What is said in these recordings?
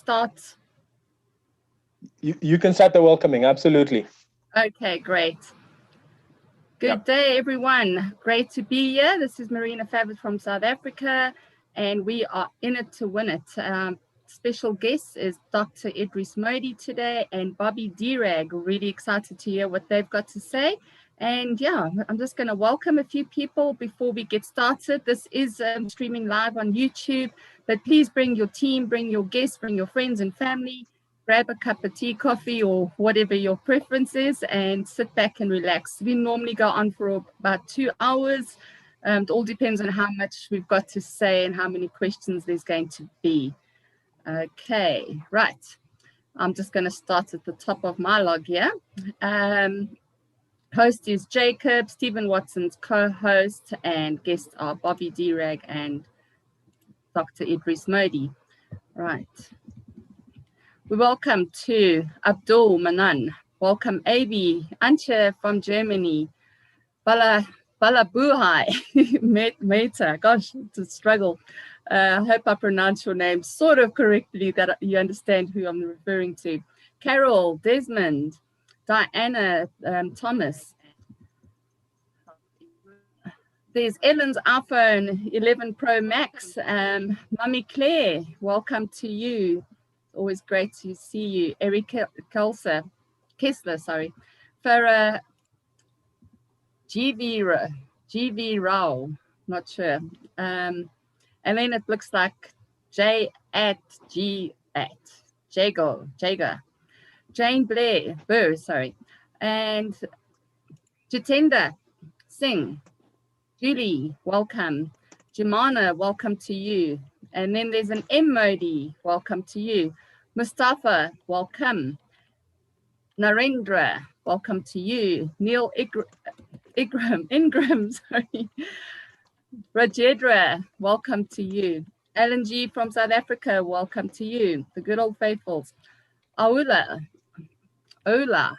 start? You can start the welcoming, absolutely. Okay, great. Good day, everyone. Great to be here. This is Marina Favret from South Africa, and we are in it to win it. Special guest is Dr. Idris Modi today and Bobby Dirag. Really excited to hear what they've got to say. And yeah, I'm just going to welcome a few people before we get started. This is streaming live on YouTube, but please bring your team, bring your guests, bring your friends and family. Grab a cup of tea, coffee, or whatever your preference is, and sit back and relax. We normally go on for about 2 hours. It all depends on how much we've got to say and how many questions there's going to be. Okay, right. I'm just going to start at the top of my log here. Host is Jacob, Stephen Watson's co-host, and guests are Bobby Dirag and Dr. Idris Modi. Right. We welcome to Abdul Manan. Welcome Avi, Antje from Germany. Balabuhai, Meta. Gosh, it's a struggle. I hope I pronounce your name sort of correctly, that you understand who I'm referring to. Carol, Desmond, Diana, Thomas. There's Ellen's iPhone 11 Pro Max. Mummy Claire, welcome to you. Always great to see you. Eric Kessler, Farah GV Rao, not sure. And then it looks like Jager, Jane Burr, and Jitendra Singh, Julie, welcome. Jumana, welcome to you. And then there's an M Modi, welcome to you. Mustafa, welcome. Narendra, welcome to you. Neil Ingram, sorry. Rajedra, welcome to you. Alan G from South Africa, welcome to you. The good old faithfuls. Ola. No,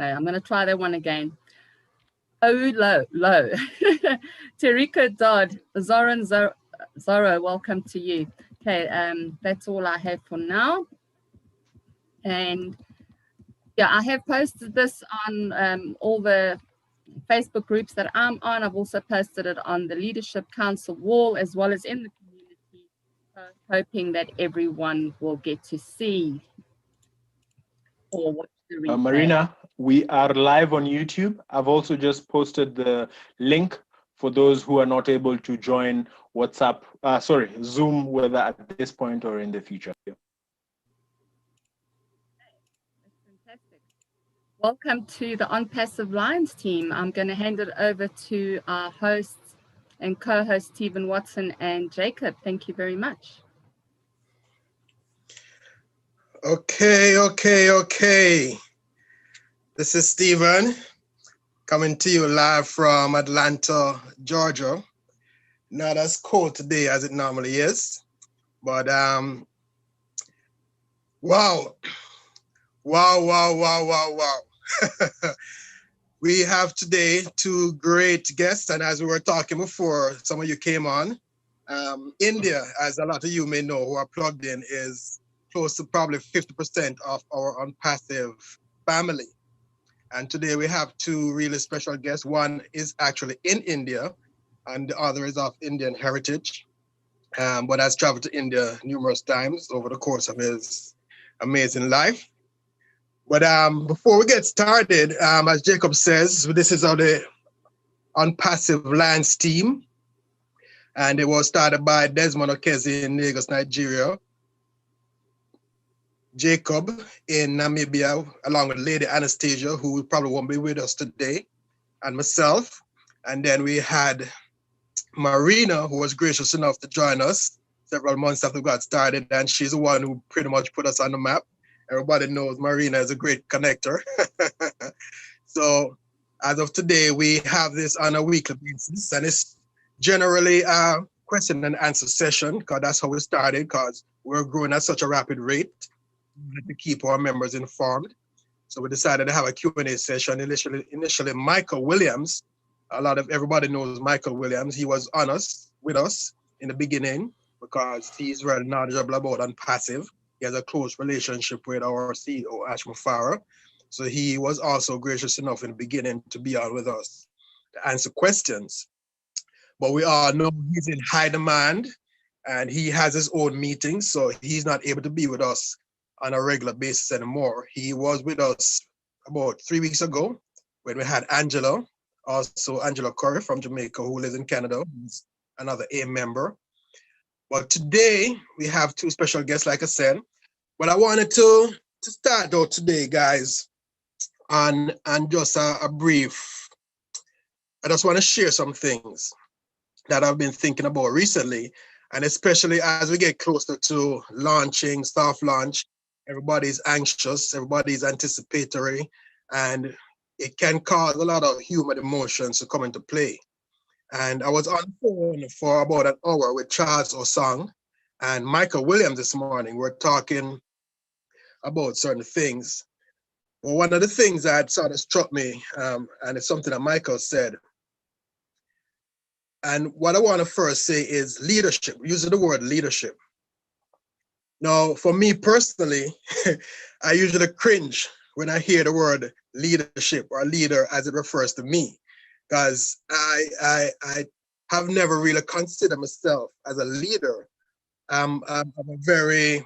I'm going to try that one again. Low. Terika Dodd, Zoran Zorro, welcome to you. Okay, that's all I have for now. And yeah, I have posted this on all the Facebook groups that I'm on. I've also posted it on the Leadership Council wall as well as in the community, hoping that everyone will get to see or watch the replay. Marina, we are live on YouTube. I've also just posted the link for those who are not able to join Zoom, whether at this point or in the future. Welcome to the Onpassive Lions team. I'm going to hand it over to our hosts and co-hosts, Stephen Watson and Jacob. Thank you very much. Okay. This is Stephen coming to you live from Atlanta, Georgia. Not as cold today as it normally is, but wow. We have today 2 great guests, and as we were talking before, some of you came on. India, as a lot of you may know who are plugged in, is close to probably 50% of our Onpassive family. And today we have 2 really special guests. One is actually in India, and the other is of Indian heritage, but has traveled to India numerous times over the course of his amazing life. But before we get started, as Jacob says, this is the Onpassive Lions team, and it was started by Desmond Okezi in Lagos, Nigeria, Jacob in Namibia, along with Lady Anastasia, who probably won't be with us today, and myself. And then we had Marina, who was gracious enough to join us several months after we got started, and she's the one who pretty much put us on the map. Everybody knows Marina is a great connector. So as of today, we have this on a weekly basis, and it's generally a question and answer session, because that's how we started, because we're growing at such a rapid rate to keep our members informed. So we decided to have a Q&A session. Initially, Michael Williams, a lot of everybody knows Michael Williams. He was with us in the beginning, because he's very knowledgeable about Onpassive. He has a close relationship with our CEO, Ashma Farah. So he was also gracious enough in the beginning to be on with us to answer questions. But we all know he's in high demand and he has his own meetings, so he's not able to be with us on a regular basis anymore. He was with us about 3 weeks ago when we had Angela, also Angela Curry from Jamaica, who lives in Canada, who's another AIM member. But today we have two special guests, like I said. But I wanted to start out today, guys, and just a brief, I just want to share some things that I've been thinking about recently, and especially as we get closer to launching, soft launch, everybody's anxious, everybody's anticipatory, and it can cause a lot of human emotions to come into play. And I was on the phone for about an hour with Charles Osang and Michael Williams this morning. We're talking about certain things. Well, one of the things that sort of struck me, and it's something that Michael said, and what I want to first say is leadership, using the word leadership. Now, for me personally, I usually cringe when I hear the word leadership or leader as it refers to me, because I have never really considered myself as a leader. I'm a very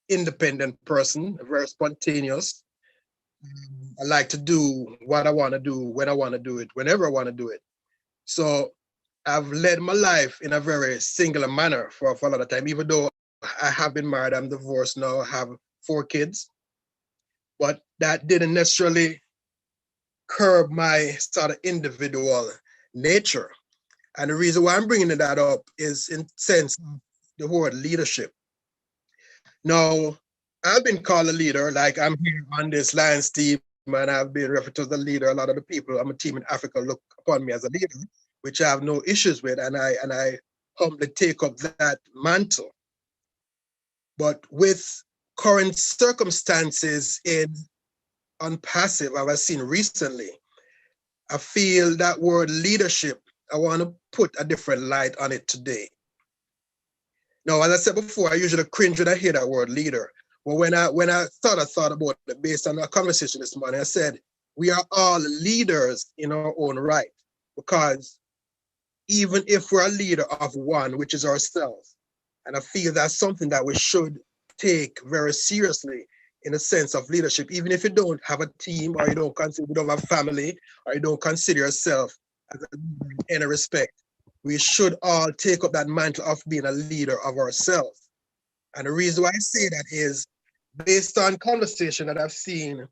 independent person, very spontaneous. I like to do what I want to do, when I want to do it, whenever I want to do it. So I've led my life in a very singular manner for a lot of time, even though I have been married, I'm divorced now, I have 4 kids. But that didn't necessarily curb my sort of individual nature. And the reason why I'm bringing that up is in sense of the word leadership. Now, I've been called a leader, like I'm here on this Lions team, and I've been referred to as a leader. A lot of the people on my team in Africa look upon me as a leader, which I have no issues with, and I humbly take up that mantle. But with current circumstances in Onpassive, I've seen recently, I feel that word leadership, I want to put a different light on it today. Now, as I said before, I usually cringe when I hear that word leader. But when I thought about it based on our conversation this morning, I said, we are all leaders in our own right, because even if we're a leader of one, which is ourselves, and I feel that's something that we should take very seriously in a sense of leadership, even if you don't have a team or you don't have family or you don't consider yourself as a leader in any respect. We should all take up that mantle of being a leader of ourselves. And the reason why I say that is based on conversation that I've seen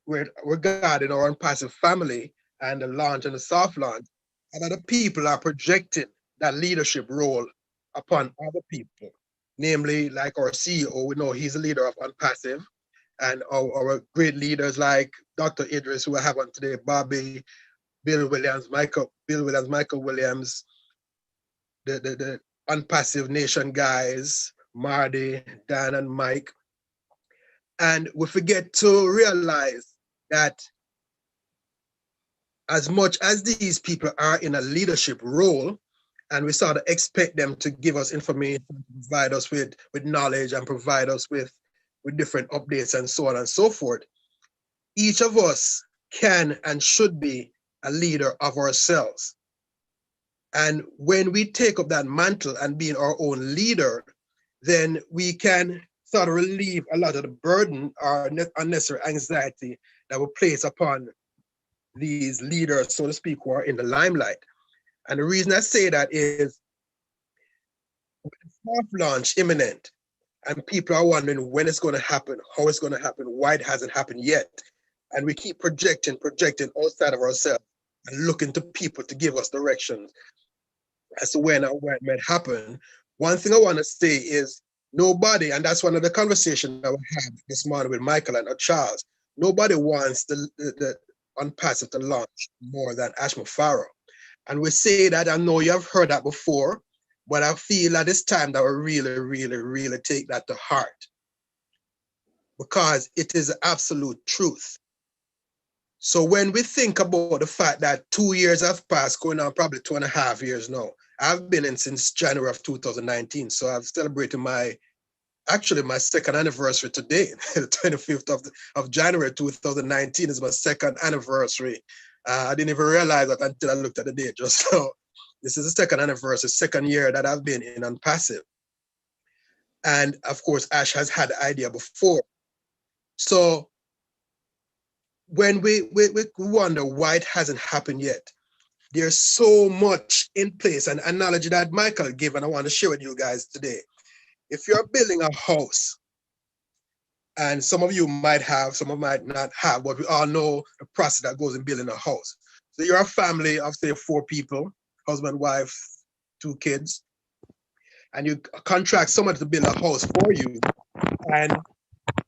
regarding our Onpassive family and the launch and the soft launch, a lot of people are projecting that leadership role upon other people. Namely, like our CEO, we know he's a leader of Onpassive, and our great leaders like Dr. Idris, who I have on today, Bobby, Bill Williams, Michael Williams, the Onpassive Nation guys, Marty, Dan, and Mike. And we forget to realize that as much as these people are in a leadership role, and we sort of expect them to give us information, provide us with knowledge, and provide us with different updates and so on and so forth, each of us can and should be a leader of ourselves. And when we take up that mantle and being our own leader, then we can sort of relieve a lot of the burden or unnecessary anxiety that we place upon these leaders, so to speak, who are in the limelight. And the reason I say that is with the soft launch imminent, and people are wondering when it's going to happen, how it's going to happen, why it hasn't happened yet. And we keep projecting outside of ourselves and looking to people to give us directions as to when or where it might happen. One thing I want to say is nobody, and that's one of the conversations that we had this morning with Michael and Charles, nobody wants the Onpassive to launch more than Ashma Farah. And we say that, I know you have heard that before, but I feel at this time that we really, really, really take that to heart, because it is absolute truth. So when we think about the fact that 2 years have passed, going on probably 2.5 years now, I've been in since January of 2019. So I've celebrated my second anniversary today. The 25th of January 2019 is my second anniversary. I didn't even realize that until I looked at the date just now. This is the second anniversary, second year that I've been in Onpassive. And of course, Ash has had the idea before. So when we wonder why it hasn't happened yet, there's so much in place, an analogy that Michael gave, and I want to share with you guys today. If you're building a house, and some of you might have, some of you might not have, but we all know the process that goes in building a house. So you're a family of, say, 4 people, husband, wife, 2 kids, and you contract someone to build a house for you, and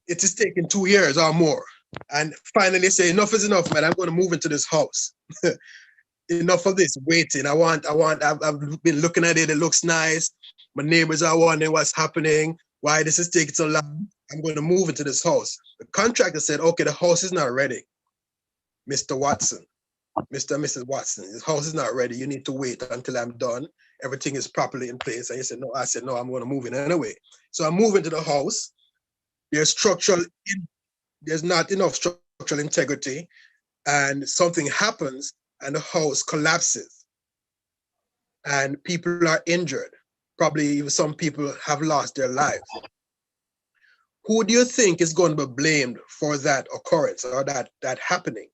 it is taking 2 years or more. And finally say, enough is enough, man, I'm going to move into this house. Enough of this waiting. I've been looking at it, it looks nice. My neighbors are wondering what's happening, why this is taking so long. I'm going to move into this house. The contractor said, okay, the house is not ready. Mr. Watson, Mr. and Mrs. Watson, this house is not ready. You need to wait until I'm done. Everything is properly in place. And he said, no. I said, no, I'm going to move in anyway. So I move into the house. There's not enough structural integrity, and something happens and the house collapses and people are injured. Probably even some people have lost their lives. Who do you think is going to be blamed for that occurrence or that happening?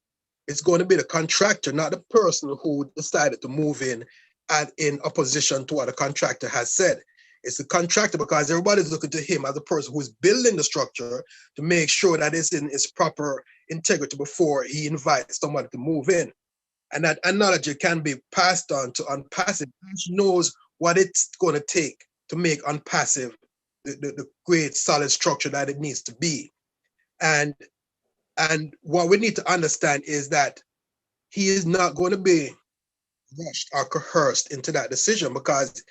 It's going to be the contractor, not the person who decided to move in opposition to what the contractor has said. It's the contractor, because everybody's looking to him as the person who's building the structure to make sure that it's in its proper integrity before he invites someone to move in. And that analogy can be passed on to Onpassive. Ash knows what it's going to take to make Onpassive the great solid structure that it needs to be. And what we need to understand is that he is not going to be rushed or coerced into that decision, because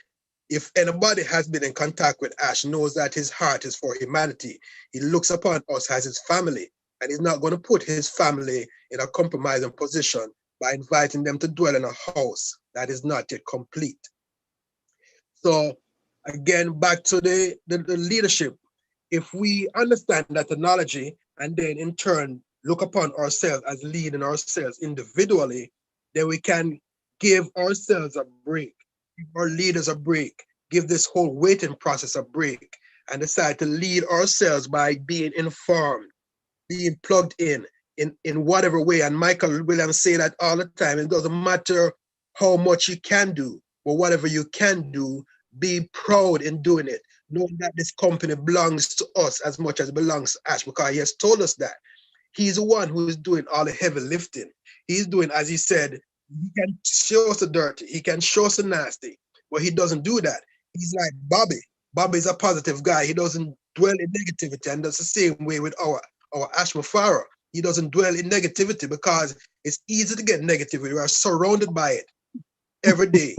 if anybody has been in contact with Ash, knows that his heart is for humanity. He looks upon us as his family, and he's not going to put his family in a compromising position by inviting them to dwell in a house that is not yet complete. So again, back to the leadership. If we understand that analogy and then in turn look upon ourselves as leading ourselves individually, then we can give ourselves a break, give our leaders a break, give this whole waiting process a break, and decide to lead ourselves by being informed, being plugged in whatever way. And Michael Williams say that all the time. It doesn't matter how much you can do, but whatever you can do, be proud in doing it, knowing that this company belongs to us as much as it belongs to Ash, because he has told us that. He's the one who is doing all the heavy lifting. He's doing, as he said, he can show us the dirty, he can show us the nasty, but he doesn't do that. He's like Bobby. Bobby's a positive guy. He doesn't dwell in negativity, and that's the same way with our Ash Mufara. He doesn't dwell in negativity because it's easy to get negativity. You are surrounded by it every day.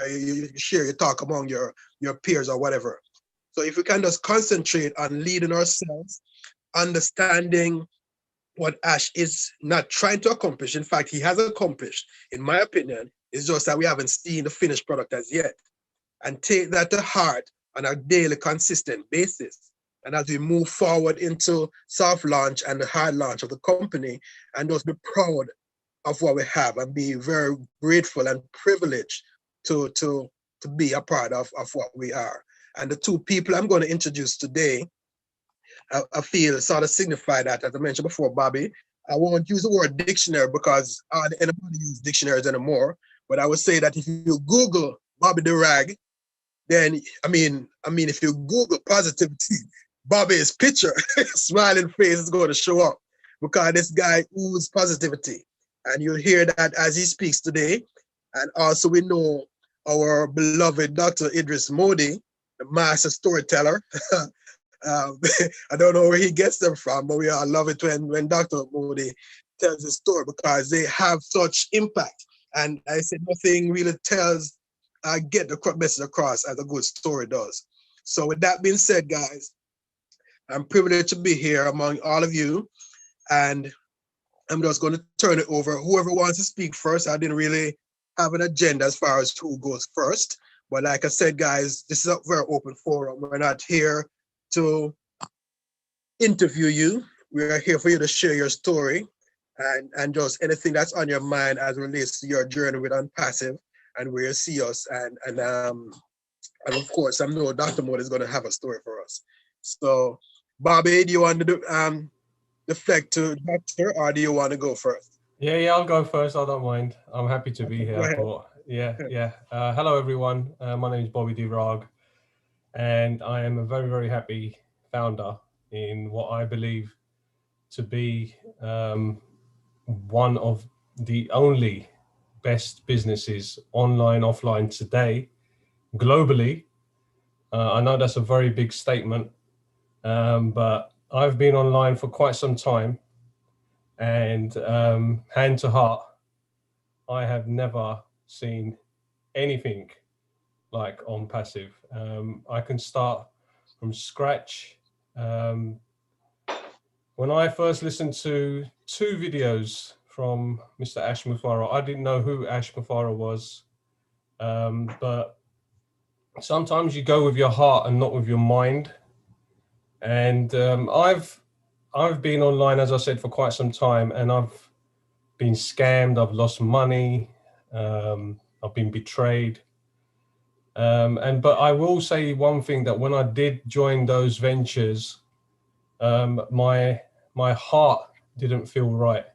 You share, you talk among your peers or whatever. So if we can just concentrate on leading ourselves, understanding what Ash is not trying to accomplish. In fact, he has accomplished, in my opinion. It's just that we haven't seen the finished product as yet. And take that to heart on a daily, consistent basis. And as we move forward into soft launch and the hard launch of the company, and just be proud of what we have and be very grateful and privileged to be a part of what we are. And the 2 people I'm going to introduce today, I feel sort of signify that, as I mentioned before, Bobby. I won't use the word dictionary because anybody use dictionaries anymore, but I would say that if you Google Bobby the Rag, then, I mean, if you Google positivity, Bobby's picture, smiling face is going to show up, because this guy oozes positivity. And you'll hear that as he speaks today. And also we know our beloved Dr. Idris Modi, the master storyteller. I don't know where he gets them from, but we all love it when Dr. Modi tells his story, because they have such impact. And I said nothing really get the message across as a good story does. So with that being said, guys, I'm privileged to be here among all of you, and I'm just going to turn it over. Whoever wants to speak first, I didn't really have an agenda as far as who goes first. But like I said, guys, this is a very open forum. We're not here to interview you. We are here for you to share your story and just anything that's on your mind as it relates to your journey with Onpassive and where you see us. And of course, I know Dr. Mode is going to have a story for us. So, Bobby, do you want to deflect to Doctor, or do you want to go first? Yeah, I'll go first. I don't mind. I'm happy to be here. Hello, everyone. My name is Bobby DeRag, and I am a very, very happy founder in what I believe to be one of the only best businesses online, offline today, globally. I know that's a very big statement, but I've been online for quite some time, and hand to heart, I have never seen anything like Onpassive. I can start from scratch. When I first listened to 2 videos from Mr. Ash Mufarah, I didn't know who Ash Mufarah was, but sometimes you go with your heart and not with your mind. And I've been online, as I said, for quite some time, and I've been scammed. I've lost money. I've been betrayed. But I will say one thing, that when I did join those ventures, my heart didn't feel right.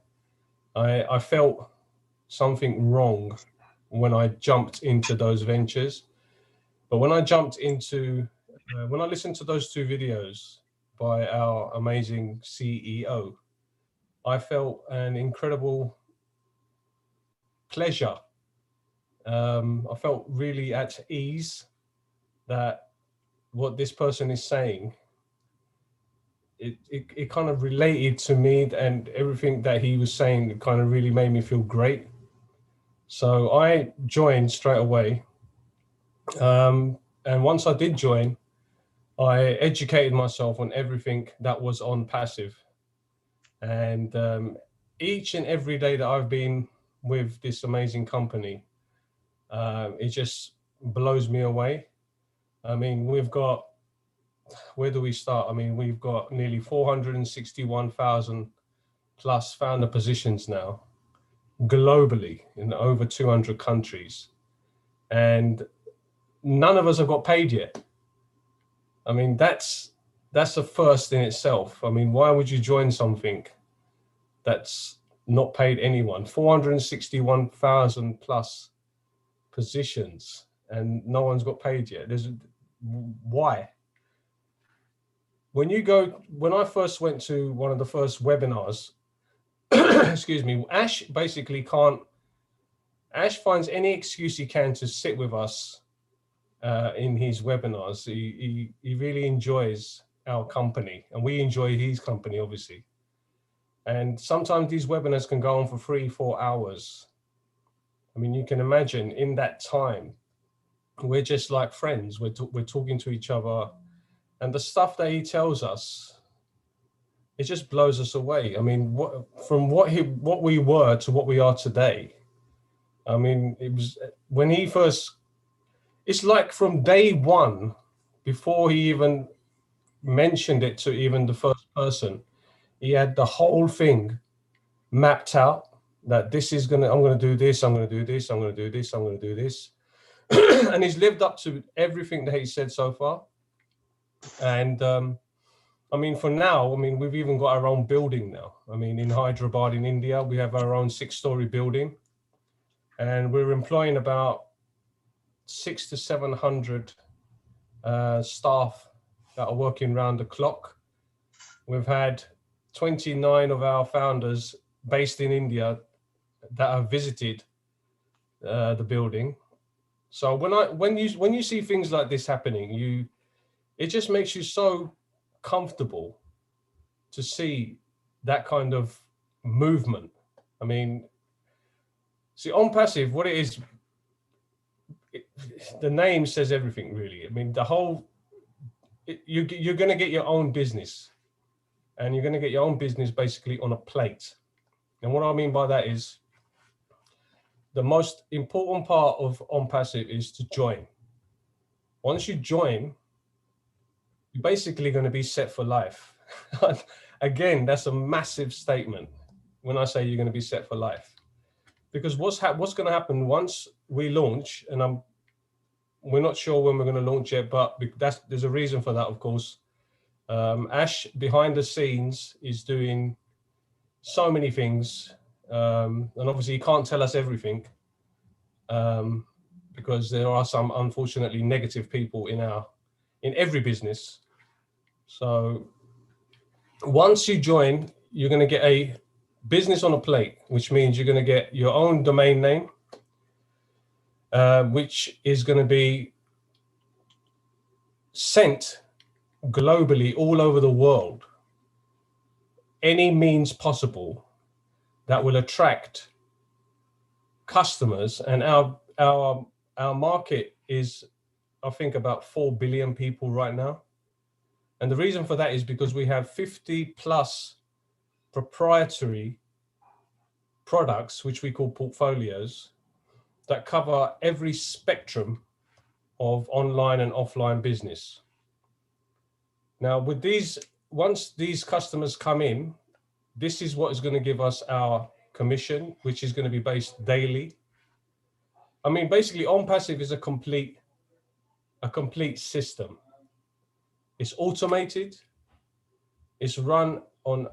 I felt something wrong when I jumped into those ventures. But when I listened to those 2 videos by our amazing CEO, I felt an incredible pleasure. I felt really at ease that what this person is saying, it kind of related to me, and everything that he was saying, it kind of really made me feel great. So I joined straight away. And once I did join, I educated myself on everything that was Onpassive. And each and every day that I've been with this amazing company, it just blows me away. I mean, we've got, where do we start? I mean, we've got nearly 461,000 plus founder positions now, globally in over 200 countries. And none of us have got paid yet. I mean, that's a first in itself. I mean, why would you join something that's not paid anyone? 461,000 plus positions, and no one's got paid yet. Why? When I first went to one of the first webinars, excuse me, Ash finds any excuse he can to sit with us in his webinars. He really enjoys our company, and we enjoy his company, obviously. And sometimes these webinars can go on for 3-4 hours. I mean, you can imagine in that time, we're just like friends. We're talking to each other, and the stuff that he tells us, it just blows us away. I mean, from what we were to what we are today. I mean, it was when he first. It's like from day one, before he even mentioned it to even the first person, he had the whole thing mapped out, that I'm going to do this, I'm going to do this, I'm going to do this, I'm going to do this. And he's lived up to everything that he said so far. And I mean, for now, I mean, we've even got our own building now. I mean, in Hyderabad, in India, we have our own 6-story building, and we're employing about 600 to 700 staff that are working round the clock. We've had 29 of our founders based in India that have visited the building. So when you see things like this happening, it just makes you so comfortable to see that kind of movement. I mean, see, Onpassive, what it is, the name says everything, really. I mean, you're going to get your own business, and you're going to get your own business basically on a plate. And what I mean by that is, the most important part of Onpassive is to join. Once you join, you're basically going to be set for life. Again, that's a massive statement when I say you're going to be set for life. Because what's going to happen once we launch, and we're not sure when we're going to launch yet, but there's a reason for that, of course. Ash, behind the scenes, is doing so many things. And obviously he can't tell us everything because there are some unfortunately negative people in every business. So once you join, you're going to get a business on a plate, which means you're going to get your own domain name, which is going to be sent globally all over the world, any means possible that will attract customers. And our market is, I think, about 4 billion people right now. And the reason for that is because we have 50 plus proprietary products, which we call portfolios, that cover every spectrum of online and offline business. Now, with these, once these customers come in, this is what is going to give us our commission, which is going to be based daily. I mean, basically, Onpassive is a complete system. It's automated. It's run on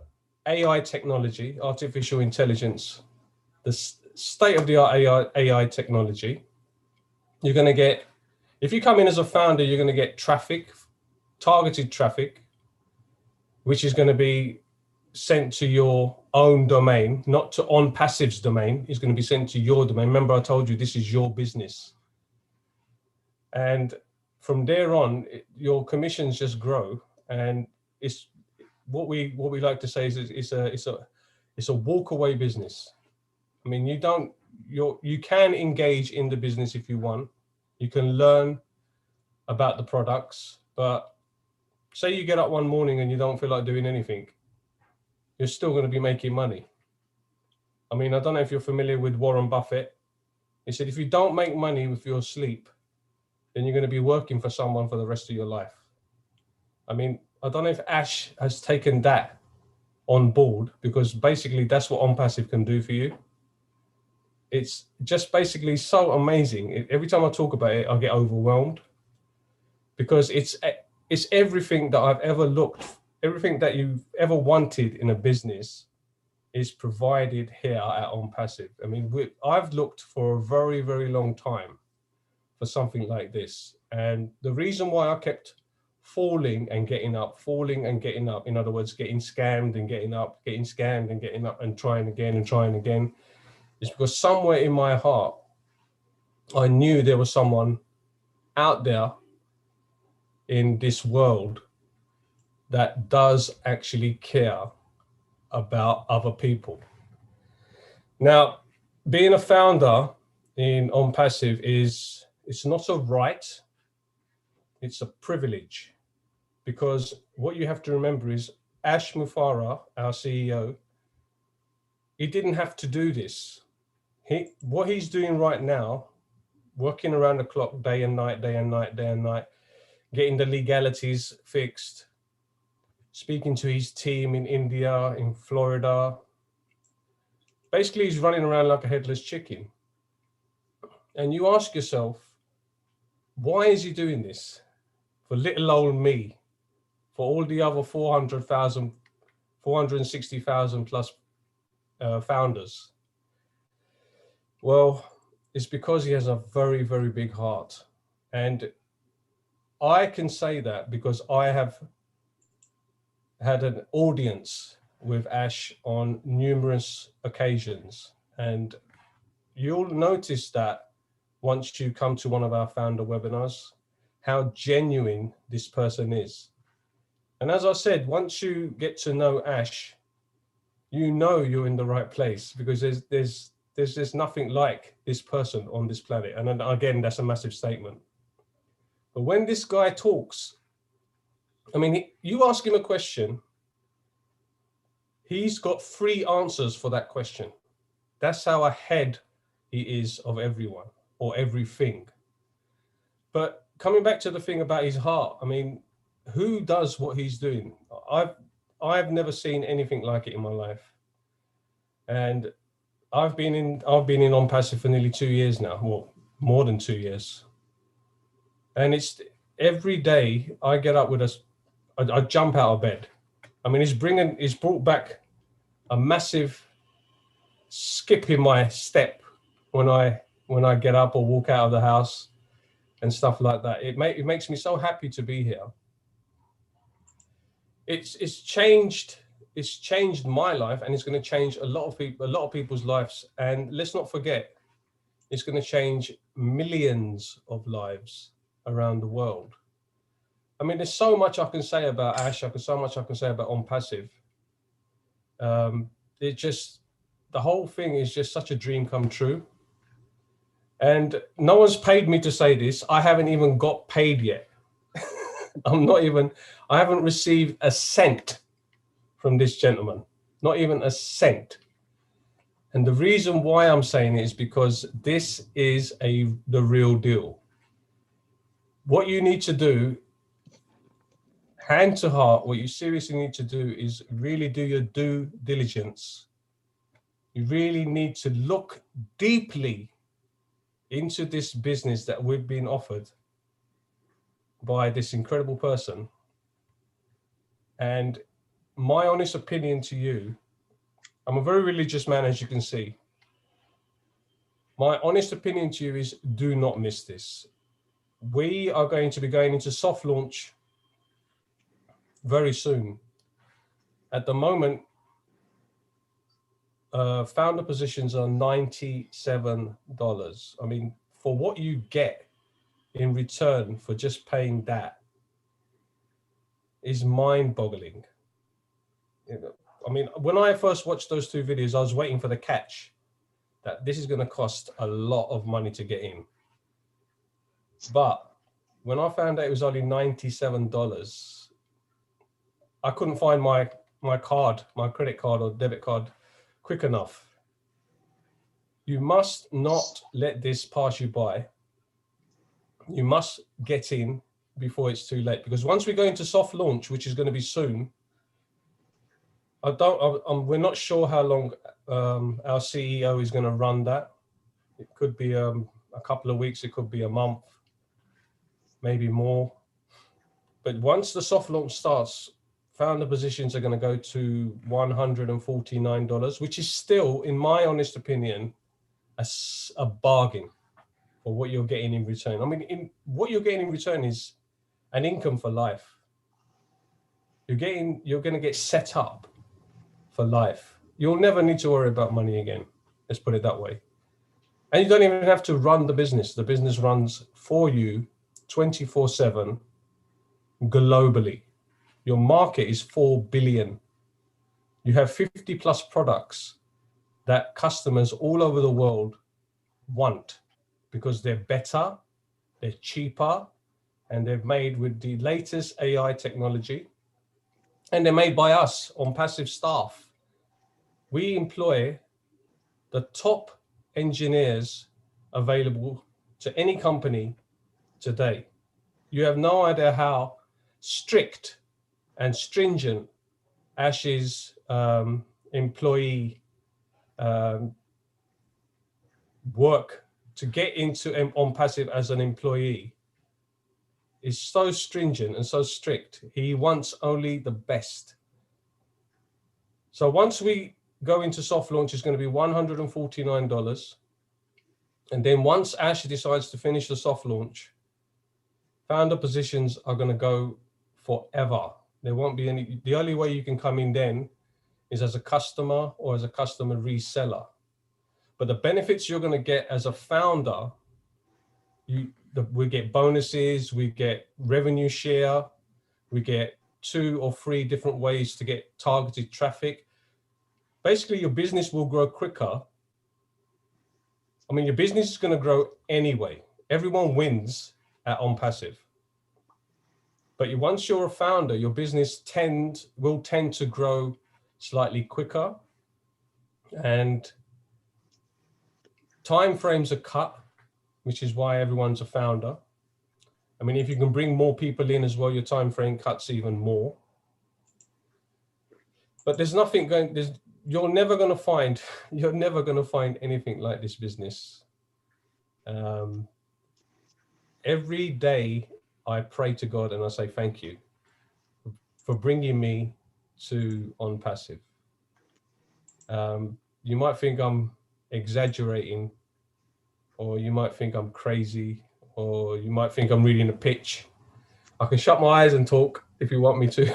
AI technology, artificial intelligence, the state-of-the-art AI technology. You're going to get, if you come in as a founder, you're going to get traffic, targeted traffic, which is going to be sent to your own domain, not to Onpassive's domain. It's going to be sent to your domain. Remember, I told you this is your business. And from there on, your commissions just grow. And it's what we like to say is it's a walk away business. I mean, you can engage in the business if you want. You can learn about the products, but say you get up one morning and you don't feel like doing anything, you're still going to be making money. I mean, I don't know if you're familiar with Warren Buffett. He said, if you don't make money with your sleep, then you're going to be working for someone for the rest of your life. I mean, I don't know if Ash has taken that on board, because basically that's what Onpassive can do for you. It's just basically so amazing. Every time I talk about it, I get overwhelmed, because it's everything that I've ever everything that you've ever wanted in a business is provided here at Onpassive. I mean, I've looked for a very, very long time for something like this. And the reason why I kept falling and getting up, in other words, getting scammed and getting up, getting scammed and getting up, and trying again, is because somewhere in my heart, I knew there was someone out there in this world that does actually care about other people. Now, being a founder in Onpassive it's not a right, it's a privilege. Because what you have to remember is Ash Mufarah, our CEO, he didn't have to do this. What he's doing right now, working around the clock, day and night, getting the legalities fixed, speaking to his team in India, in Florida. Basically, he's running around like a headless chicken. And you ask yourself, why is he doing this? For little old me, for all the other 460,000 plus founders? Well, it's because he has a very, very big heart. And I can say that because I have had an audience with Ash on numerous occasions. And you'll notice that once you come to one of our founder webinars, how genuine this person is. And as I said, once you get to know Ash, you know you're in the right place, because there's nothing like this person on this planet. And then, again, that's a massive statement. But when this guy talks, I mean, you ask him a question, he's got 3 answers for that question. That's how ahead he is of everyone or everything. But coming back to the thing about his heart, I mean, who does what he's doing? I've never seen anything like it in my life. And I've been in Onpassive for nearly 2 years now, well, more than 2 years. And it's every day I get up with I jump out of bed. I mean, he's brought back a massive skip in my step when I get up or walk out of the house and stuff like that. It makes me so happy to be here. It's changed my life, and it's going to change a lot of people's lives. And let's not forget, it's going to change millions of lives around the world. I mean, there's so much I can say about Ash. So much I can say about Onpassive. The whole thing is just such a dream come true. And no one's paid me to say this. I haven't even got paid yet. I haven't received a cent from this gentleman, not even a cent. And the reason why I'm saying it is because this is the real deal. What you need to do, hand to heart, what you seriously need to do is really do your due diligence. You really need to look deeply into this business that we've been offered by this incredible person. And my honest opinion to you, I'm a very religious man, as you can see. My honest opinion to you is do not miss this. We are going to be going into soft launch very soon. At the moment, founder positions are $97. I mean, for what you get in return for just paying that is mind-boggling. I mean, when I first watched those two videos, I was waiting for the catch that this is going to cost a lot of money to get in. But when I found out it was only $97, I couldn't find my credit card or debit card quick enough. You must not let this pass you by. You must get in before it's too late, because once we go into soft launch, which is going to be soon, we're not sure how long our CEO is going to run that. It could be a couple of weeks, it could be a month, maybe more. But once the soft launch starts, founder positions are going to go to $149, which is still, in my honest opinion, a bargain for what you're getting in return. I mean, what you're getting in return is an income for life. You're going to get set up for life. You'll never need to worry about money again. Let's put it that way. And you don't even have to run the business. The business runs for you 24/7 globally. Your market is 4 billion. You have 50 plus products that customers all over the world want because they're better, they're cheaper, and they're made with the latest AI technology. And they're made by us, Onpassive staff. We employ the top engineers available to any company today. You have no idea how strict and stringent Ash's employee work to get into Onpassive as an employee is so stringent and so strict. He wants only the best. So once we go into soft launch, it's going to be $149. And then once Ash decides to finish the soft launch, founder positions are going to go forever. There won't be any. The only way you can come in then is as a customer or as a customer reseller. But the benefits you're going to get as a founder, we get bonuses, we get revenue share, we get 2 or 3 different ways to get targeted traffic. Basically, your business will grow quicker. I mean, your business is going to grow anyway. Everyone wins at Onpassive. But once you're a founder, your business will tend to grow slightly quicker. And time frames are cut, which is why everyone's a founder. I mean, if you can bring more people in as well, your time frame cuts even more. But there's nothing going, you're never going to find anything like this business. Every day I pray to God and I say, thank you for bringing me to Onpassive. You might think I'm exaggerating, or you might think I'm crazy, or you might think I'm reading a pitch. I can shut my eyes and talk if you want me to.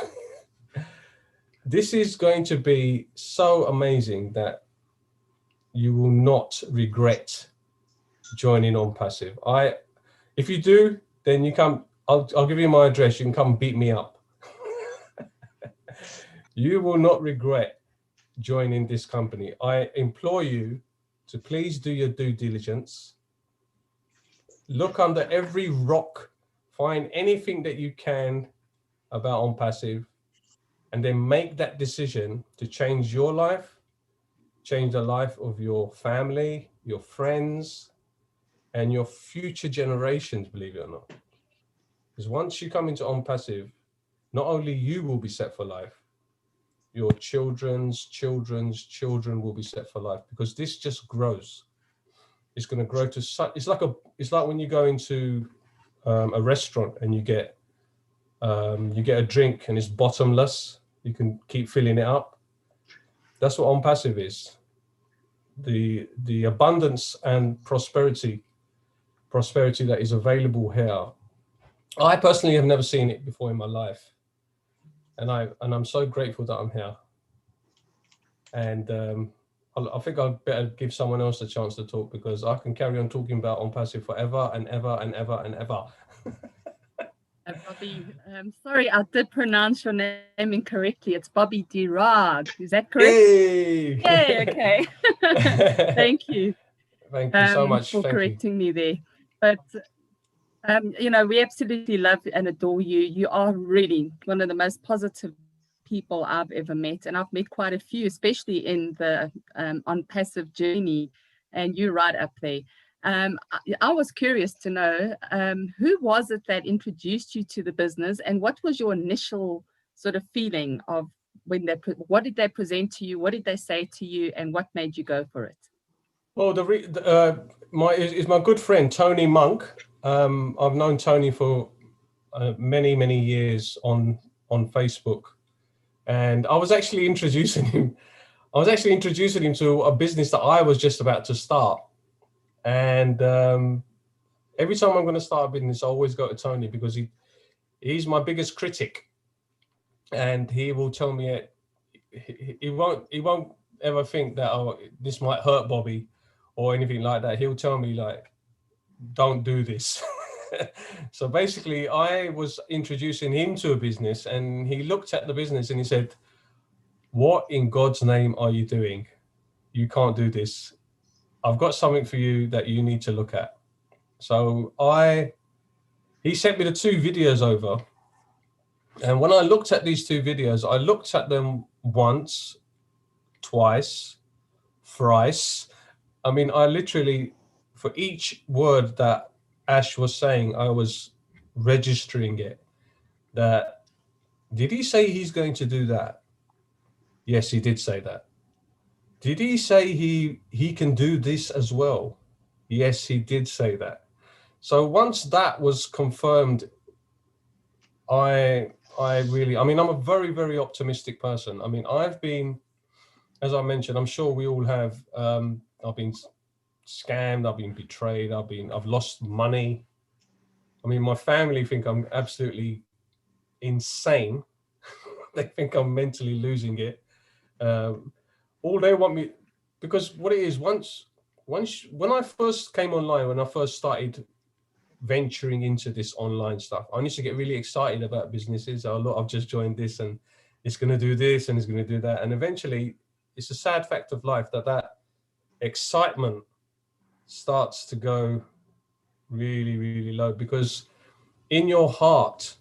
This is going to be so amazing that you will not regret joining Onpassive. If you do, then you come, I'll give you my address. You can come beat me up. You will not regret joining this company. I implore you to please do your due diligence. Look under every rock, find anything that you can about Onpassive, and then make that decision to change your life, change the life of your family, your friends, and your future generations, believe it or not. Because once you come into Onpassive, not only you will be set for life, your children's children will be set for life, because this just grows. It's going to grow to such, it's like when you go into a restaurant and you get a drink and it's bottomless. You can keep filling it up. That's what Onpassive is. The abundance and prosperity that is available here. I personally have never seen it before in my life, and I'm so grateful that I'm here. And I think I'd better give someone else a chance to talk, because I can carry on talking about Onpassive forever and ever and ever and ever. Bobby, sorry, I did pronounce your name incorrectly. It's Bobby Dirag. Is that correct? Hey! Yay, okay. Thank you. Thank you so much for correcting me there. But, you know, we absolutely love and adore you. You are really one of the most positive people I've ever met. And I've met quite a few, especially in the Onpassive journey, and you're right up there. I was curious to know, who was it that introduced you to the business, and what was your initial sort of feeling of when what did they present to you? What did they say to you, and what made you go for it? Well, is my good friend, Tony Monk. I've known Tony for many years on Facebook. And I was actually introducing him to a business that I was just about to start. And every time I'm going to start a business, I always go to Tony, because he's my biggest critic, and he will tell me he won't ever think that, oh, this might hurt Bobby or anything like that. He'll tell me, like, don't do this. So basically, I was introducing him to a business, and he looked at the business and he said, "What in God's name are you doing? You can't do this. I've got something for you that you need to look at." So he sent me the 2 videos over. And when I looked at these 2 videos, I looked at them once, twice, thrice. I mean, I literally, for each word that Ash was saying, I was registering it. That, did he say he's going to do that? Yes, he did say that. Did he say he can do this as well? Yes, he did say that. So once that was confirmed, I'm a very optimistic person. I mean, I've been, as I mentioned, I'm sure we all have, I've been scammed, I've been betrayed, I've lost money. I mean, my family think I'm absolutely insane. They think I'm mentally losing it. All they want me, because what it is, when I first came online, when I first started venturing into this online stuff, I used to get really excited about businesses. Oh, look, I've just joined this, and it's going to do this, and it's going to do that. And eventually, it's a sad fact of life that excitement starts to go really low, because in your heart,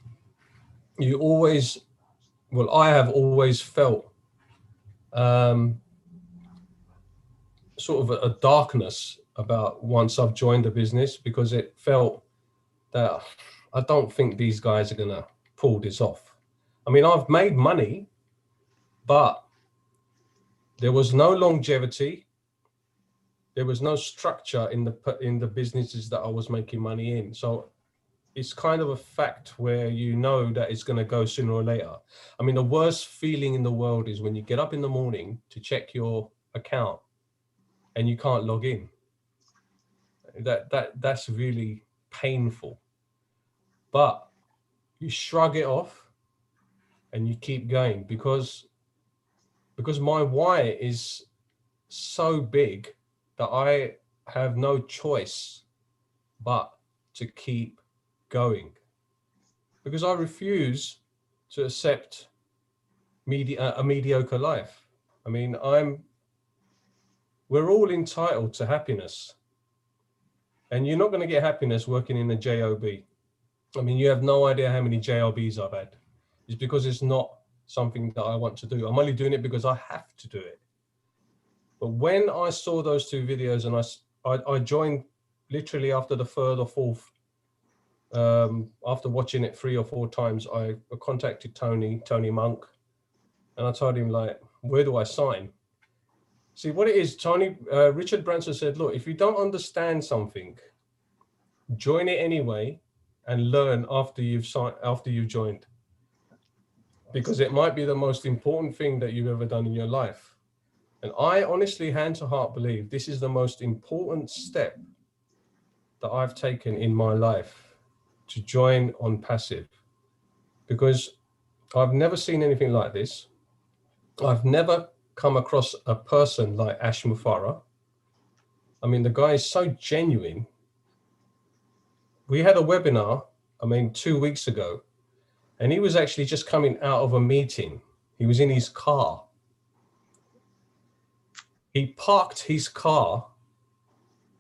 I have always felt sort of a darkness about once I've joined the business, because it felt that I don't think these guys are going to pull this off. I mean, I've made money, but there was no longevity. There was no structure in the businesses that I was making money in. So it's kind of a fact where you know that it's going to go sooner or later. I mean, the worst feeling in the world is when you get up in the morning to check your account and you can't log in. That's really painful. But you shrug it off and you keep going, because my why is so big that I have no choice but to keep going, because I refuse to accept a mediocre life. I mean, we're all entitled to happiness, and you're not going to get happiness working in a job. I mean, you have no idea how many jobs I've had. It's because it's not something that I want to do. I'm only doing it because I have to do it. But when I saw those two videos and I joined literally after the third or fourth, after watching it 3 or 4 times, I contacted Tony Monk, and I told him, like, where do I sign? See, what it is, Richard Branson said, look, if you don't understand something, join it anyway and learn after you've joined, because it might be the most important thing that you've ever done in your life. And I honestly, hand to heart, believe this is the most important step that I've taken in my life, to join Onpassive, because I've never seen anything like this. I've never come across a person like Ash Mufarah. I mean, the guy is so genuine. We had a webinar, 2 weeks ago, and he was actually just coming out of a meeting. He was in his car. He parked his car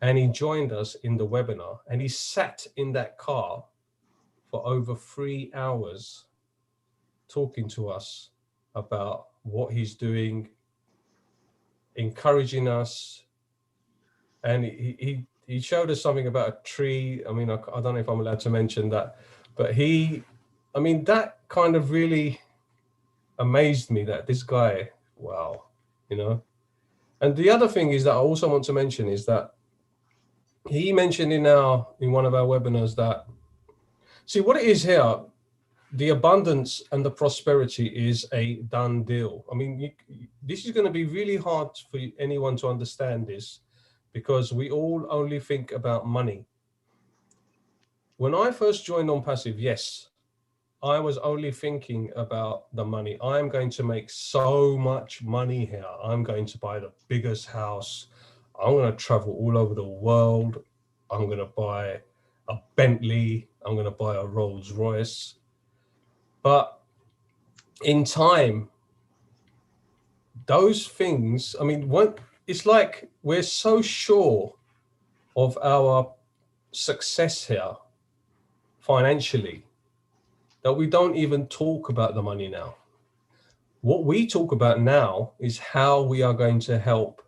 and he joined us in the webinar, and he sat in that car for over 3 hours talking to us about what he's doing, encouraging us. And he showed us something about a tree. I mean, I don't know if I'm allowed to mention that, but that kind of really amazed me, that this guy, wow, you know. And the other thing is that I also want to mention is that he mentioned in one of our webinars that, see, what it is here, the abundance and the prosperity is a done deal. I mean, this is going to be really hard for anyone to understand this, because we all only think about money. When I first joined Onpassive, yes, I was only thinking about the money. I'm going to make so much money here. I'm going to buy the biggest house. I'm going to travel all over the world. I'm going to buy a Bentley. I'm going to buy a Rolls Royce. But in time, those things, it's like we're so sure of our success here financially that we don't even talk about the money now. What we talk about now is how we are going to help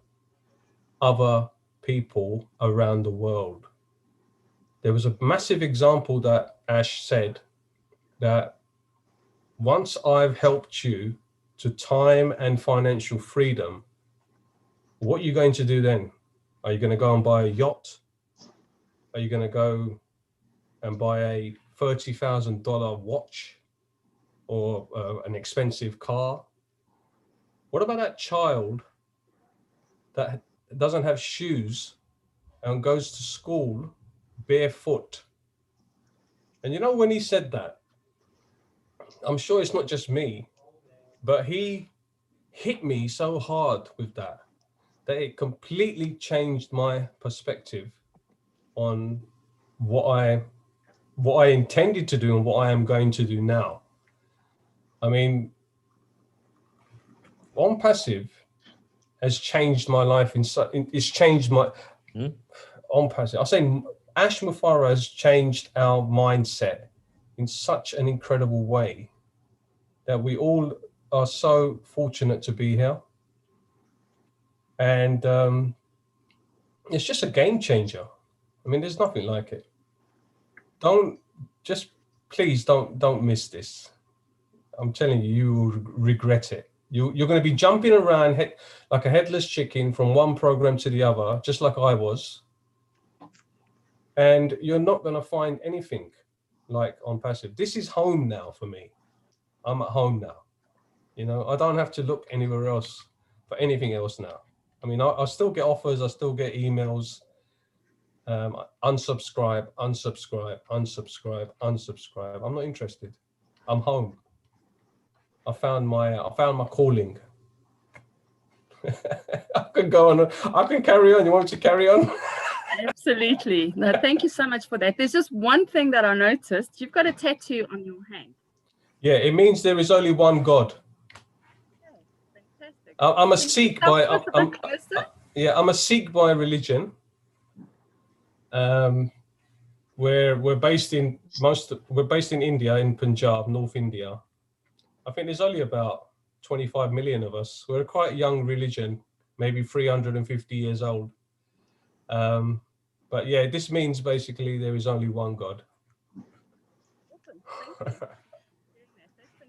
other people around the world. There was a massive example that Ash said, that once I've helped you to time and financial freedom, what are you going to do then? Are you going to go and buy a yacht? Are you going to go and buy a $30,000 watch or an expensive car? What about that child that doesn't have shoes and goes to school barefoot? And you know, when he said that, I'm sure it's not just me, but he hit me so hard with that it completely changed my perspective on what I intended to do and what I am going to do now. I mean, Onpassive has changed my life. It's changed my Onpassive. I say Ash Mufarah has changed our mindset in such an incredible way that we all are so fortunate to be here. And It's just a game changer. I mean, there's nothing like it. Please don't miss this. I'm telling you, you will regret it. You're going to be jumping around like a headless chicken from one program to the other, just like I was. And you're not going to find anything like Onpassive. This is home now for me. I'm at home now. You know, I don't have to look anywhere else for anything else now. I mean, I still get offers. I still get emails. Unsubscribe, unsubscribe, unsubscribe, unsubscribe. I'm not interested. I'm home. I found my calling. I can go on. I can carry on. You want me to carry on? Absolutely. No, thank you so much for that. There's just one thing that I noticed. You've got a tattoo on your hand. Yeah, it means there is only one God. Okay, fantastic. I'm a Sikh by. I'm a Sikh by religion. We're based in India, in Punjab, North India. I think there's only about 25 million of us. We're a quite young religion, maybe 350 years old. But yeah, this means basically there is only one God. Awesome. That's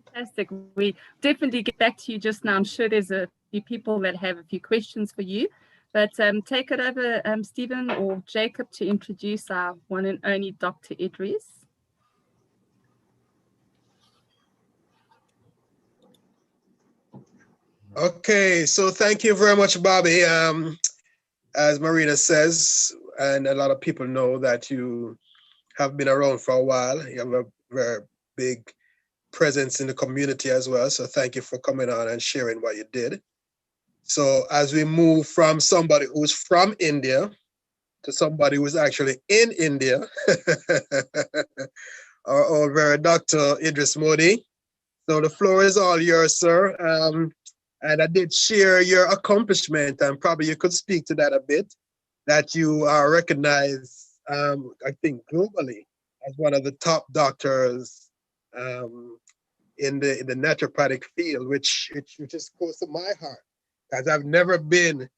fantastic. We definitely get back to you just now. I'm sure there's a few people that have a few questions for you. But take it over, Stephen or Jacob, to introduce our one and only Dr. Idris. Okay, so thank you very much, Bobby. As Marina says, and a lot of people know that you have been around for a while. You have a very big presence in the community as well. So thank you for coming on and sharing what you did. So as we move from somebody who's from India to somebody who's actually in India, our old very Dr. Idris Modi. So the floor is all yours, sir. And I did share your accomplishment, and probably you could speak to that a bit, that you are recognized, I think, globally as one of the top doctors in the naturopathic field, which is close to my heart, because I've never been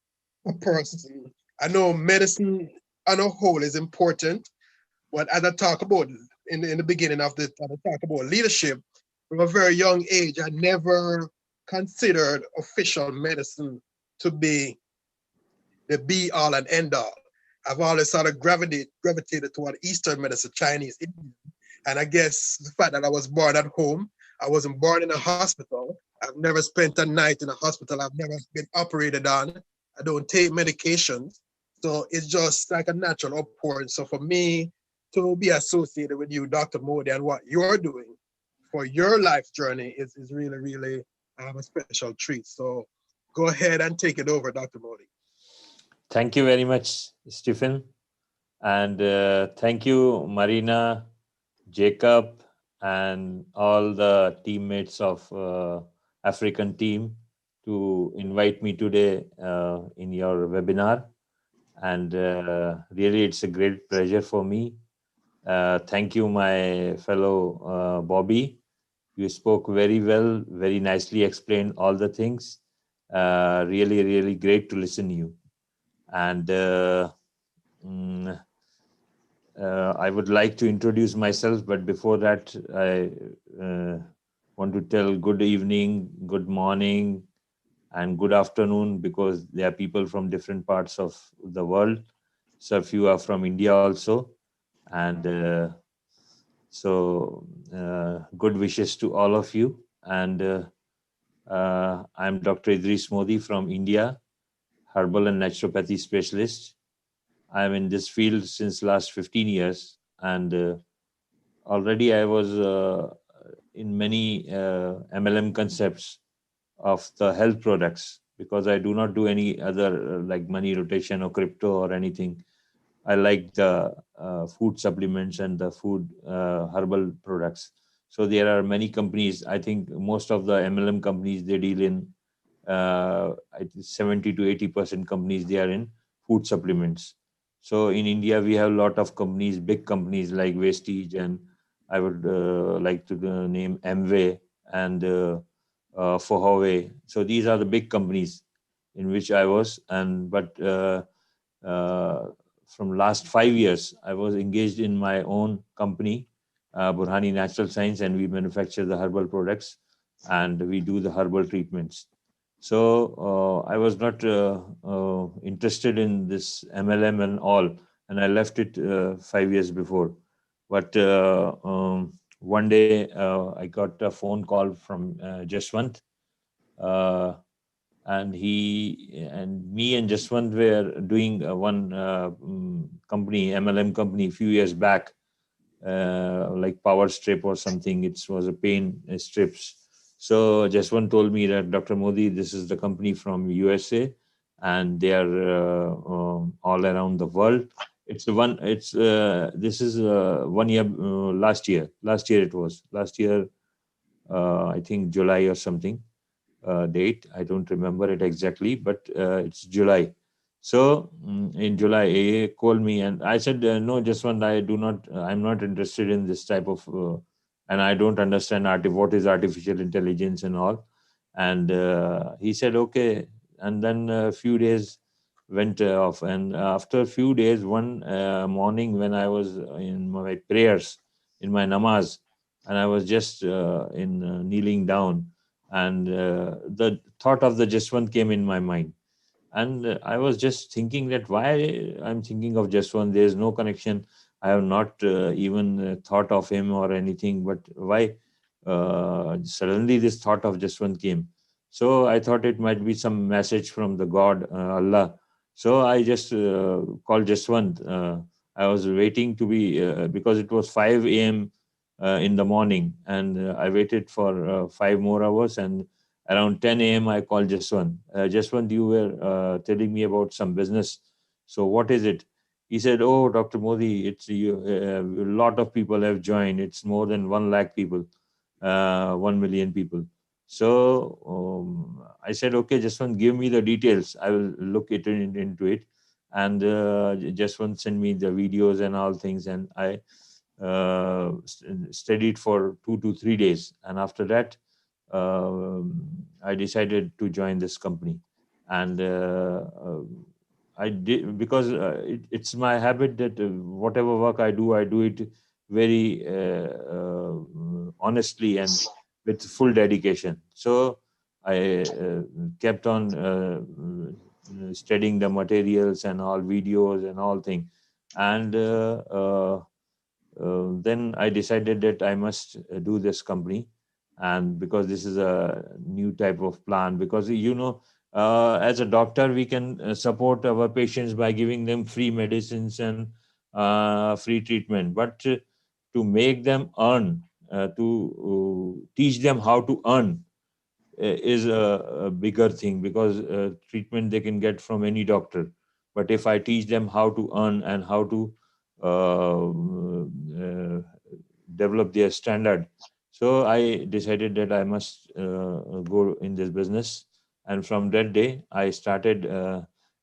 a person. I know medicine on a whole is important, but as I talk about in the beginning of the talk about leadership, from a very young age, I never considered official medicine to be the be all and end all. I've always sort of gravitated toward Eastern medicine, Chinese, Indian. And I guess the fact that I was born at home, I wasn't born in a hospital. I've never spent a night in a hospital. I've never been operated on. I don't take medications. So it's just like a natural outpouring. So for me to be associated with you, Dr. Modi, and what you're doing for your life journey is really, really a special treat. So go ahead and take it over, Dr. Modi. Thank you very much, Stephen. And thank you, Marina, Jacob, and all the teammates of African team to invite me today in your webinar. And really, it's a great pleasure for me. Thank you, my fellow Bobby. You spoke very well, very nicely explained all the things. Really, really great to listen to you. And I would like to introduce myself, but before that, I want to tell good evening, good morning, and good afternoon, because there are people from different parts of the world. So if you are from India also, and so good wishes to all of you. And I'm Dr. Idris Modi from India, herbal and naturopathy specialist. I'm in this field since last 15 years, and already I was in many MLM concepts of the health products, because I do not do any other like money rotation or crypto or anything. I like the food supplements and the food herbal products. So there are many companies. I think most of the MLM companies, they deal in 70 to 80% companies, they are in food supplements. So in India, we have a lot of companies, big companies like Vestige, and I would like to name Amway and Fohaway. So these are the big companies in which I was. But from last 5 years, I was engaged in my own company, Burhani Natural Science, and we manufacture the herbal products and we do the herbal treatments. So I was not interested in this MLM and all, and I left it 5 years before. But one day I got a phone call from Jaswant, and me and Jaswant were doing one company, MLM company, a few years back, like Power Strip or something. It was a pain strips. So Jaswant told me that, Dr. Modi, this is the company from USA, and they are all around the world. It's the one. It's this is 1 year. Last year it was last year. I think July or something. Date. I don't remember it exactly, but it's July. So in July, AA called me and I said, no, Jaswant, I'm not interested in this type of, and I don't understand what is artificial intelligence and all. And he said, okay. And then a few days went off. And after a few days, one morning when I was in my prayers, in my namaz, and I was just kneeling down, and the thought of the Jaswant came in my mind, and I was just thinking that why I'm thinking of Jaswant. There is no connection. I have not even thought of him or anything, but why suddenly this thought of Jaswant came. So I thought it might be some message from the God, Allah. So I just called Jaswant. I was waiting to be because it was 5 a.m. In the morning, and I waited for 5 more hours, and around 10 a.m. I called Jaswant. Jaswant, you were telling me about some business. So what is it? He said, oh, Dr. Modi, it's a lot of people have joined. It's more than 1 lakh people, 1 million people. So I said, okay, Jaswant, give me the details. I will look into it. And Jaswant sent me the videos and all things, and I studied for 2 to 3 days. And after that, I decided to join this company. And I did, because it's my habit that whatever work I do it very honestly and with full dedication. So I kept on studying the materials and all videos and all things. And then I decided that I must do this company, and because this is a new type of plan, because as a doctor we can support our patients by giving them free medicines and free treatment, but to make them earn, to teach them how to earn is a bigger thing, because treatment they can get from any doctor. But if I teach them how to earn and how to develop their standard, so I decided that I must go in this business. And from that day, I started,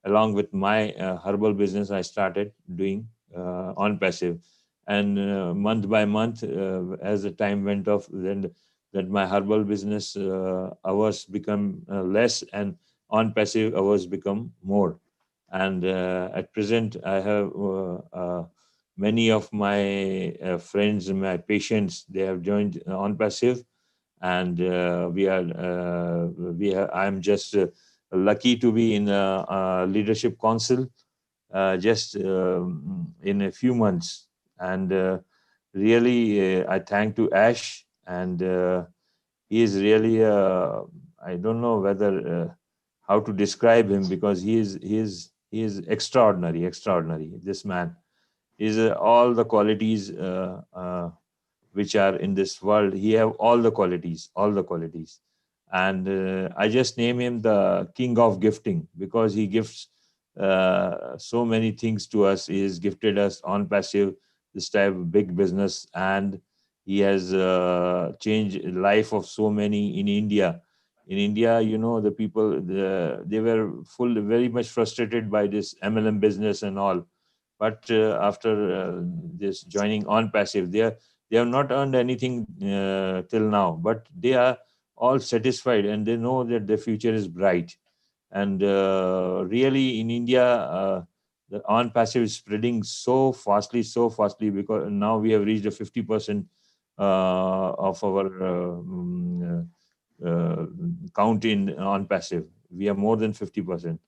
along with my herbal business, I started doing Onpassive. And month by month, as the time went off, then that my herbal business hours become less, and Onpassive hours become more. And at present, I have many of my friends and my patients, they have joined Onpassive, and I'm just lucky to be in a leadership council just in a few months. And really, I thank to Ash, and he is really I don't know whether how to describe him, because he is extraordinary. This man is all the qualities which are in this world. He have all the qualities. And I just name him the king of gifting, because he gifts so many things to us. He has gifted us Onpassive, this type of big business, and he has changed life of so many in India. In India, the people, they were very much frustrated by this MLM business and all. But after this joining Onpassive, they have not earned anything till now, but they are all satisfied, and they know that the future is bright. And really, in India, the Onpassive is spreading so fastly, because now we have reached a 50% of our count in Onpassive. We are more than 50%.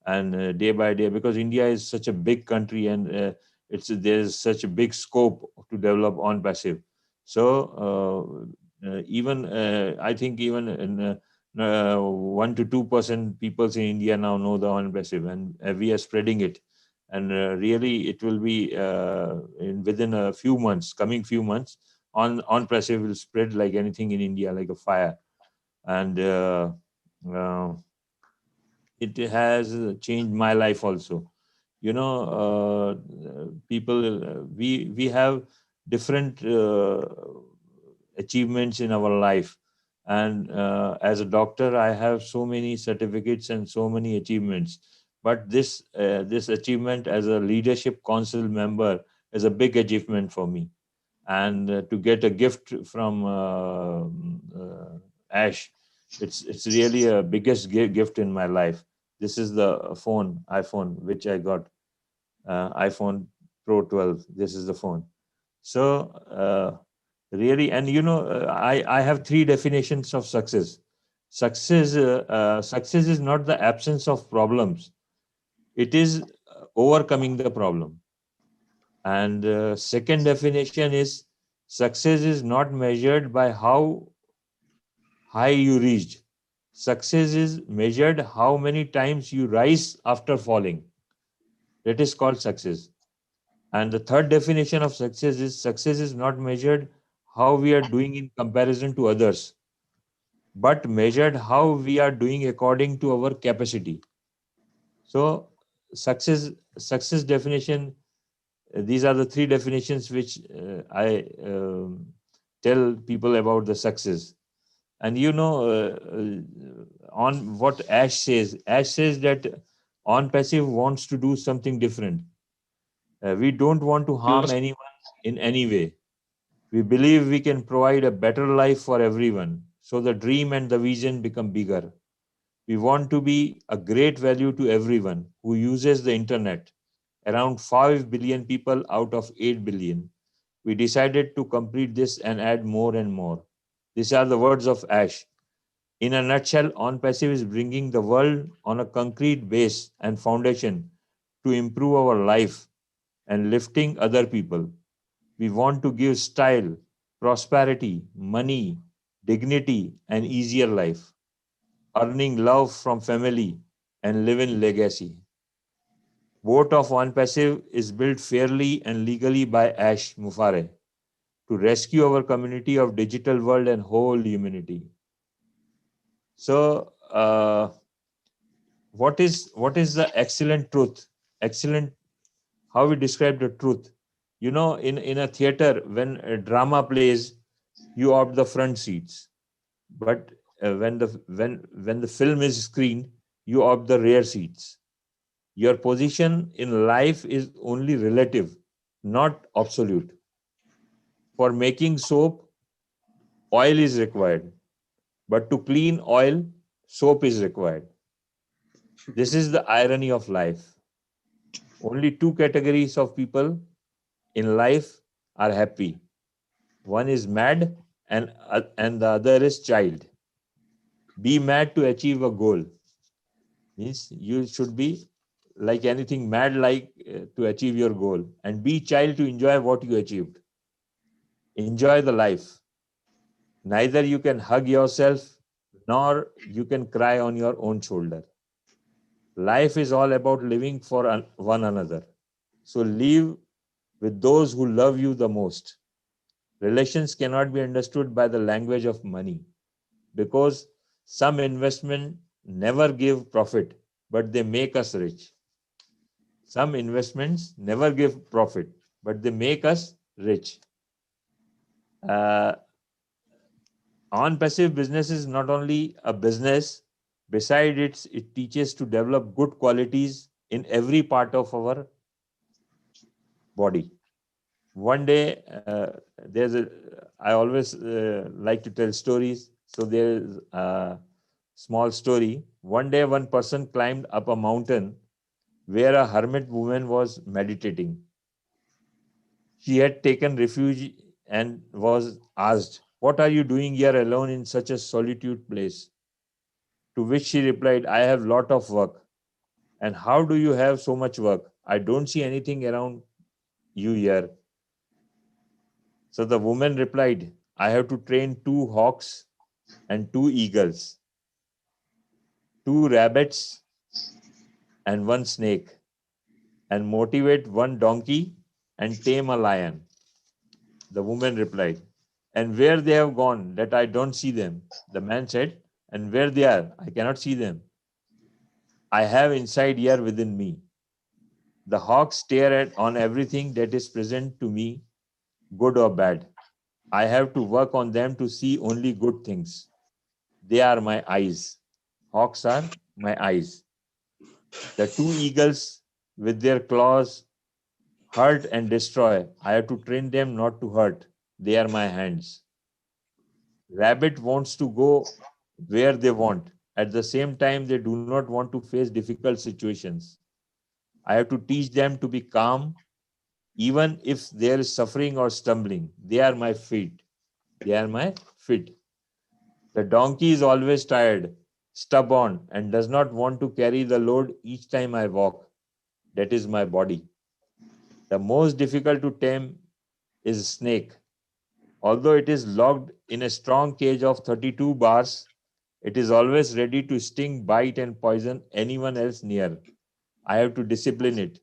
And day by day, because India is such a big country, and there's such a big scope to develop Onpassive. So even I think even 1 to 2% people in India now know the Onpassive, and we are spreading it. And really, it will be within a few months, coming few months, Onpassive will spread like anything in India, like a fire. And it has changed my life also. People, we have different achievements in our life, and as a doctor I have so many certificates and so many achievements, but this achievement as a leadership council member is a big achievement for me. And to get a gift from Ash, it's really a biggest gift in my life. This is the iPhone which I got, iPhone Pro 12. This is the phone. So really, and I have 3 definitions of success. Success is not the absence of problems. It is overcoming the problem. And second definition is success is not measured by how high you reached. Success is measured how many times you rise after falling. That is called success. And the third definition of success is not measured how we are doing in comparison to others, but measured how we are doing according to our capacity. So success definition, these are the 3 definitions which I tell people about the success. And on what Ash says that Onpassive wants to do something different. We don't want to harm anyone in any way. We believe we can provide a better life for everyone, so the dream and the vision become bigger. We want to be a great value to everyone who uses the internet, around 5 billion people out of 8 billion. We decided to complete this and add more and more. These are the words of Ash. In a nutshell, Onpassive is bringing the world on a concrete base and foundation to improve our life and lifting other people. We want to give style, prosperity, money, dignity, and easier life, earning love from family and living legacy. Vote of Onpassive is built fairly and legally by Ash Mufare to rescue our community of digital world and whole humanity. So, what is the excellent truth? Excellent, how we describe the truth? In a theater, when a drama plays, you opt the front seats, but when the film is screened, you opt the rear seats. Your position in life is only relative, not absolute. For making soap, oil is required, but to clean oil, soap is required. This is the irony of life. Only 2 categories of people in life are happy. One is mad, and the other is child. Be mad to achieve a goal. Means you should be like anything mad, like to achieve your goal, and be child to enjoy what you achieved. Enjoy the life. Neither you can hug yourself, nor you can cry on your own shoulder. Life is all about living for one another. So live with those who love you the most. Relations cannot be understood by the language of money, because some investment never give profit, but they make us rich. Some investments never give profit, but they make us rich. Onpassive business is not only a business, besides it teaches to develop good qualities in every part of our body. One day, I always like to tell stories. So there's a small story. One day, one person climbed up a mountain where a hermit woman was meditating. She had taken refuge and was asked, "What are you doing here alone in such a solitude place?" To which she replied, "I have lot of work." "And how do you have so much work? I don't see anything around you here." So the woman replied, "I have to train 2 hawks and 2 eagles, 2 rabbits and 1 snake, and motivate 1 donkey and tame a lion." The woman replied, "And where they have gone that I don't see them?" The man said, "And where they are, I cannot see them. I have inside here within me. The hawks stare at on everything that is present to me, good or bad. I have to work on them to see only good things. They are my eyes. Hawks are my eyes. The 2 eagles with their claws hurt and destroy. I have to train them not to hurt. They are my hands. Rabbit wants to go where they want. At the same time, they do not want to face difficult situations. I have to teach them to be calm, even if there is suffering or stumbling. They are my feet. They are my feet. The donkey is always tired, stubborn, and does not want to carry the load each time I walk. That is my body. The most difficult to tame is snake. Although it is locked in a strong cage of 32 bars, it is always ready to sting, bite, and poison anyone else near. I have to discipline it.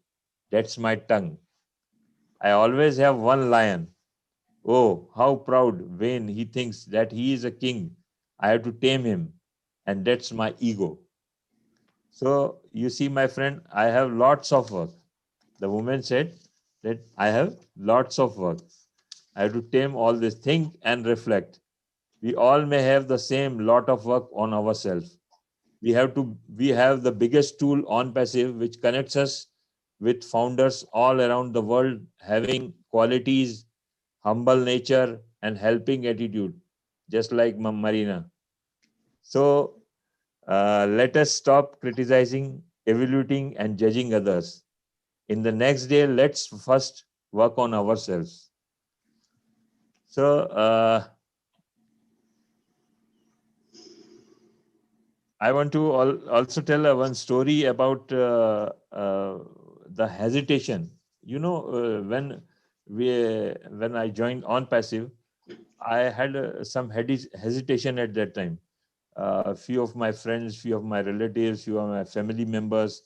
That's my tongue. I always have 1 lion. Oh, how proud, vain he thinks that he is a king. I have to tame him. And that's my ego. So, you see, my friend, I have lots of work. The woman said that I have lots of work. I have to tame all this, think and reflect. We all may have the same lot of work on ourselves. We have the biggest tool Onpassive, which connects us with founders all around the world having qualities, humble nature, and helping attitude, just like Marina. So let us stop criticizing, evaluating, and judging others. In the next day, let's first work on ourselves. So I want to also tell one story about the hesitation. You know, when I joined Onpassive, I had some hesitation at that time. Few of my friends, few of my relatives, few of my family members,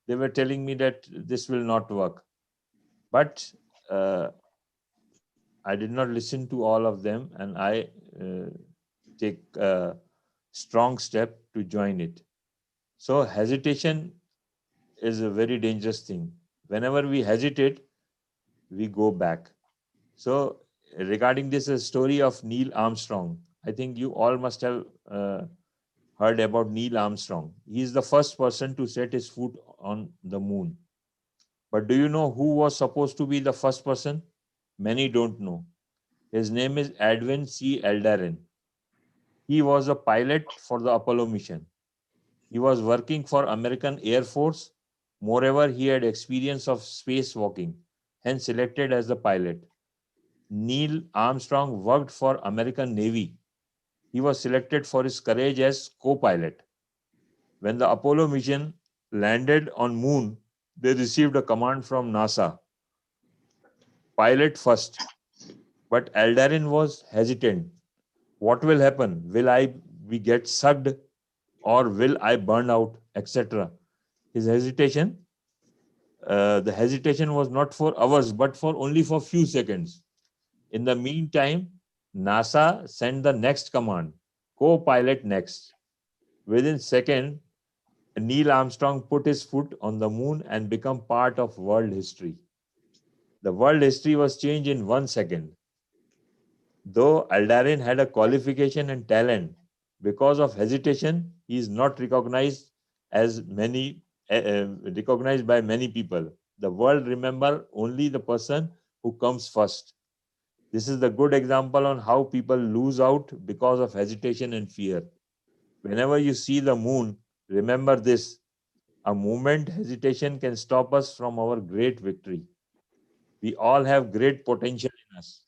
they were telling me that this will not work. But I did not listen to all of them, and I take a strong step to join it. So hesitation is a very dangerous thing. Whenever we hesitate, we go back. So regarding this story of Neil Armstrong, I think you all must have heard about Neil Armstrong. He is the first person to set his foot on the moon. But do you know who was supposed to be the first person? Many don't know. His name is Edwin C. Eldarin. He was a pilot for the Apollo mission. He was working for American Air Force. Moreover, he had experience of spacewalking, hence selected as the pilot. Neil Armstrong worked for American Navy. He was selected for his courage as co-pilot. When the Apollo mission landed on moon, they received a command from NASA. Pilot first. But Eldarin was hesitant. What will happen? Will I be get sucked or will I burn out, etc. His hesitation, the hesitation was not for hours, but for only for few seconds. In the meantime, NASA sent the next command, co-pilot next. Within second, Neil Armstrong put his foot on the moon and become part of world history. The world history was changed in 1 second. Though Aldarin had a qualification and talent, because of hesitation, he is not recognized as many recognized by many people. The world remember only the person who comes first. This is the good example on how people lose out because of hesitation and fear. Whenever you see the moon, remember this. A moment hesitation can stop us from our great victory. We all have great potential in us.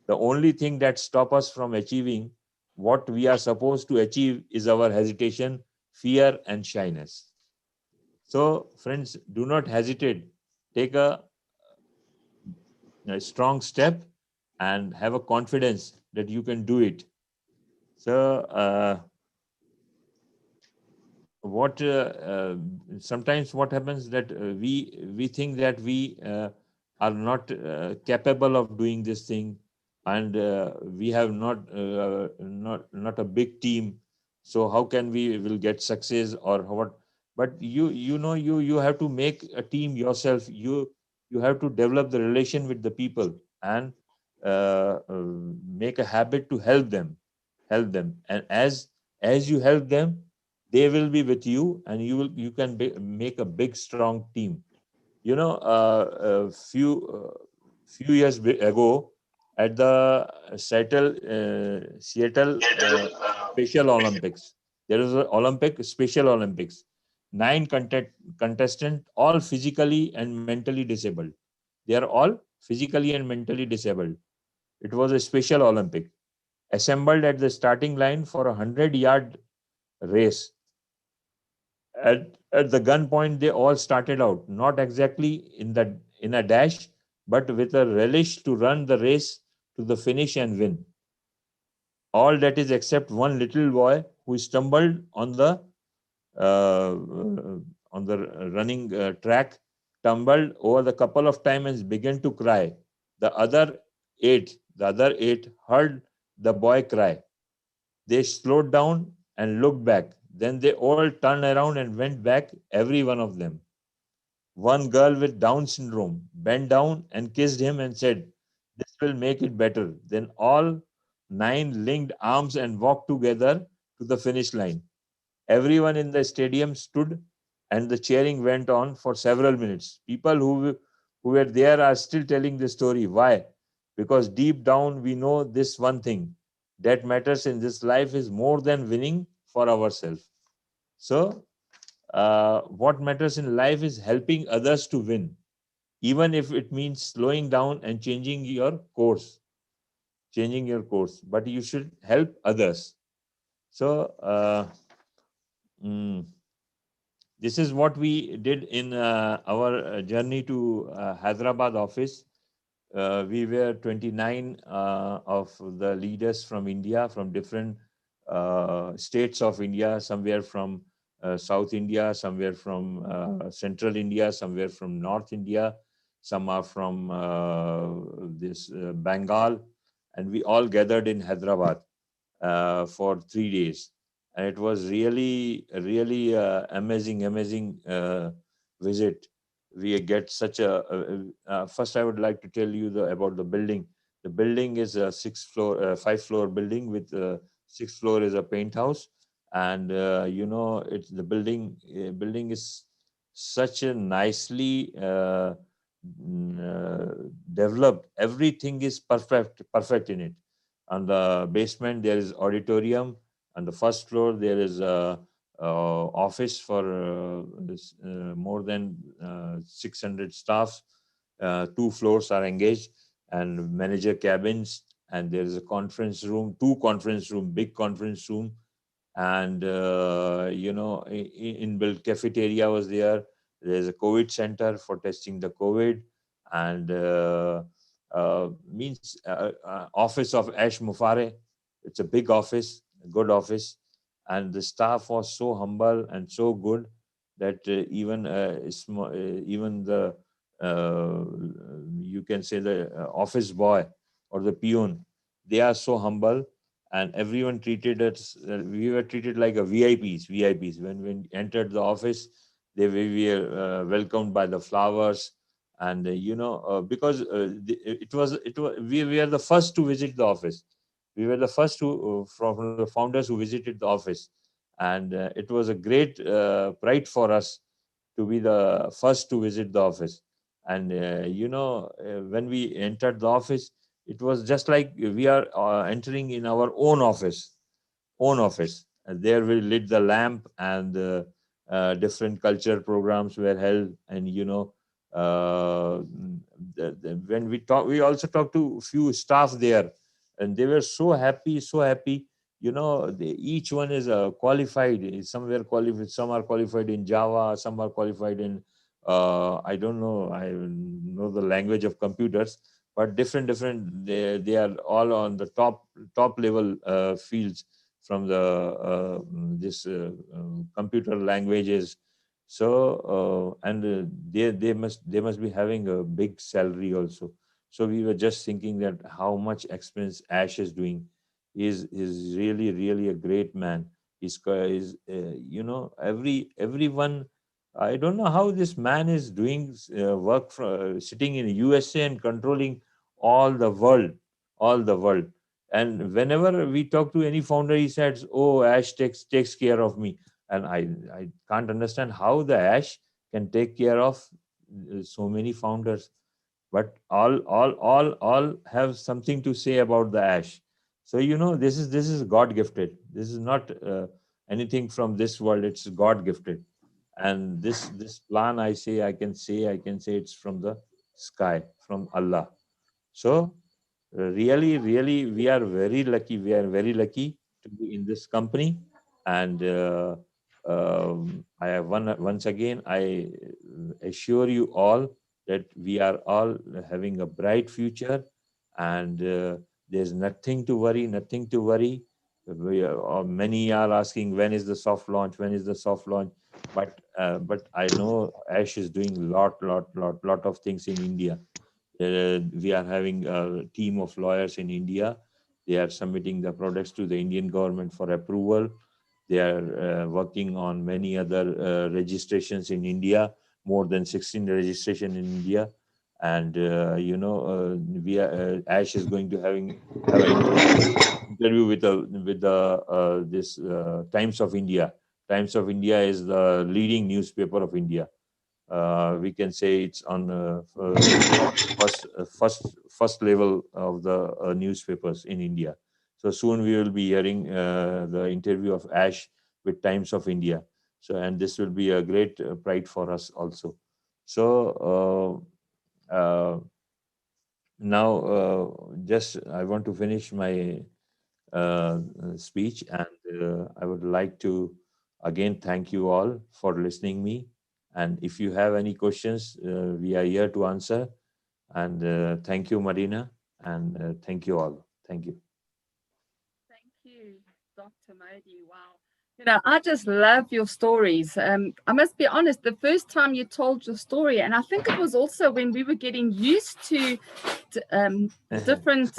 The only thing that stops us from achieving what we are supposed to achieve is our hesitation, fear, and shyness. So, friends, do not hesitate. Take a strong step and have a confidence that you can do it. So, what sometimes what happens that we think that we are not capable of doing this thing, and we have not a big team, so how can we will get success or what? But you have to make a team yourself. You have to develop the relation with the people and make a habit to help them, and as you help them, they will be with you, and you can make a big strong team. A few years ago, at the Seattle Special Olympics, there was an Special Olympics. 9 contestants, all physically and mentally disabled. They are all physically and mentally disabled. It was a Special Olympic assembled at the starting line for a 100-yard race. At the gunpoint, they all started out, not exactly in a dash, but with a relish to run the race to the finish and win. All that is except one little boy who stumbled uh, on the running track, tumbled over the couple of times and began to cry. The other eight heard the boy cry. They slowed down and looked back. Then they all turned around and went back, every one of them. One girl with Down syndrome bent down and kissed him and said, "This will make it better." Then all 9 linked arms and walked together to the finish line. Everyone in the stadium stood and the cheering went on for several minutes. People who were there are still telling the story. Why? Because deep down we know this one thing that matters in this life is more than winning for ourselves. So, what matters in life is helping others to win, even if it means slowing down and changing your course. Changing your course, but you should help others. So, mm, this is what we did in our journey to Hyderabad office. We were 29 of the leaders from India, from different states of India, somewhere from South India, somewhere from Central India, somewhere from North India, some are from this Bengal, and we all gathered in Hyderabad for 3 days, and it was really amazing visit. We get such a first I would like to tell you about the building. The building is a 5 floor building with 6th floor is a paint house, and it's the building is such a nicely developed. Everything is perfect in it. On the basement there is auditorium. On the 1st floor there is a office for more than 600 staff. 2 floors are engaged, and manager cabins, and there is a conference room, 2 conference room, big conference room, and inbuilt cafeteria was there. There's a COVID center for testing the COVID, and means office of Ash Mufare. It's a big office, a good office, and the staff was so humble and so good that even the you can say the office boy or the peon, they are so humble, and everyone treated us. We were treated like a VIPs. When we entered the office, we were welcomed by the flowers, and because we were the first to visit the office. We were the first to from the founders who visited the office, and it was a great pride for us to be the first to visit the office. And when we entered the office, it was just like we are entering in our own office. And there we lit the lamp, and different culture programs were held, and when we also talked to a few staff there, and they were so happy, so happy. Each one is qualified. Somewhere qualified. Some are qualified in Java. Some are qualified in I don't know. I know the language of computers, but different. They are all on the top level fields from the computer languages. So they must be having a big salary also. So we were just thinking that how much experience Ash is doing. Is really a great man. Everyone. I don't know how this man is doing work sitting in USA and controlling all the world, all the world. And whenever we talk to any founder, he says, "Oh, Ash takes care of me." And I can't understand how the Ash can take care of so many founders, but all have something to say about the Ash. So this is God gifted. This is not anything from this world. It's God gifted. And this plan, I can say it's from the sky, from Allah. So really we are very lucky. We are very lucky to be in this company. And I have once again, I assure you all that we are all having a bright future, and there's nothing to worry. Many are asking, when is the soft launch? But I know Ash is doing lot of things in India. We are having a team of lawyers in India. They are submitting the products to the Indian government for approval. They are working on many other registrations in India, more than 16 registration in India. And Ash is going to have an interview with this Times of India. Times of India is the leading newspaper of India. We can say it's on first level of the newspapers in India. So soon we will be hearing the interview of Ash with Times of India. So, and this will be a great pride for us also. So now just I want to finish my speech, and I would like to again thank you all for listening me. And if you have any questions, we are here to answer. And thank you, Marina, and thank you all. Thank you. Thank you, Dr. Modi. Wow. I just love your stories. I must be honest, the first time you told your story, and I think it was also when we were getting used to different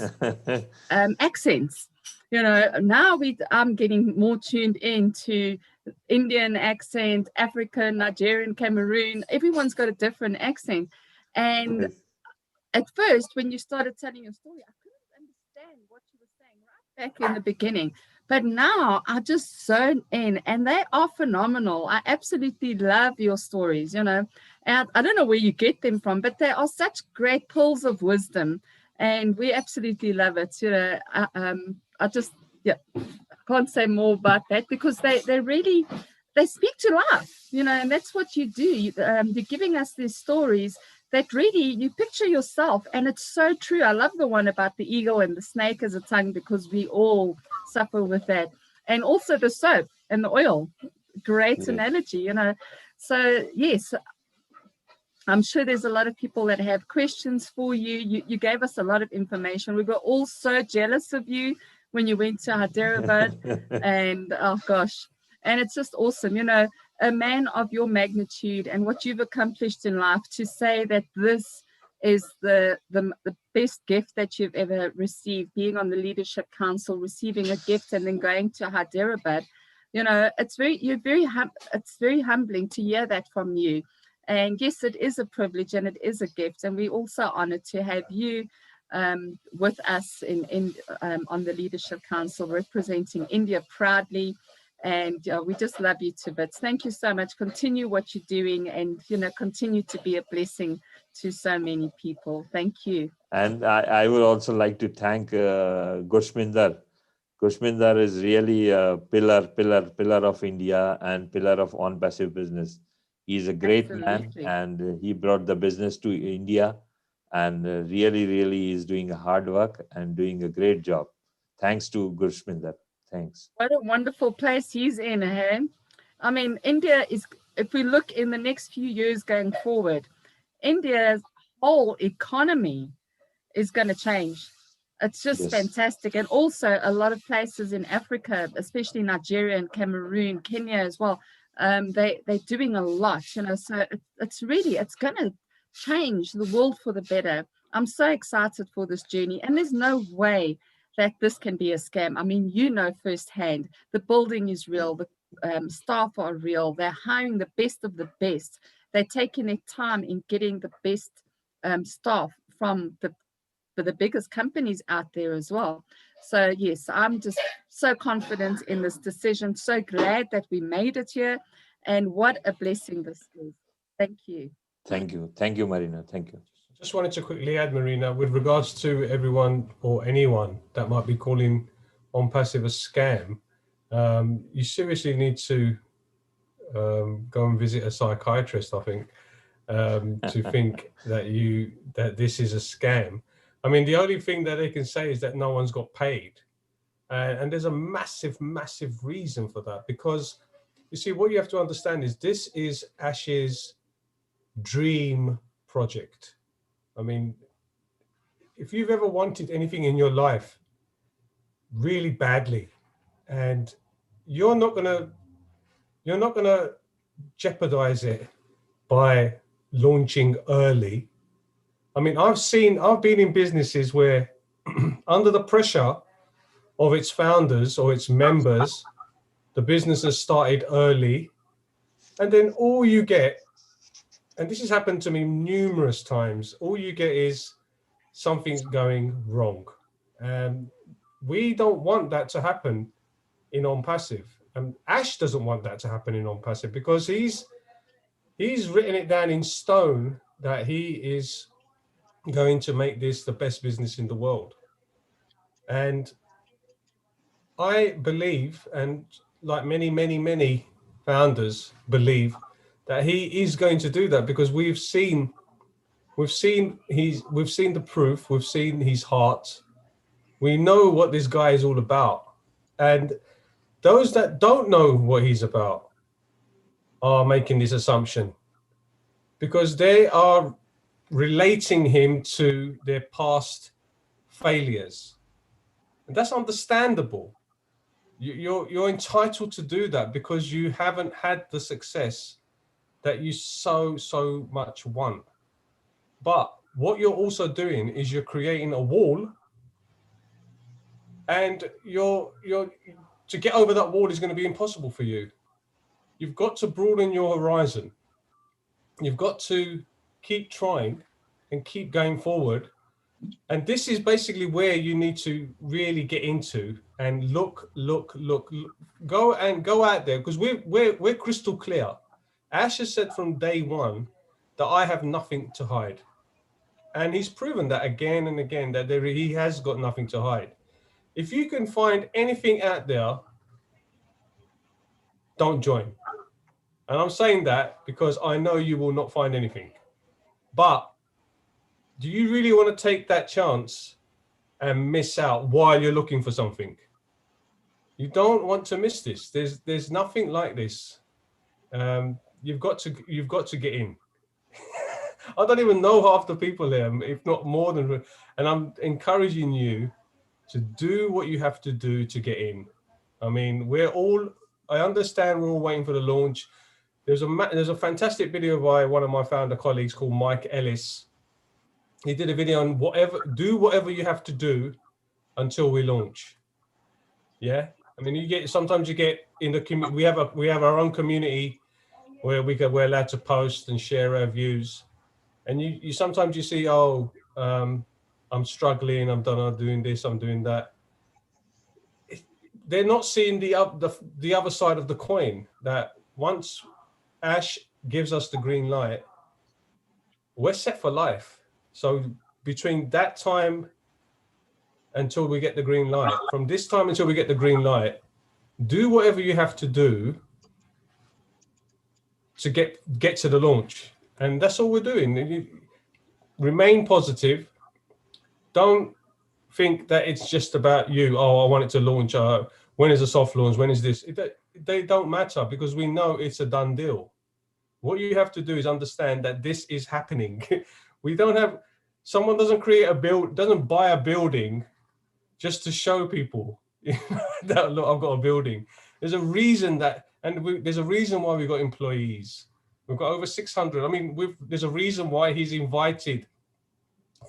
accents. Now I'm getting more tuned into Indian accent, African, Nigerian, Cameroon. Everyone's got a different accent. And at first, when you started telling your story, I couldn't understand what you were saying right back in the beginning. But now I just zone in, and they are phenomenal. I absolutely love your stories, and I don't know where you get them from, but they are such great pearls of wisdom, and we absolutely love it. I just can't say more about that, because they speak to life, and that's what you do. You're giving us these stories that really you picture yourself, and it's so true. I love the one about the eagle and the snake as a tongue, because we all suffer with that. And also the soap and the oil, great analogy, So yes, I'm sure there's a lot of people that have questions for you. You gave us a lot of information. We were all so jealous of you when you went to Hyderabad, and oh gosh, and it's just awesome, a man of your magnitude and what you've accomplished in life, to say that this is the best gift that you've ever received, being on the Leadership Council, receiving a gift and then going to Hyderabad. It's very humbling to hear that from you. And yes, it is a privilege and it is a gift, and we're also honored to have you with us on the Leadership Council, representing India proudly. And we just love you to bits. Thank you so much. Continue what you're doing, and continue to be a blessing to so many people. Thank you. And I would also like to thank Gushminder Kushminder is really a pillar of India and pillar of Onpassive business. He's a great Absolutely. man, and he brought the business to India, and really is doing hard work and doing a great job. Thanks to Kushminder. Thanks. What a wonderful place he's in, hey? I mean, India is, if we look in the next few years going forward, India's whole economy is going to change. It's just Yes. fantastic. And also a lot of places in Africa, especially Nigeria and Cameroon, Kenya as well, they're doing a lot, you know, so it's going to change the world for the better. I'm so excited for this journey, and there's no way that this can be a scam. I mean, you know firsthand, the building is real, the staff are real, they're hiring the best of the best, they're taking their time in getting the best staff from the biggest companies out there as well. So yes, I'm just so confident in this decision, so glad that we made it here, and what a blessing this is. Thank you. Thank you, Marina. Thank you. Just wanted to quickly add, Marina, with regards to everyone or anyone that might be calling Onpassive a scam, you seriously need to go and visit a psychiatrist, I think, to think that this is a scam. I mean, the only thing that they can say is that no one's got paid. And there's a massive reason for that, because you see, what you have to understand is this is Ash's dream project. I mean, if you've ever wanted anything in your life really badly, and you're not gonna jeopardize it by launching early. I mean, I've been in businesses where under the pressure of its founders or its members, the business has started early, and then all you get, and this has happened to me numerous times, all you get is something's going wrong. And we don't want that to happen in Onpassive. And Ash doesn't want that to happen in Onpassive, because he's written it down in stone that he is going to make this the best business in the world. And I believe, and like many founders believe, that he is going to do that, because we've seen the proof, we've seen his heart, we know what this guy is all about. And those that don't know what he's about are making this assumption, because they are relating him to their past failures. And that's understandable. You're entitled to do that, because you haven't had the success that you so much want. But what you're also doing is you're creating a wall, and to get over that wall is going to be impossible for you. You've got to broaden your horizon. You've got to keep trying and keep going forward. And this is basically where you need to really get into and look, go out there, because we're crystal clear. Ash has said from day one that I have nothing to hide. And he's proven that again and again, that he has got nothing to hide. If you can find anything out there, don't join. And I'm saying that because I know you will not find anything. But do you really want to take that chance and miss out while you're looking for something? You don't want to miss this. There's nothing like this. You've got to get in. I don't even know half the people here, if not more than, and I'm encouraging you to do what you have to do to get in. I mean, I understand we're all waiting for the launch. There's a fantastic video by one of my founder colleagues called Mike Ellis. He did a video on do whatever you have to do until we launch. Yeah. I mean, sometimes you get in the community, we have our own community where we're allowed to post and share our views. And you sometimes you see, I'm struggling, I'm doing this, I'm doing that. They're not seeing the other side of the coin, that once Ash gives us the green light, we're set for life. So between that time until we get the green light. From this time until we get the green light, do whatever you have to do to get to the launch. And that's all we're doing. You remain positive. Don't think that it's just about you. Oh, I want it to launch. When is a soft launch? When is this? They don't matter, because we know it's a done deal. What you have to do is understand that this is happening. We don't have, someone doesn't doesn't buy a building just to show people that, look, I've got a building. There's a reason that, there's a reason why we've got employees. We've got over 600. I mean, there's a reason why he's invited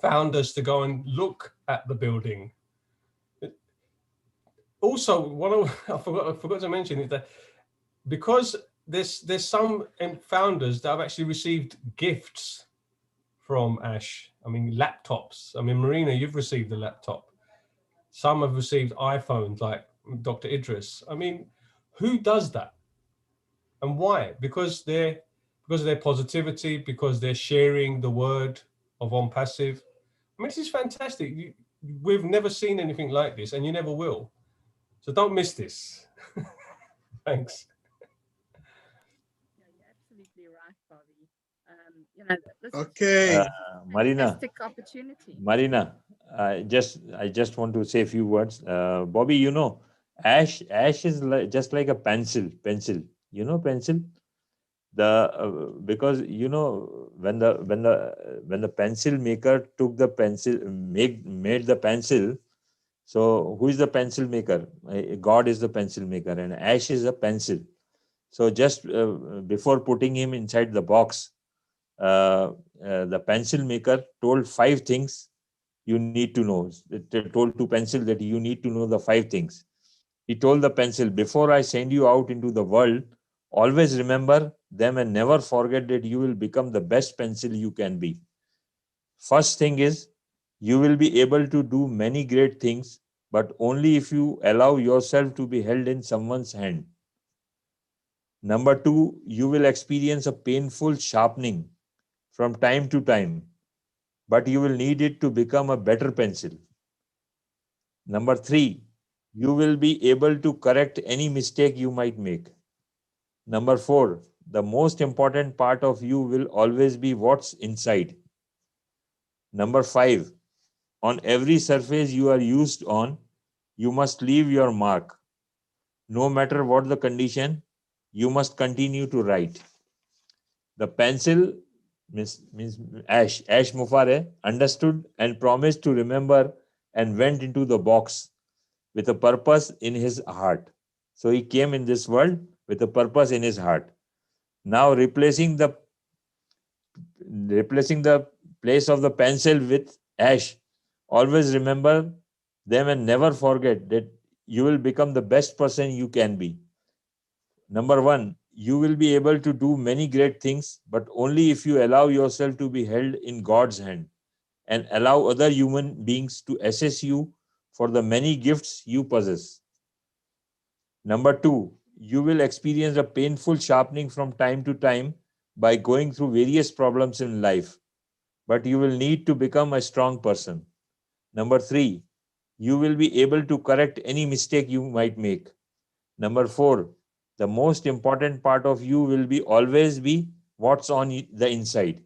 founders to go and look at the building. Also, what I forgot to mention is that because there's some founders that have actually received gifts from Ash. I mean, laptops. I mean, Marina, you've received a laptop. Some have received iPhones, like Dr. Idris. I mean, who does that? And why? Because of their positivity, because they're sharing the word of Onpassive. I mean, this is fantastic. We've never seen anything like this, and you never will. So don't miss this. Thanks. Yeah, you're absolutely right, Bobby. This Okay. is a Marina, fantastic opportunity. Marina, I just want to say a few words. Bobby, you know, Ash is just like a pencil. You know, pencil. Because you know, when the pencil maker took the pencil, made the pencil. So who is the pencil maker? God is the pencil maker, and Ash is a pencil. So just before putting him inside the box, the pencil maker told 5 things you need to know. It told to pencil that you need to know the 5 things. He told the pencil, before I send you out into the world, always remember them and never forget that you will become the best pencil you can be. First thing is, you will be able to do many great things, but only if you allow yourself to be held in someone's hand. Number 2, you will experience a painful sharpening from time to time, but you will need it to become a better pencil. Number 3, you will be able to correct any mistake you might make. Number 4, the most important part of you will always be what's inside. Number 5, on every surface you are used on, you must leave your mark. No matter what the condition, you must continue to write. The pencil means Ash Mufare understood and promised to remember and went into the box with a purpose in his heart. So he came in this world with a purpose in his heart. Now replacing the place of the pencil with Ash. Always remember them and never forget that you will become the best person you can be. Number 1, you will be able to do many great things, but only if you allow yourself to be held in God's hand and allow other human beings to assess you for the many gifts you possess. Number 2, you will experience a painful sharpening from time to time by going through various problems in life, but you will need to become a strong person. Number 3, you will be able to correct any mistake you might make. Number 4, the most important part of you will be always be what's on the inside.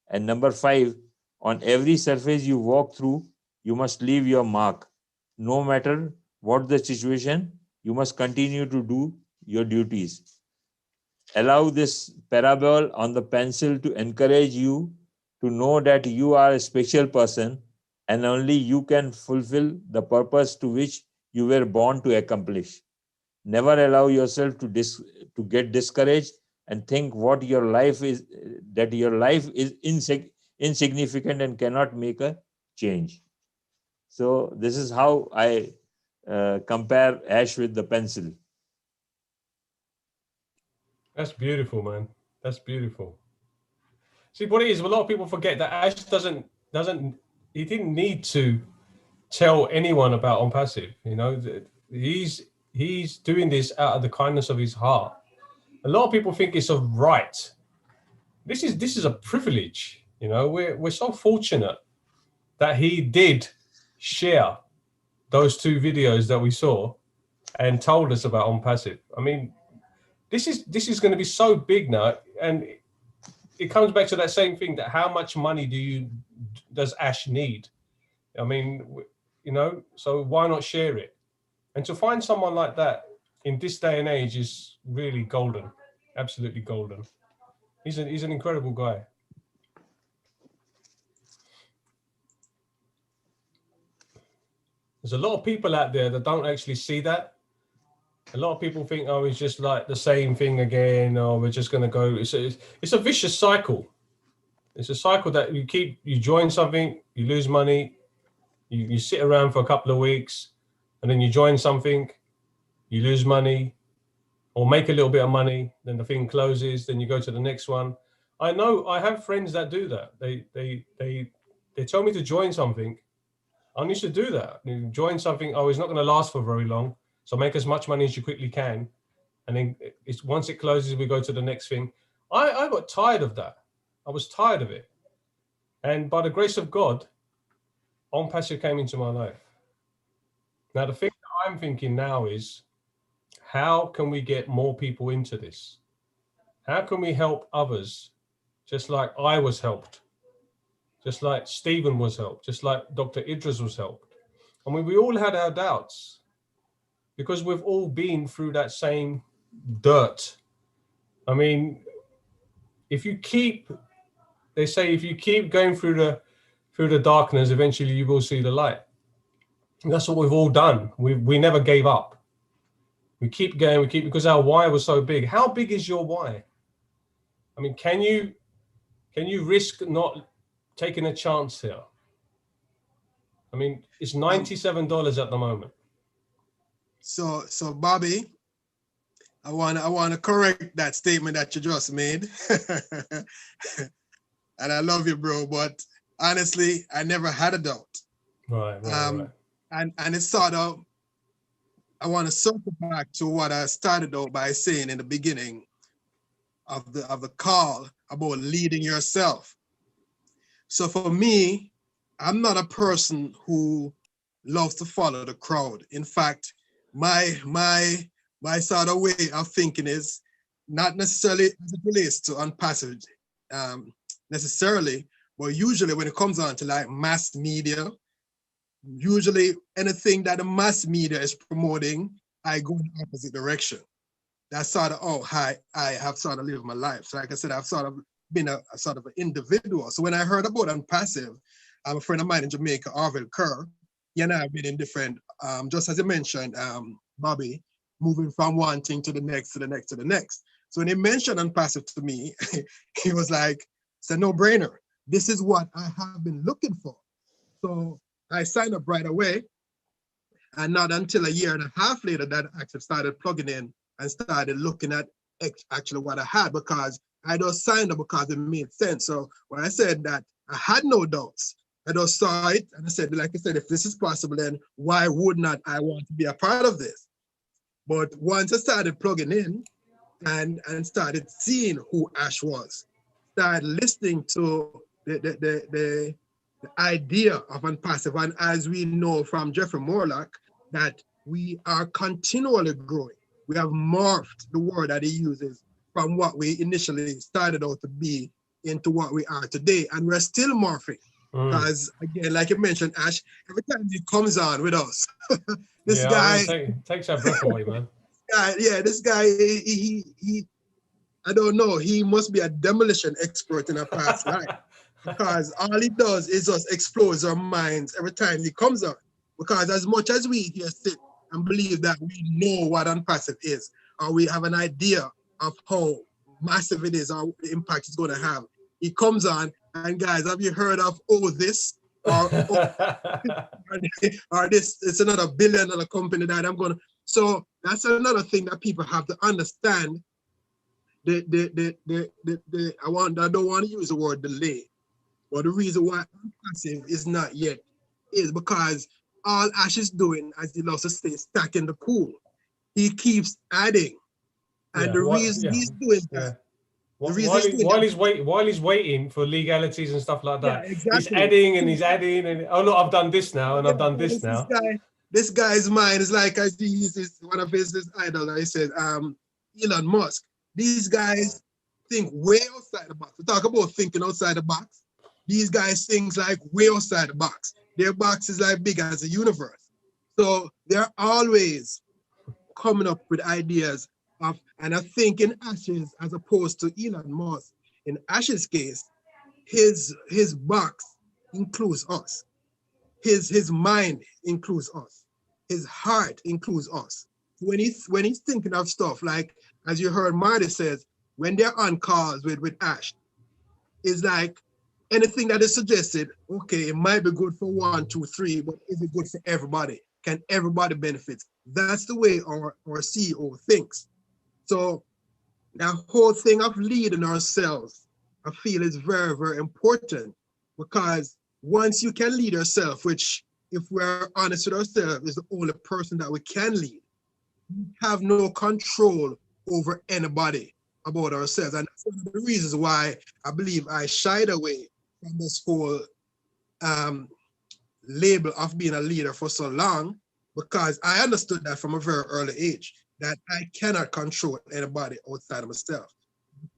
And number 5, on every surface you walk through, you must leave your mark. No matter what the situation, you must continue to do your duties. Allow this parable on the pencil to encourage you to know that you are a special person and only you can fulfill the purpose to which you were born to accomplish. Never allow yourself to get discouraged and think that your life is insignificant and cannot make a change. So this is how I compare Ash with the pencil. That's beautiful, man. That's beautiful. See, what it is, a lot of people forget that Ash he didn't need to tell anyone about Onpassive. You know, he's doing this out of the kindness of his heart. A lot of people think it's a right. This is a privilege. You know, we're so fortunate that he did share those 2 videos that we saw and told us about Onpassive. I mean, this is going to be so big now, and it comes back to that same thing, that how much money does Ash need? I mean, you know, so why not share it? And to find someone like that in this day and age is really golden, absolutely golden. He's an incredible guy. There's a lot of people out there that don't actually see that. A lot of people think, oh, it's just like the same thing again, or we're just going to go. It's a vicious cycle. It's a cycle that you join something, you lose money, you sit around for a couple of weeks, and then you join something, you lose money, or make a little bit of money, then the thing closes, then you go to the next one. I know I have friends that do that. They tell me to join something. I need to do that. You join something, oh, it's not going to last for very long, so make as much money as you quickly can. And then once it closes, we go to the next thing. I got tired of that. I was tired of it. And by the grace of God, Onpassive came into my life. Now, the thing that I'm thinking now is, how can we get more people into this? How can we help others just like I was helped? Just like Stephen was helped, just like Dr. Idris was helped. I mean, we all had our doubts because we've all been through that same dirt. I mean, they say if you keep going through the darkness, eventually you will see the light. And that's what we've all done. We never gave up. We keep going, because our why was so big. How big is your why? I mean, can you risk not taking a chance here? I mean, it's $97 at the moment. So Bobby, I want to correct that statement that you just made. And I love you, bro, but honestly, I never had a doubt. Right. And it's sort of, I want to circle back to what I started out by saying in the beginning of the call about leading yourself. So for me, I'm not a person who loves to follow the crowd. In fact, my sort of way of thinking is not necessarily as it relates to Onpassive necessarily, but usually when it comes on to like mass media, usually anything that the mass media is promoting, I go in the opposite direction. That's sort of how I have sort of lived my life. So like I said, I've sort of been a sort of an individual. So when I heard about Onpassive, a friend of mine in Jamaica, Arvil Kerr, he and I have been in different, just as you mentioned, Bobby, moving from one thing to the next, to the next, to the next. So when he mentioned Onpassive to me, he was like, it's a no-brainer. This is what I have been looking for. So I signed up right away. And not until a year and a half later that I actually started plugging in and started looking at actually what I had, because I just signed up because it made sense. So when I said that I had no doubts, I just saw it and I said, like I said, if this is possible, then why would not I want to be a part of this? But once I started plugging in and started seeing who Ash was, started listening to the idea of Onpassive, and as we know from Jeffrey Morlock, that we are continually growing. We have morphed the word that he uses from what we initially started out to be into what we are today, and we're still morphing. Because again, like you mentioned, Ash, every time he comes on with us, this guy takes our breath away, man. This guy, he I don't know, he must be a demolition expert in a past life, because all he does is just explodes our minds every time he comes on. Because as much as we here sit and believe that we know what Onpassive is, or we have an idea of how massive it is, or the impact it's going to have, he comes on and, guys, have you heard of this? Or this, it's another $1 billion company that I'm going to. So that's another thing that people have to understand. I don't want to use the word delay, but the reason why Onpassive is not yet is because all Ash is doing, as he loves to say, stacking the pool. He keeps adding, and the reason he's doing that. While he's waiting for legalities and stuff like that, exactly. he's adding and he's adding, and oh look, I've done this now, and I've done this now. this guy's mind is like, as he's one of his idols. He said, Elon Musk. These guys think way outside the box. We talk about thinking outside the box. These guys think like way outside the box. Their box is like big as the universe. So they're always coming up with ideas of, and I think in Ash's, as opposed to Elon Musk, in Ash's case, his box includes us. His mind includes us. His heart includes us. When he's thinking of stuff, like as you heard Marty says, when they're on calls with Ash, it's like anything that is suggested, okay, it might be good for 1, 2, 3, but is it good for everybody? Can everybody benefit? That's the way our CEO thinks. So that whole thing of leading ourselves, I feel is very, very important, because once you can lead yourself, which if we're honest with ourselves, is the only person that we can lead, we have no control over anybody about ourselves. And that's one of the reasons why I believe I shied away from this whole label of being a leader for so long, because I understood that from a very early age, that I cannot control anybody outside of myself.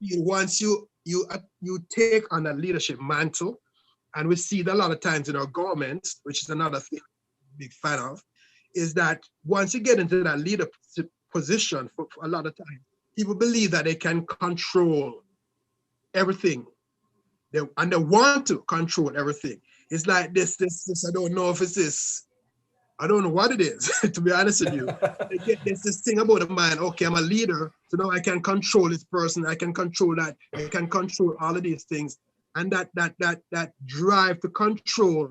Once you take on that leadership mantle, and we see that a lot of times in our governments, which is another thing I'm a big fan of, is that once you get into that leadership position, for a lot of times, people believe that they can control everything. They want to control everything. It's like this, I don't know if it's this, I don't know what it is, to be honest with you. There's this thing about the mind, okay, I'm a leader, so now I can control this person, I can control that, I can control all of these things. And that drive to control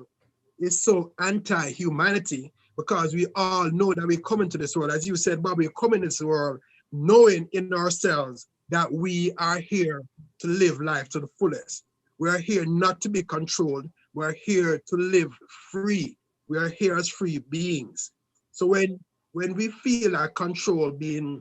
is so anti-humanity, because we all know that we come into this world, as you said, Bob, we come into this world knowing in ourselves that we are here to live life to the fullest. We are here not to be controlled. We're here to live free. We are here as free beings. So when we feel our control being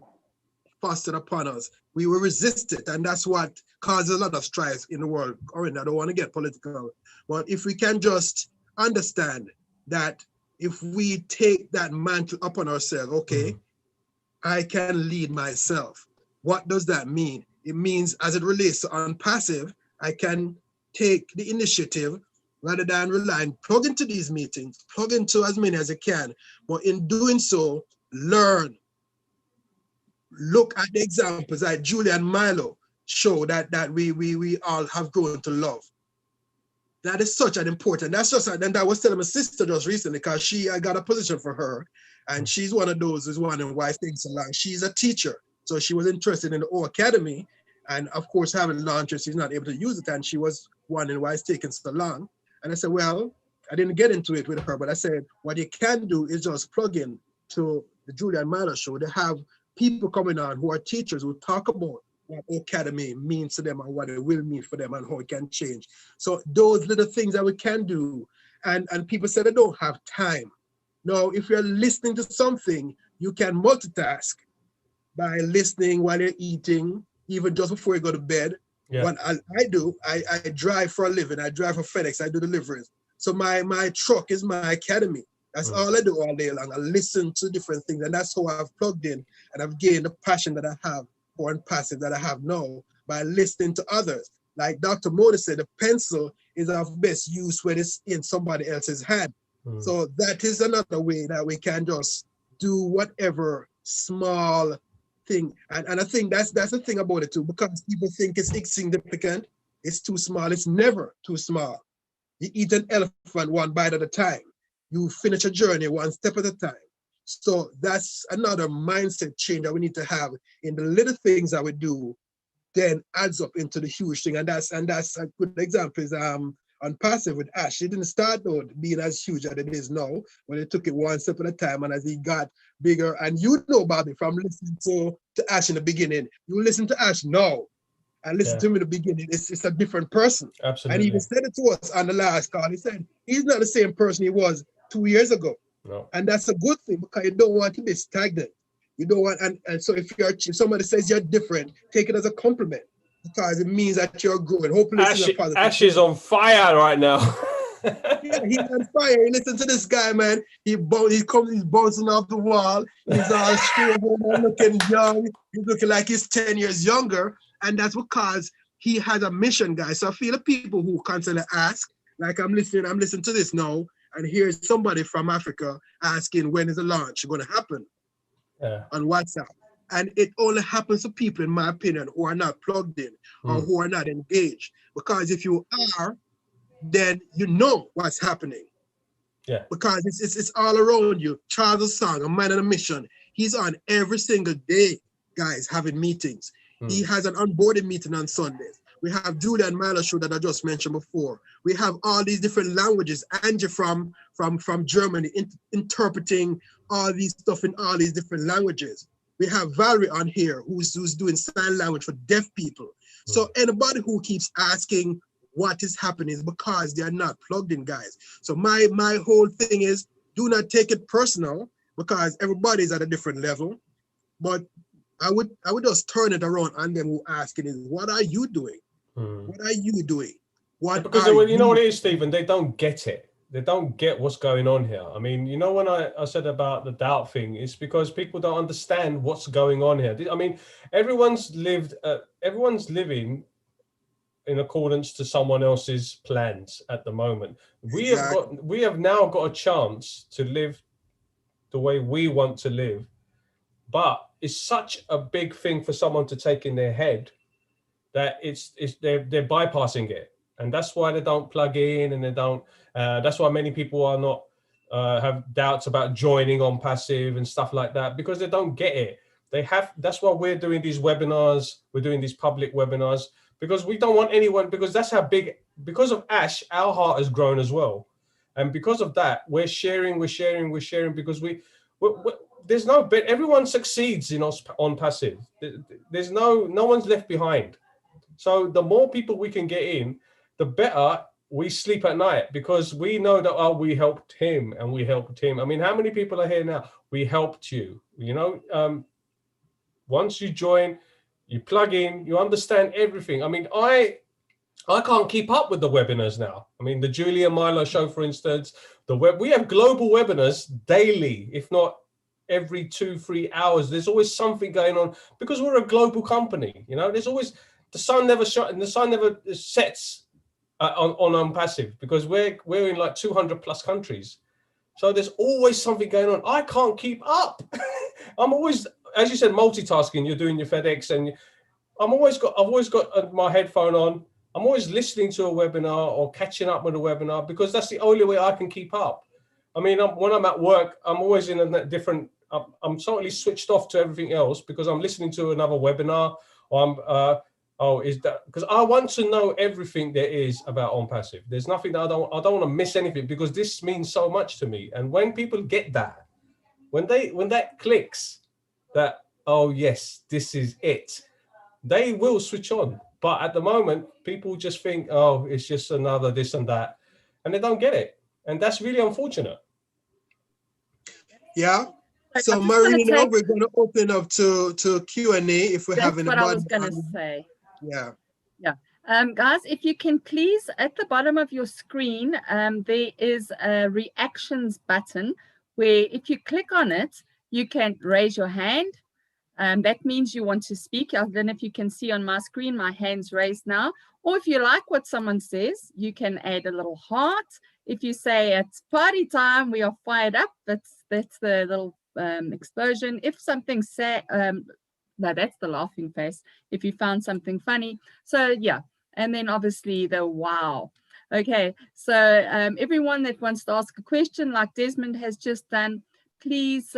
fostered upon us, we will resist it, and that's what causes a lot of strife in the world. I don't want to get political, but if we can just understand that if we take that mantle upon ourselves, okay, I can lead myself. What does that mean? It means, as it relates to Onpassive, I can take the initiative rather than relying, plug into these meetings, plug into as many as I can, but in doing so, learn. Look at the examples like Julia and Milo show that we all have grown to love. That is such an important, that's just, and I was telling my sister just recently, because I got a position for her, and she's one of those who's wondering why things so long. She's a teacher, so she was interested in the O Academy, and of course, having launched it, she's not able to use it, and she was wondering why it's taking so long. And I said, well, I didn't get into it with her, but I said, what you can do is just plug in to the Julia and Milo show. They have people coming on who are teachers who talk about what Academy means to them and what it will mean for them and how it can change. So those little things that we can do, and people say they don't have time. No, if you're listening to something, you can multitask by listening while you're eating, even just before you go to bed. Yeah. What I do, I drive for a living. I drive for FedEx. I do deliveries. So my truck is my academy. That's all I do all day long. I listen to different things, and that's how I've plugged in, and I've gained the passion that I have for Onpassive that I have now by listening to others. Like Dr. Modi said, the pencil is of best use when it's in somebody else's hand. So that is another way that we can just do whatever small thing. And I think that's the thing about it too, because people think it's insignificant, it's too small. It's never too small. You eat an elephant one bite at a time. You finish a journey one step at a time. So that's another mindset change that we need to have in the little things that we do, then adds up into the huge thing. And that's a good example is Onpassive with Ash. It didn't start though being as huge as it is now, when it took it one step at a time, and as he got bigger. And you know, Bobby, from listening to Ash in the beginning, you listen to Ash now and listen to him in the beginning, it's a different person. Absolutely. And he even said it to us on the last call. He said he's not the same person he was 2 years ago. No. And that's a good thing, because you don't want to be stagnant. You don't want, and so if somebody says you're different, take it as a compliment, because it means that you're growing. Hopefully, Ash is on fire right now. Yeah, he's on fire. Listen to this guy, man. He's bouncing off the wall. He's all straight, looking young. He's looking like he's 10 years younger. And that's because he has a mission, guys. So I feel the people who constantly ask, like I'm listening to this now, and here's somebody from Africa asking when is the launch going to happen on WhatsApp. And it only happens to people, in my opinion, who are not plugged in or who are not engaged. Because if you are, then you know what's happening. Yeah. Because it's all around you. Charles Song, a man on a mission. He's on every single day, guys, having meetings. He has an onboarding meeting on Sundays. We have Julian Milo show that I just mentioned before. We have all these different languages. Angie from Germany interpreting all these stuff in all these different languages. We have Valerie on here who's doing sign language for deaf people. So anybody who keeps asking what is happening is because they are not plugged in, guys. So my whole thing is, do not take it personal, because everybody's at a different level. But I would just turn it around on them who asking is, what are you doing? What are you doing? Because you know what it is, Stephen? They don't get it. They don't get what's going on here. I mean, you know, when I said about the doubt thing, it's because people don't understand what's going on here. I mean, everyone's living in accordance to someone else's plans at the moment. We have now got a chance to live the way we want to live, but it's such a big thing for someone to take in their head that they're bypassing it, and that's why they don't plug in, and they don't. That's why many people are not have doubts about joining Onpassive and stuff like that, because they don't get it. That's why we're doing these webinars. We're doing these public webinars, because we don't want anyone, because that's how big, because of Ash, our heart has grown as well. And because of that, we're sharing, because there's no bit, everyone succeeds in Onpassive. There's no one's left behind. So the more people we can get in, the better we sleep at night, because we know that, oh, we helped him and we helped him. I mean, how many people are here now? We helped you, you know, once you join, you plug in, you understand everything. I mean, I can't keep up with the webinars now. I mean, the Julia Milo show, for instance, we have global webinars daily, if not every 2-3 hours. There's always something going on, because we're a global company. You know, there's always, the sun never sets on Onpassive, because we're in like 200 plus countries. So there's always something going on. I can't keep up. I'm always, as you said, multitasking. You're doing your FedEx, and I've always got my headphone on. I'm always listening to a webinar or catching up with a webinar, because that's the only way I can keep up. I mean, when I'm at work, I'm always in a different, I'm totally switched off to everything else, because I'm listening to another webinar, or because I want to know everything there is about Onpassive. There's nothing that I don't want to miss anything, because this means so much to me. And when people get that, when that clicks, that, oh yes, this is it, they will switch on. But at the moment, people just think, oh, it's just another this and that, and they don't get it. And that's really unfortunate. Yeah. So Marina, we're going to open up to Q&A if we have anybody. That's what I was going to say. Yeah. Guys, if you can please, at the bottom of your screen, there is a reactions button where if you click on it, you can raise your hand. That means you want to speak. I don't know if you can see on my screen, my hand's raised now. Or if you like what someone says, you can add a little heart. If you say it's party time, we are fired up, that's the little explosion. If something no, that's the laughing face, if you found something funny. So yeah, and then obviously the wow. Okay, so everyone that wants to ask a question, like Desmond has just done, please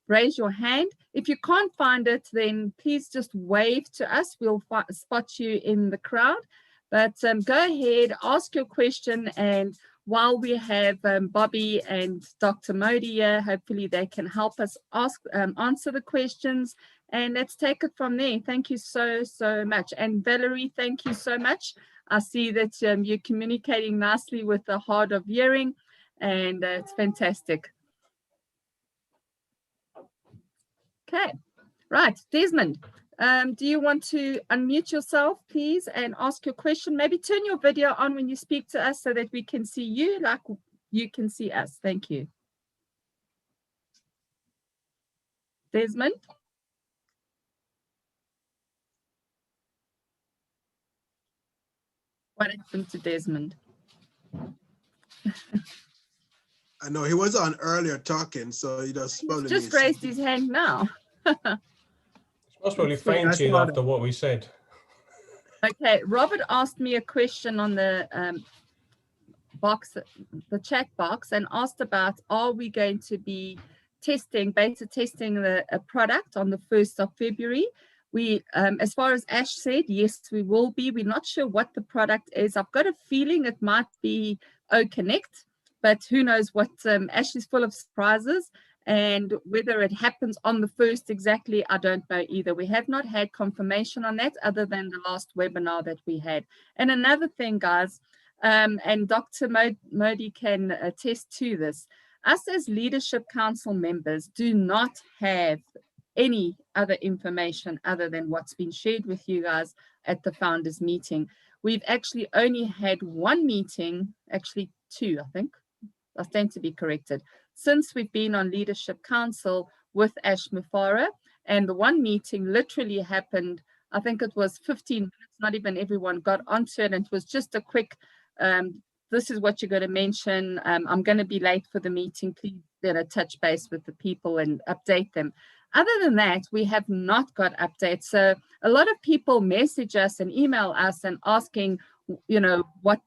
raise your hand. If you can't find it, then please just wave to us. We'll spot you in the crowd. But go ahead, ask your question, and while we have Bobby and Dr. Modi here, hopefully they can help us answer the questions, and let's take it from there. Thank you so much. And Valerie, thank you so much. I see that you're communicating nicely with the hard of hearing, and it's fantastic. Okay, right, Desmond, Do you want to unmute yourself, please, and ask your question? Maybe turn your video on when you speak to us so that we can see you like you can see us. Thank you. Desmond? What happened to Desmond? I know he was on earlier talking, so he just probably Just raised his hand now. Most probably fainted after what we said. Okay, Robert asked me a question on the box, the chat box, and asked about, are we going to be beta testing a product on the 1st of February? We, as far as Ash said, yes, we will be. We're not sure what the product is. I've got a feeling it might be OConnect, but who knows what, Ash is full of surprises. And whether it happens on the 1st exactly, I don't know either. We have not had confirmation on that other than the last webinar that we had. And another thing, guys, and Dr. Modi can attest to this, us as Leadership Council members do not have any other information other than what's been shared with you guys at the founders meeting. We've actually only had one meeting, actually two, I think. I stand to be corrected, since we've been on Leadership Council with Ash Mufara, and the one meeting literally happened, I think it was 15 minutes, not even everyone got onto it, and it was just a quick, this is what you're going to mention, I'm going to be late for the meeting, please touch base with the people and update them. Other than that, we have not got updates. So a lot of people message us and email us and asking, you know, what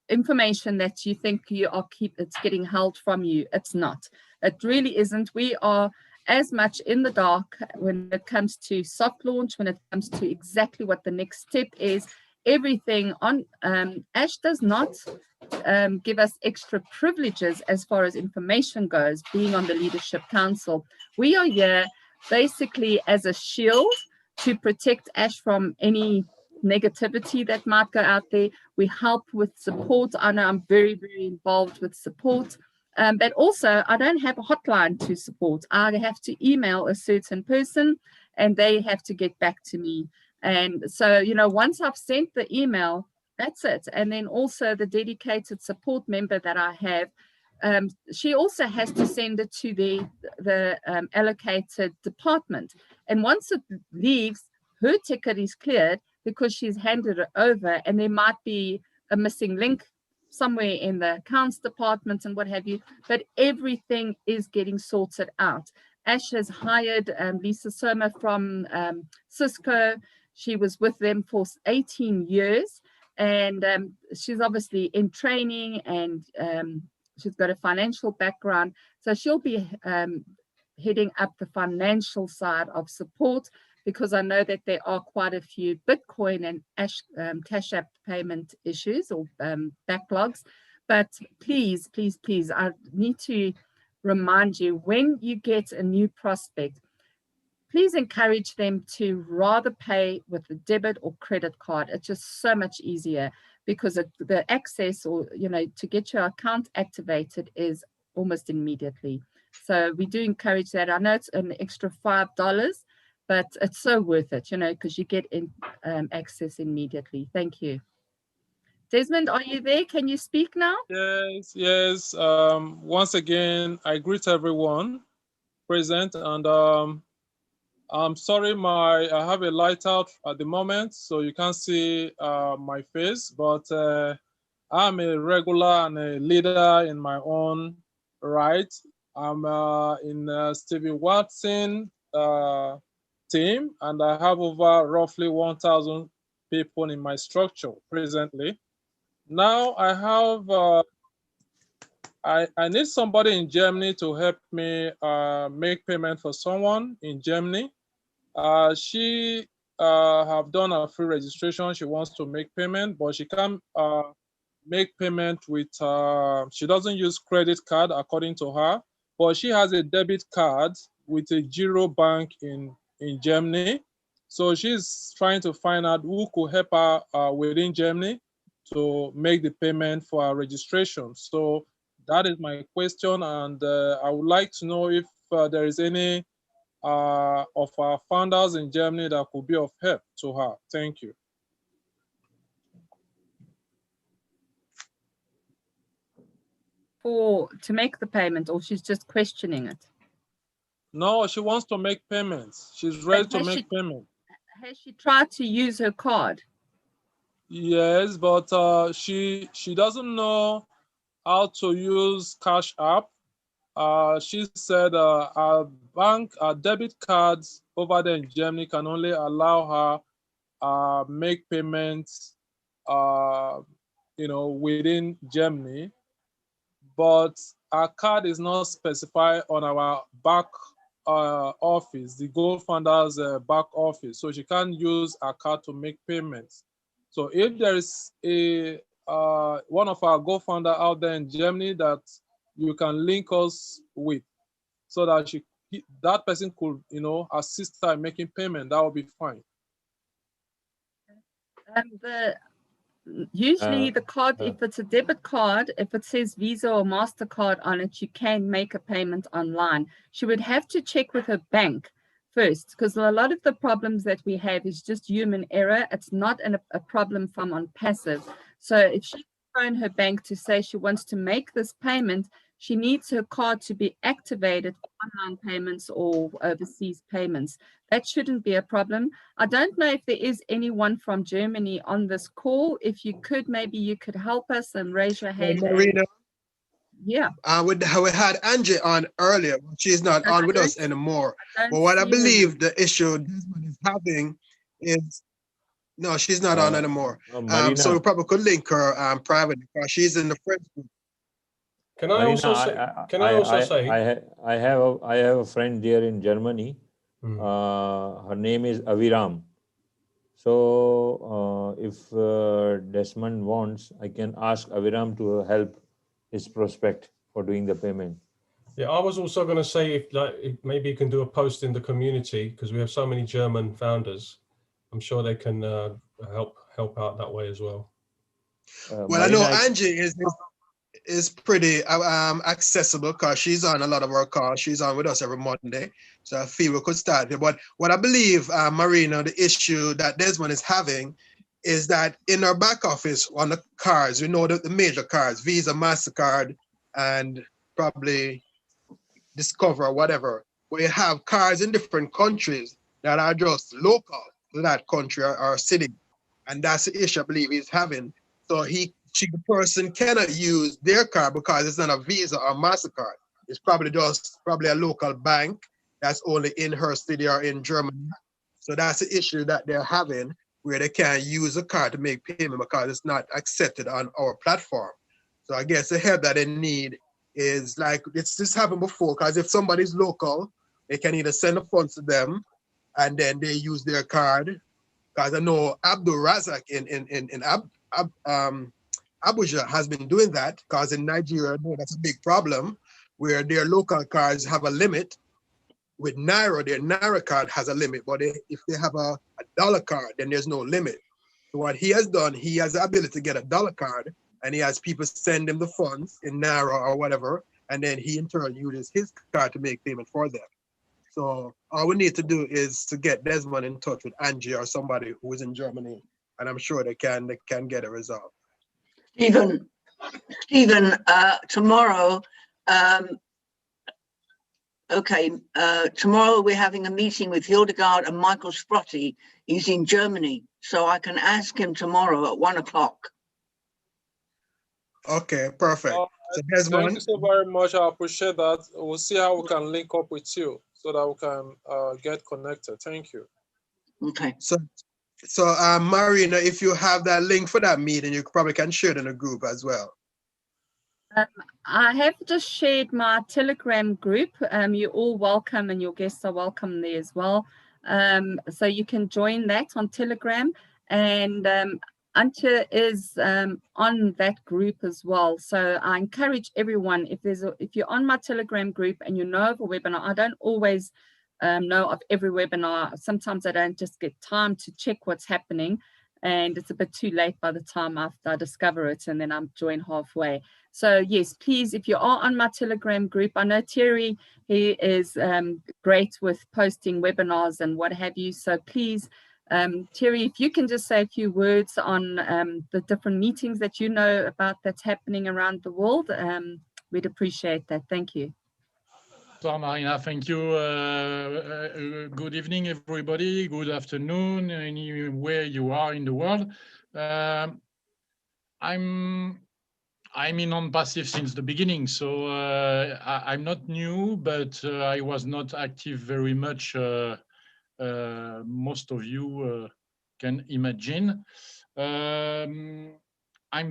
information that you think you are it's getting held from you. It's not. It really isn't. We are as much in the dark when it comes to soft launch, when it comes to exactly what the next step is. Everything on Ash does not give us extra privileges as far as information goes, being on the Leadership Council. We are here basically as a shield to protect Ash from any negativity that might go out there. We help with support. I know I'm very, very involved with support, but also I don't have a hotline to support. I have to email a certain person and they have to get back to me. And so, you know, once I've sent the email, that's it. And then also the dedicated support member that I have, she also has to send it to the allocated department. And once it leaves, her ticket is cleared because she's handed it over, and there might be a missing link somewhere in the accounts department and what have you, but everything is getting sorted out. Ash has hired Lisa Soma from Cisco. She was with them for 18 years, and she's obviously in training, and she's got a financial background. So she'll be heading up the financial side of support, because I know that there are quite a few Bitcoin and Cash App payment issues or backlogs. But please, please, please, I need to remind you, when you get a new prospect, please encourage them to rather pay with a debit or credit card. It's just so much easier, because the access, or, you know, to get your account activated is almost immediately. So we do encourage that. I know it's an extra $5, but it's so worth it, you know, because you get in access immediately. Thank you. Desmond, are you there? Can you speak now? Yes, yes. Once again, I greet everyone present, and I'm sorry, I have a light out at the moment, so you can't see my face, but I'm a regular and a leader in my own right. I'm in Stevie Watson team, and I have over roughly 1,000 people in my structure presently. Now I have, I need somebody in Germany to help me make payment for someone in Germany. She have done a free registration. She wants to make payment, but she can't make payment with, she doesn't use credit card according to her, but she has a debit card with a Giro bank in Germany. So she's trying to find out who could help her within Germany to make the payment for her registration. So that is my question, and I would like to know if there is any of our founders in Germany that could be of help to her. Thank you. To make the payment, or she's just questioning it? No, she wants to make payments. She's ready to make payment. Has she tried to use her card? Yes, but she doesn't know how to use Cash App. She said our debit cards over there in Germany can only allow her make payments, within Germany, but our card is not specified on our back office, the Gold Founders back office, so she can't use our card to make payments. So if there is a one of our Gold Founder out there in Germany that you can link us with, so that that person could, assist her in making payment, that would be fine. Usually the card, if it's a debit card, if it says Visa or MasterCard on it, you can make a payment online. She would have to check with her bank first, because a lot of the problems that we have is just human error. It's not a problem from Onpassive. So if she phone her bank to say she wants to make this payment, she needs her card to be activated for online payments or overseas payments. That shouldn't be a problem. I don't know if there is anyone from Germany on this call. If you could, maybe you could help us and raise your hand. Marina, yeah. We had Angie on earlier. She's not on with us anymore. But what I believe the issue Desmond is having is, no, she's not on anymore. So we probably could link her privately because she's in the French group. Can I also say? I have a friend there in Germany. Her name is Aviram. So if Desmond wants, I can ask Aviram to help his prospect for doing the payment. Yeah, I was also going to say if maybe you can do a post in the community, because we have so many German founders. I'm sure they can help out that way as well. Well, Marina, I know Angie is pretty accessible because she's on a lot of our calls. She's on with us every Monday. So I feel we could start there. But what I believe, Marina, the issue that Desmond is having is that in our back office on the cards, we know the major cards, Visa, MasterCard, and probably Discover or whatever, where you have cards in different countries that are just local to that country or city. And that's the issue I believe he's having. So the person cannot use their card because it's not a Visa or MasterCard. It's probably a local bank that's only in her city or in Germany. So that's the issue that they're having, where they can't use a card to make payment because it's not accepted on our platform. So I guess the help that they need is like, it's just happened before, because if somebody's local, they can either send the funds to them and then they use their card. Because I know Abdul Razak in Abuja has been doing that, because in Nigeria, that's a big problem, where their local cards have a limit. With Naira, their Naira card has a limit, but if they have a dollar card, then there's no limit. So what he has done, he has the ability to get a dollar card, and he has people send him the funds in Naira or whatever, and then he in turn uses his card to make payment for them. So all we need to do is to get Desmond in touch with Angie or somebody who is in Germany, and I'm sure they can get a result. Stephen, tomorrow, tomorrow we're having a meeting with Hildegard and Michael Sprotti. He's in Germany, so I can ask him tomorrow at 1 o'clock. Okay, perfect. So thank you so very much. I appreciate that. We'll see how we can link up with you so that we can get connected. Thank you. Okay. So Marina, if you have that link for that meeting, you probably can share it in a group as well. I have just shared my Telegram group. You're all welcome, and your guests are welcome there as well. So you can join that on Telegram, and Antje is on that group as well. So I encourage everyone, if you're on my Telegram group and you know of a webinar, I don't always know of every webinar. Sometimes I don't just get time to check what's happening. and it's a bit too late by the time I discover it, and then I'm joined halfway. So yes, please, if you are on my Telegram group, I know Terry, he is great with posting webinars and what have you. So please, Terry, if you can just say a few words on the different meetings that you know about that's happening around the world, we'd appreciate that. Thank you. So, Marina, thank you. Good evening, everybody. Good afternoon, anywhere you are in the world. I'm in Onpassive since the beginning, so I'm not new, but I was not active very much. Most of you can imagine. I'm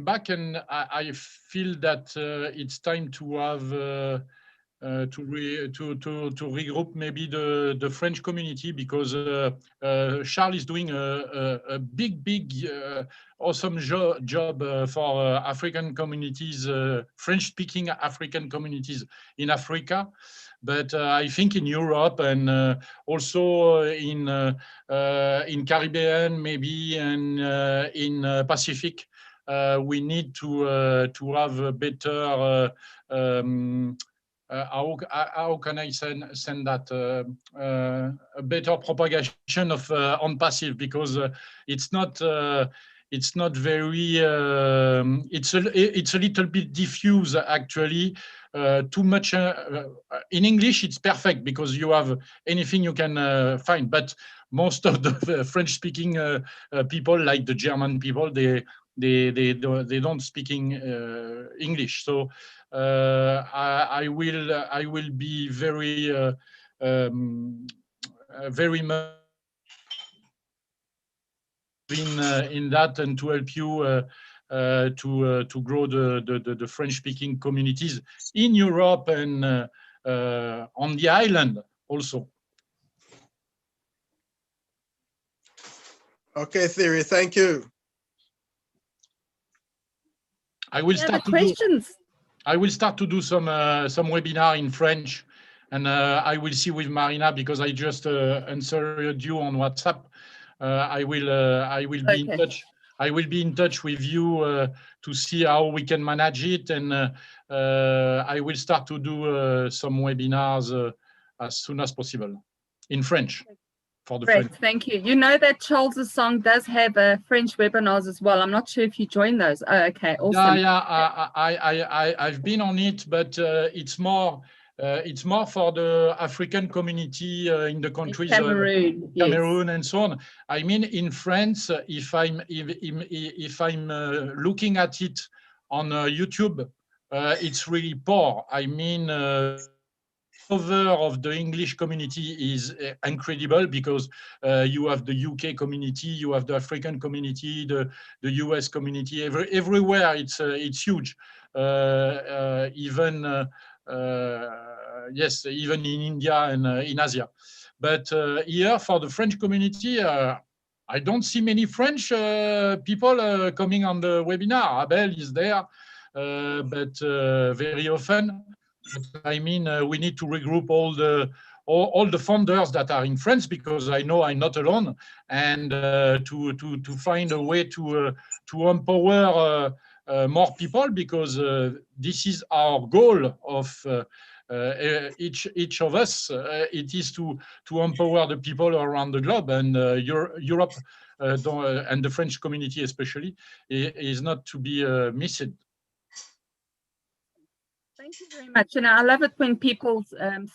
back, and I feel that it's time to have to regroup maybe the French community, because Charles is doing a big awesome job for African communities, French-speaking African communities in Africa. But I think in Europe and also in Caribbean maybe, and in Pacific, we need to have a better how can I send that a better propagation of Onpassive, because it's not very it's a little bit diffuse actually. Too much in English it's perfect because you have anything you can find, but most of the French-speaking people, like the German people, they don't speak English. So I will be very very much in that, and to help you to grow the French-speaking communities in Europe and on the island also. Okay, Thierry, thank you. I will start to do some webinar in French, and I will see with Marina, because I just answered you on WhatsApp. I will be in touch. I will be in touch with you to see how we can manage it, and I will start to do some webinars as soon as possible in French. For the Great, French. thank you. You know that Charles's song does have French webinars as well. I'm not sure if you join those. Oh, okay, awesome. Yeah, I've been on it, but it's more for the African community in the countries, Cameroon, Cameroon, yes. and so on. I mean, in France, if I'm looking at it on YouTube, it's really poor. I mean. Cover of the English community is incredible, because you have the UK community, you have the African community, the US community. Everywhere it's huge. Even yes, even in India and in Asia. But here for the French community, I don't see many French people coming on the webinar. Abel is there, but very often. I mean, we need to regroup all the founders that are in France, because I know I'm not alone, and to find a way to empower more people, because this is our goal of each of us. It is to empower the people around the globe, and Europe and the French community especially is not to be missed. Thank you very much. And I love it when people step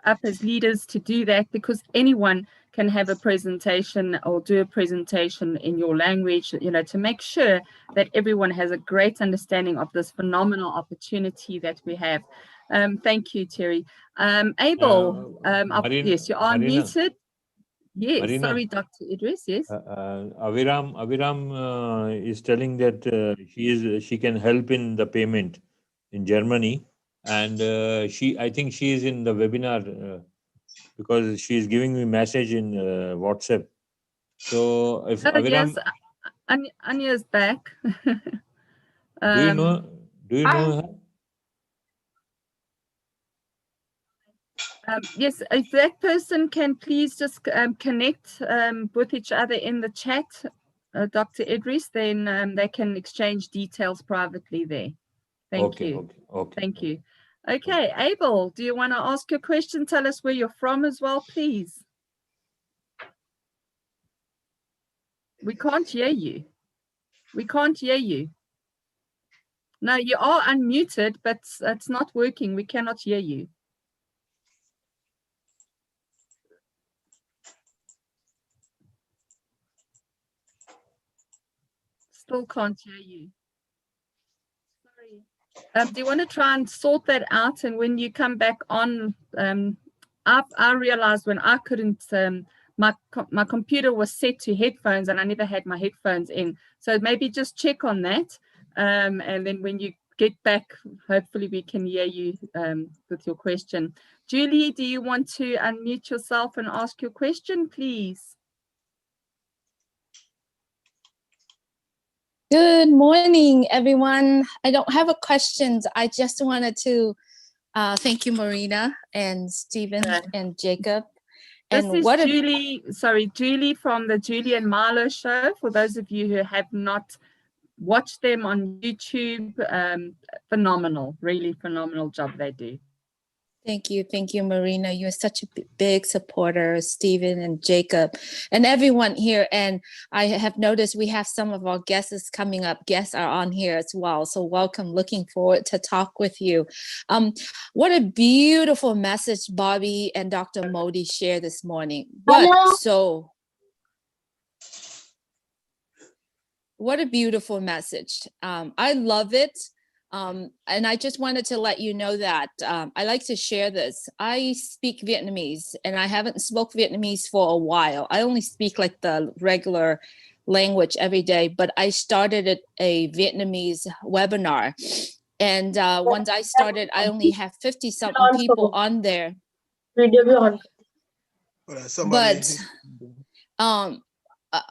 up as leaders to do that, because anyone can have a presentation or do a presentation in your language, you know, to make sure that everyone has a great understanding of this phenomenal opportunity that we have. Thank you, Terry. Abel, Marina, yes, you are muted. Yes, Marina, sorry, Dr. Idris, yes. Aviram is telling that she can help in the payment in Germany, and I think she is in the webinar because she is giving me message in WhatsApp. So if Aviram, yes, Anya's back. do you know her? Yes, if that person can please just connect with each other in the chat, Dr. Idris, then they can exchange details privately there. Thank you. Okay. Thank you. Okay, Abel, do you want to ask your question? Tell us where you're from as well, please. We can't hear you. We can't hear you. No, you are unmuted, but it's not working. We cannot hear you. Still can't hear you. Sorry. Do you want to try and sort that out? And when you come back on, I realized when I couldn't, my computer was set to headphones and I never had my headphones in. So maybe just check on that. And then when you get back, hopefully we can hear you with your question. Julie, do you want to unmute yourself and ask your question, please? Good morning, everyone. I don't have a question. I just wanted to thank you, Marina and Stephen and Jacob. And this is Julie, Julie from the Julie and Milo show. For those of you who have not watched them on YouTube, phenomenal, really phenomenal job they do. Thank you, Marina. You're such a big supporter, Stephen and Jacob, and everyone here. And I have noticed we have some of our guests coming up. Guests are on here as well. So welcome. Looking forward to talk with you. What a beautiful message Bobby and Dr. Modi shared this morning. What a beautiful message. I love it. And I just wanted to let you know that I like to share this. I speak Vietnamese and I haven't spoke Vietnamese for a while. I only speak like the regular language every day, but I started a Vietnamese webinar. And once I started, I only have 50-something people on there. But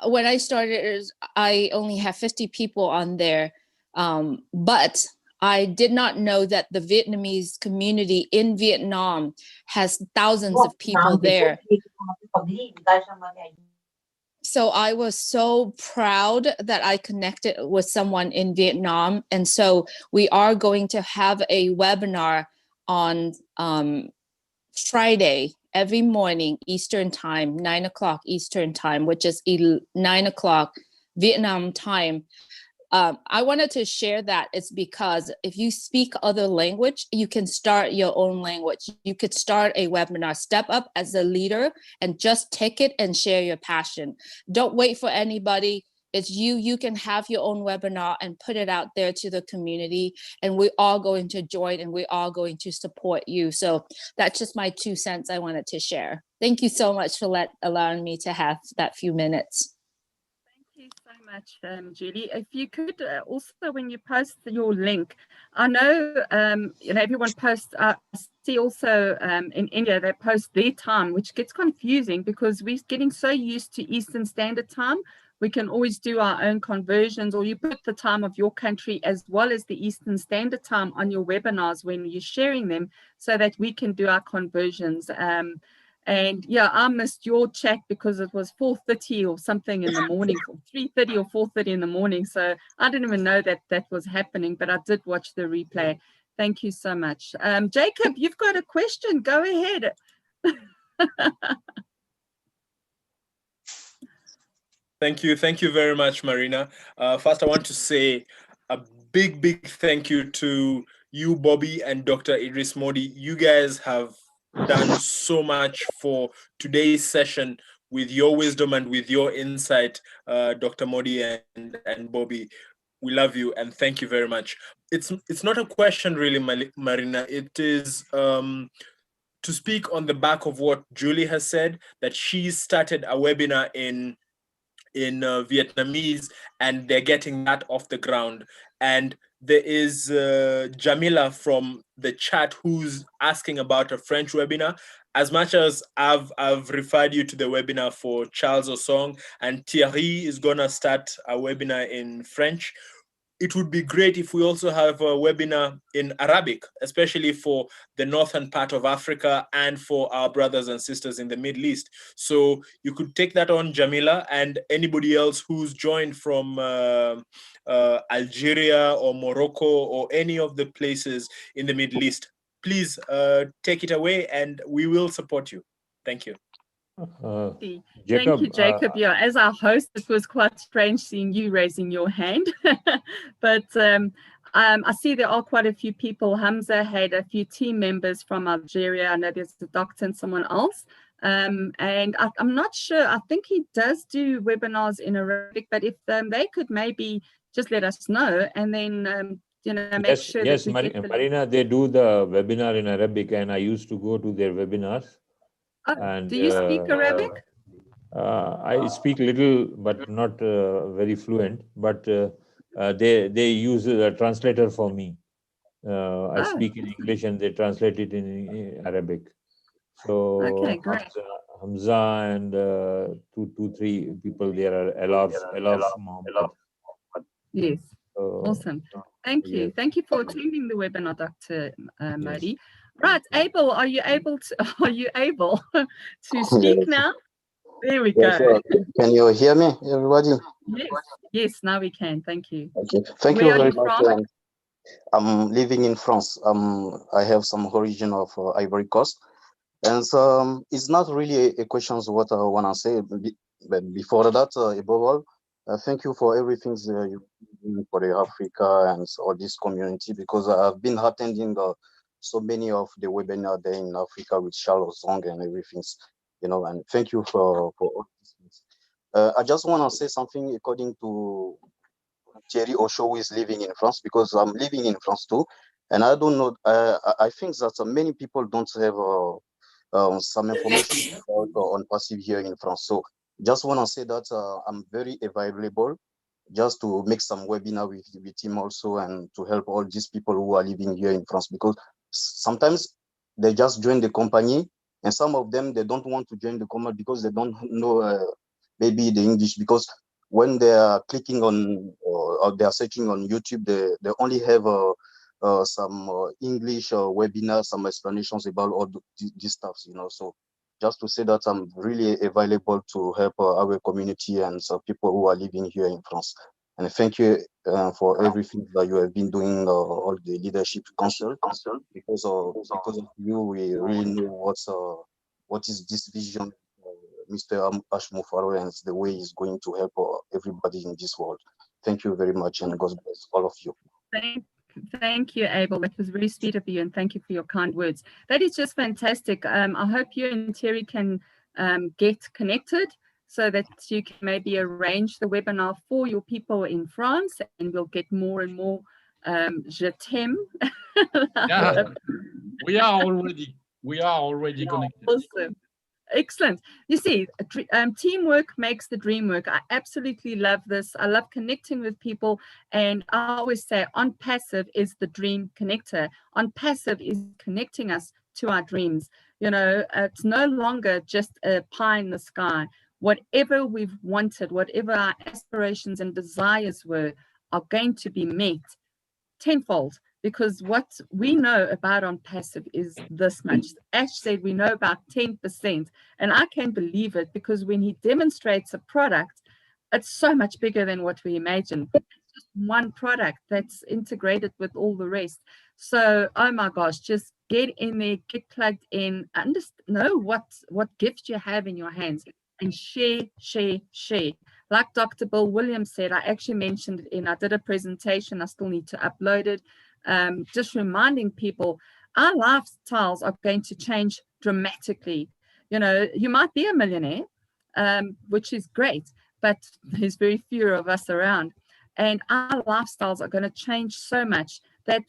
when I started, I only have 50 people on there. But I did not know that the Vietnamese community in Vietnam has thousands of people there. So I was so proud that I connected with someone in Vietnam. And so we are going to have a webinar on Friday, every morning, Eastern time, 9 o'clock Eastern time, which is 9 o'clock Vietnam time. I wanted to share that. It's because if you speak other language, you can start your own language. You could start a webinar, step up as a leader and just take it and share your passion. Don't wait for anybody. It's you. You can have your own webinar and put it out there to the community. And we're all going to join and we're all going to support you. So that's just my 2 cents I wanted to share. Thank you so much for allowing me to have that few minutes. Thank you so much, Julie. If you could also, when you post your link, I know everyone posts. I see also in India they post their time, which gets confusing because we're getting so used to Eastern Standard Time. We can always do our own conversions, or you put the time of your country as well as the Eastern Standard Time on your webinars when you're sharing them, so that we can do our conversions. And yeah, I missed your chat because it was 4:30 or something in the morning, 3:30 or 4:30 in the morning. So I didn't even know that that was happening, but I did watch the replay. Thank you so much. Jacob, you've got a question. Go ahead. Thank you. Thank you very much, Marina. First, I want to say a big thank you to you, Bobby, and Dr. Idris Modi. You guys have done so much for today's session with your wisdom and with your insight, Dr. Modi and Bobby. We love you and thank you very much. It's not a question really, Marina. It is to speak on the back of what Julie has said, that she started a webinar in Vietnamese and they're getting that off the ground. And there is Jamila from the chat who's asking about a French webinar. As much as I've referred you to the webinar for Charles Osong, and Thierry is gonna start a webinar in French. it would be great if we also have a webinar in Arabic, especially for the northern part of Africa and for our brothers and sisters in the Middle East. So you could take that on, Jamila, and anybody else who's joined from Algeria or Morocco or any of the places in the Middle East. Please take it away and we will support you. Thank you. Thank you, Jacob. Yeah, as our host, it was quite strange seeing you raising your hand. But I see there are quite a few people. Hamza had a few team members from Algeria. I know there's a doctor and someone else. And I'm not sure. I think he does do webinars in Arabic, but if they could maybe just let us know and then make sure yes, that we get Marina, they do the webinar in Arabic, and I used to go to their webinars. And do you speak Arabic? I speak little, but not very fluent. But they use a translator for me. I speak in English, and they translate it in Arabic. So okay, great. Hamza and two, three people there are Ellis, Mohammed. Yes. Awesome. Thank you. Yes. Thank you for attending the webinar, Dr. Modi. Yes. Right, Abel, are you able to speak now? There we go. Sure. Can you hear me, everybody? Yes, now we can. Thank you. Okay. Thank you very much. I'm living in France. I have some origin of Ivory Coast. And it's not really a question of what I want to say, but before that, above all, thank you for everything you do for the Africa and all this community, because I've been attending so many of the webinar there in Africa with Charles Zong and everything, and thank you for all these things. I just want to say something according to Thierry Osho, who is living in France, because I'm living in France too, and I don't know, I think that many people don't have some information about Onpassive here in France. So just want to say that I'm very available just to make some webinar with him also, and to help all these people who are living here in France, because sometimes they just join the company, and some of them, they don't want to join the company because they don't know maybe the English, because when they are clicking on or they are searching on YouTube, they only have some English webinars, some explanations about all these stuff, So just to say that I'm really available to help our community and people who are living here in France. And thank you for everything that you have been doing, all the leadership council, because of you, we really know what is this vision, Mr. Ashmufaro, and the way he's going to help everybody in this world. Thank you very much, and God bless all of you. Thank you, Abel. That was very sweet of you, and thank you for your kind words. That is just fantastic. I hope you and Terry can get connected so that you can maybe arrange the webinar for your people in France, and we'll get more and more je t'aime. Yeah, we are already connected. Awesome. Excellent. You see, teamwork makes the dream work. I absolutely love this. I love connecting with people. And I always say Onpassive is the dream connector. Onpassive is connecting us to our dreams. It's no longer just a pie in the sky. Whatever we've wanted, whatever our aspirations and desires were, are going to be met tenfold. Because what we know about Onpassive is this much. Ash said we know about 10%. And I can believe it, because when he demonstrates a product, it's so much bigger than what we imagine. It's just one product that's integrated with all the rest. So, oh my gosh, just get in there, get plugged in, know what gift you have in your hands, and share. Like Dr. Bill Williams said, I actually mentioned it I did a presentation. I still need to upload it. Just reminding people, our lifestyles are going to change dramatically. You might be a millionaire, which is great, but there's very few of us around. And our lifestyles are going to change so much that,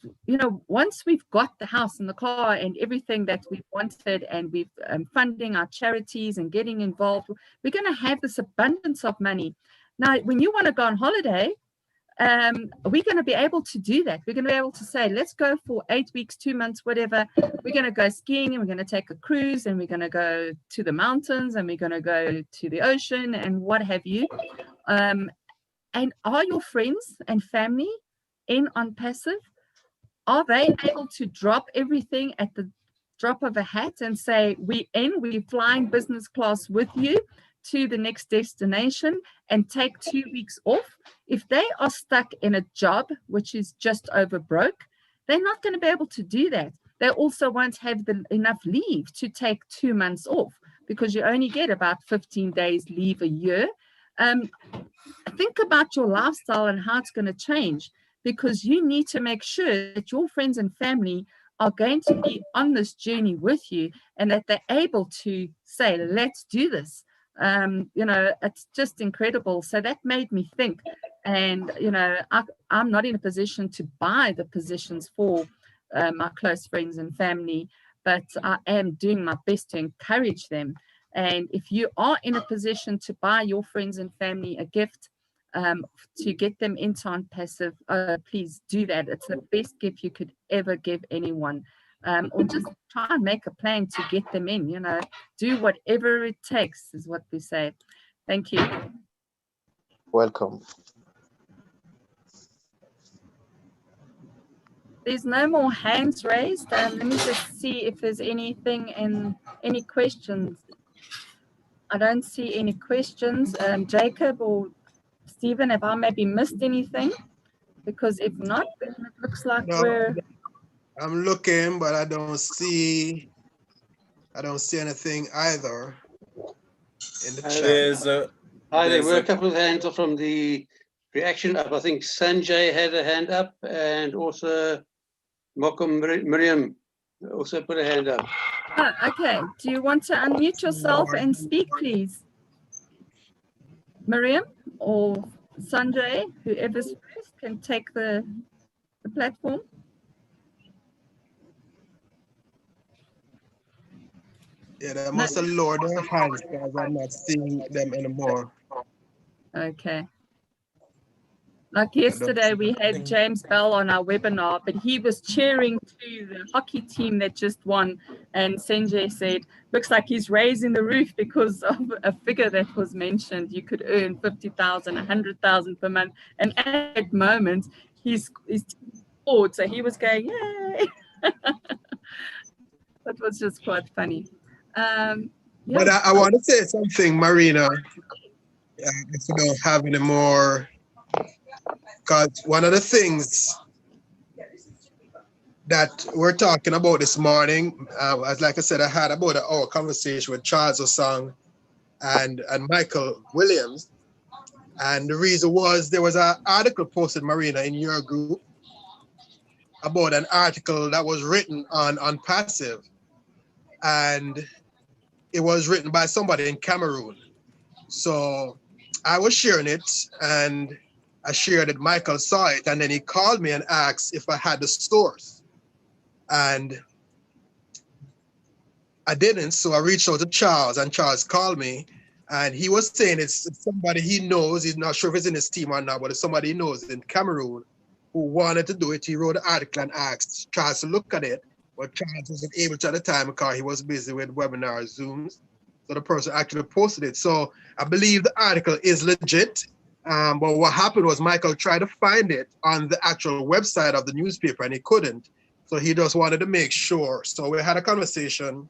once we've got the house and the car and everything that we've wanted, and we've funding our charities and getting involved, we're going to have this abundance of money. Now, when you want to go on holiday, we're going to be able to do that. We're going to be able to say, let's go for 8 weeks, 2 months, whatever. We're going to go skiing, and we're going to take a cruise, and we're going to go to the mountains, and we're going to go to the ocean, and what have you. And are your friends and family in Onpassive, are they able to drop everything at the drop of a hat and say, we're flying business class with you to the next destination and take 2 weeks off? If they are stuck in a job which is just over broke, they're not going to be able to do that. They also won't have enough leave to take 2 months off, because you only get about 15 days leave a year. Think about your lifestyle and how it's going to change, because you need to make sure that your friends and family are going to be on this journey with you, and that they're able to say, let's do this. It's just incredible. So that made me think. And, I'm not in a position to buy the positions for my close friends and family, but I am doing my best to encourage them. And if you are in a position to buy your friends and family a gift, to get them into Onpassive, please do that. It's the best gift you could ever give anyone. Or just try and make a plan to get them in, do whatever it takes, is what we say. Thank you. Welcome. There's no more hands raised. Let me just see if there's anything and any questions. I don't see any questions. Jacob or Stephen, have I maybe missed anything? Because if not, then it looks like I'm looking, but I don't see anything either in the chat. There were a couple of hands up from the reaction up. I think Sanjay had a hand up, and also Miriam also put a hand up. Oh, okay. Do you want to unmute yourself and speak, please? Miriam or Sanjay, whoever's first, can take the platform. Yeah, they must have lowered their hands because I'm not seeing them anymore. Okay. Like yesterday, we had James Bell on our webinar, but he was cheering to the hockey team that just won. And Sanjay said, looks like he's raising the roof because of a figure that was mentioned. You could earn 50,000, 100,000 per month. And at that moment, he's scored. So he was going, yay. That was just quite funny. Yeah. But I want to say something, Marina, if you don't have any more. Because one of the things that we're talking about this morning, as like I said, I had about an hour conversation with Charles Osang and Michael Williams. And the reason was there was an article posted, Marina, in your group about an article that was written on Onpassive. And it was written by somebody in Cameroon. So I was sharing it, and I shared it, Michael saw it, and then he called me and asked if I had the source. And I didn't, so I reached out to Charles, and Charles called me, and he was saying it's somebody he knows. He's not sure if it's in his team or not, but it's somebody he knows in Cameroon who wanted to do it. He wrote an article and asked Charles to look at it, but Charles wasn't able to at the time because he was busy with webinars, Zooms. So the person actually posted it. So I believe the article is legit. But what happened was Michael tried to find it on the actual website of the newspaper, and he couldn't. So he just wanted to make sure. So we had a conversation,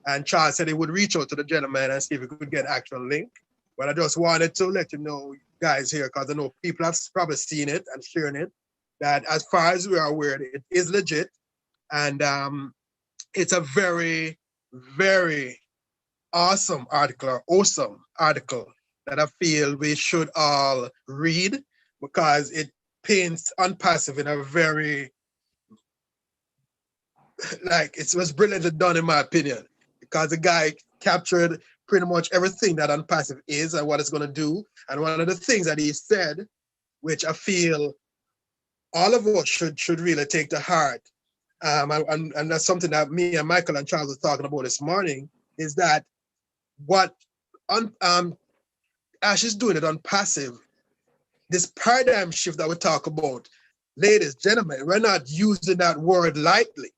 and Charles said he would reach out to the gentleman and see if he could get an actual link. But I just wanted to let you know, guys here, because I know people have probably seen it and sharing it, that as far as we are aware, it is legit. And it's a very, very awesome article that I feel we should all read, because it paints Onpassive in a very, it was brilliantly done in my opinion, because the guy captured pretty much everything that Onpassive is and what it's going to do. And one of the things that he said, which I feel all of us should really take to heart, and that's something that me and Michael and Charles were talking about this morning, is that what Ash is doing it Onpassive, this paradigm shift that we talk about, ladies, gentlemen, we're not using that word lightly.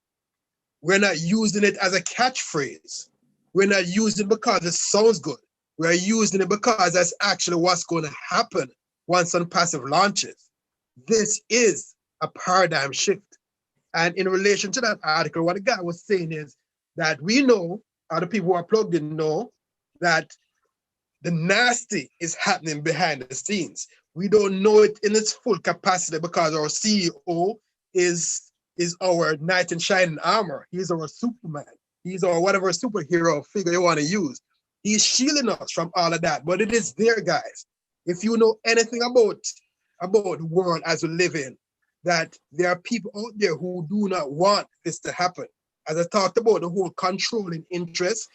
We're not using it as a catchphrase. We're not using it because it sounds good. We're using it because that's actually what's going to happen once Onpassive launches. This is a paradigm shift. And in relation to that article, what the guy was saying is that we know, other people who are plugged in know, that the nasty is happening behind the scenes. We don't know it in its full capacity because our CEO is our knight in shining armor. He's our Superman. He's our whatever superhero figure you want to use. He's shielding us from all of that, but it is there, guys. If you know anything about the world as we live in, that there are people out there who do not want this to happen. As I talked about the whole controlling interest,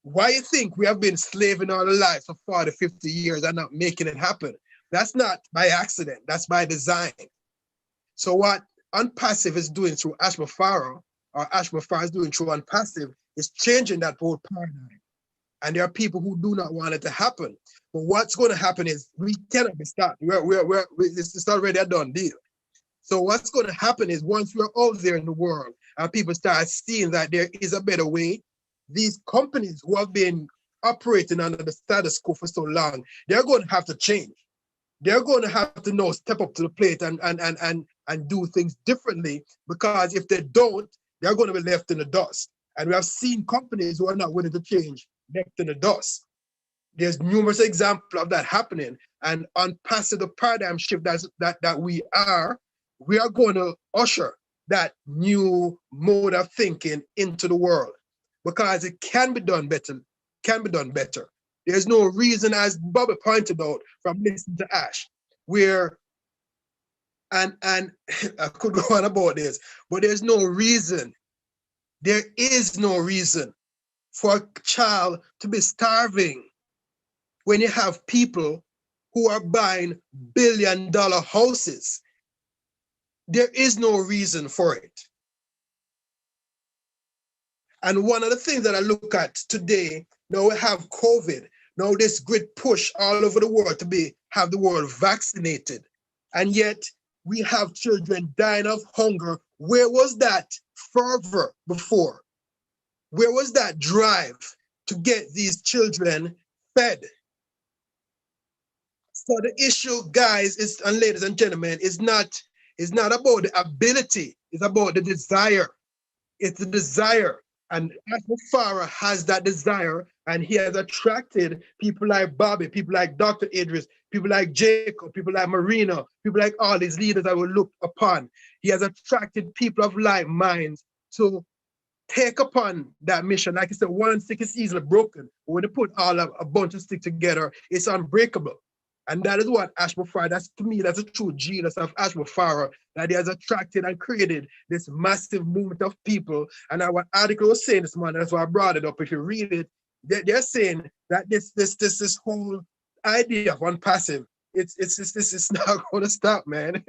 why you think we have been slaving our lives for 40, 50 years and not making it happen? That's not by accident, that's by design. So what Onpassive is doing through Ashmafara, or Ashmafara is doing through Onpassive, is changing that whole paradigm. And there are people who do not want it to happen. But what's going to happen is we cannot be stopped. It's already a done deal. So what's going to happen is once we're out there in the world and people start seeing that there is a better way, these companies who have been operating under the status quo for so long, they're going to have to change. They're going to have to now step up to the plate and do things differently, because if they don't, they're going to be left in the dust. And we have seen companies who are not willing to change left in the dust. There's numerous examples of that happening. And Onpassive, the paradigm shift that we are going to usher that new mode of thinking into the world, because it can be done better, There's no reason, as Bobby pointed out from listening to Ash, where, and I could go on about this, but there is no reason for a child to be starving when you have people who are buying billion-dollar houses. There is no reason for it. And one of the things that I look at today, now we have COVID, now this great push all over the world to have the world vaccinated. And yet we have children dying of hunger. Where was that fervor before? Where was that drive to get these children fed? So the issue, guys, and ladies and gentlemen, is not about the ability, it's about the desire. It's the desire. And Ashmafara has that desire, and he has attracted people like Bobby, people like Dr. Idris, people like Jacob, people like Marina, people like all these leaders that we look upon. He has attracted people of like minds to take upon that mission. Like I said, one stick is easily broken. When you put a bunch of sticks together, it's unbreakable. And that is what Ashmafara, to me, that's a true genius of Ashmafara, that he has attracted and created this massive movement of people. And what article was saying this morning, that's why I brought it up. If you read it, they're saying that this whole idea of Onpassive, it's not going to stop, man.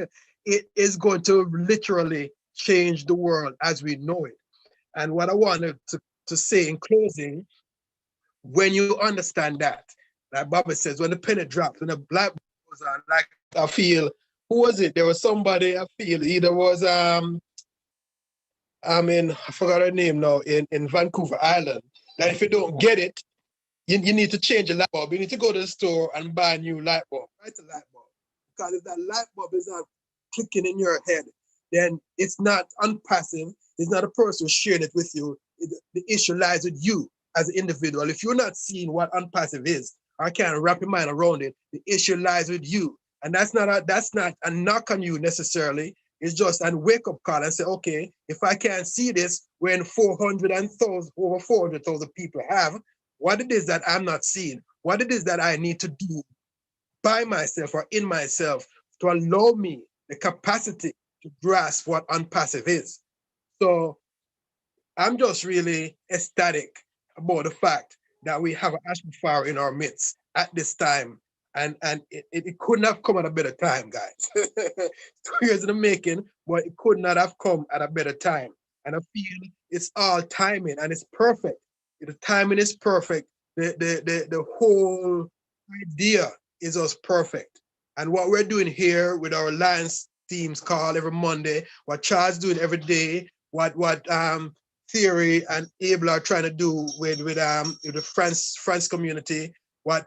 It is going to literally change the world as we know it. And what I wanted to say in closing, when you understand that, like Bobby says, when the penny drops, when the black goes on, like I feel, who was it? There was somebody, I feel, either was, I forgot her name now, in Vancouver Island, that if you don't get it, you need to change the light bulb. You need to go to the store and buy a new light bulb, right? The light bulb. Because if that light bulb is not clicking in your head, then it's not Onpassive. It's not a person sharing it with you. The issue lies with you as an individual. If you're not seeing what Onpassive is, I can't wrap your mind around it, the issue lies with you. And that's not a knock on you necessarily. It's just a wake-up call and say, okay, if I can't see this when over 400,000 people have, what it is that I'm not seeing, what it is that I need to do by myself or in myself to allow me the capacity to grasp what Onpassive is. So I'm just really ecstatic about the fact that we have an Ashmafara in our midst at this time. And it couldn't have come at a better time, guys. 2 years in the making, but it could not have come at a better time. And I feel it's all timing and it's perfect. The timing is perfect. The whole idea is just perfect. And what we're doing here with our Alliance teams call every Monday, what Charles doing every day, what Theory and Abel are trying to do with the France community, what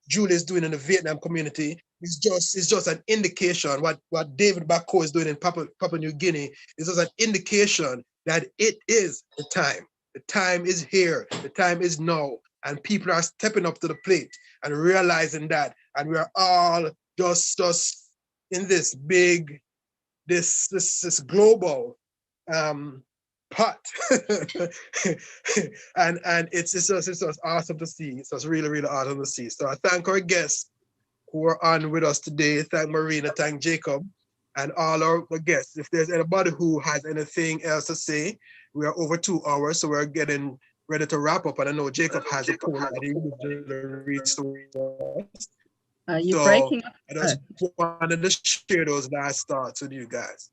Julie is doing in the Vietnam community, it's just an indication. What David Bako is doing in Papua New Guinea is just an indication that it is the time. The time is here. The time is now. And people are stepping up to the plate and realizing that. And we are all just in this big, this global pot. and it's just awesome to see. It's just really, really awesome to see. So I thank our guests who are on with us today. Thank Marina, thank Jacob, and all our guests. If there's anybody who has anything else to say, we are over 2 hours, so we're getting ready to wrap up. And I know Jacob has a poll that he will reach to us. You're breaking up. I just wanted to share those last thoughts with you guys.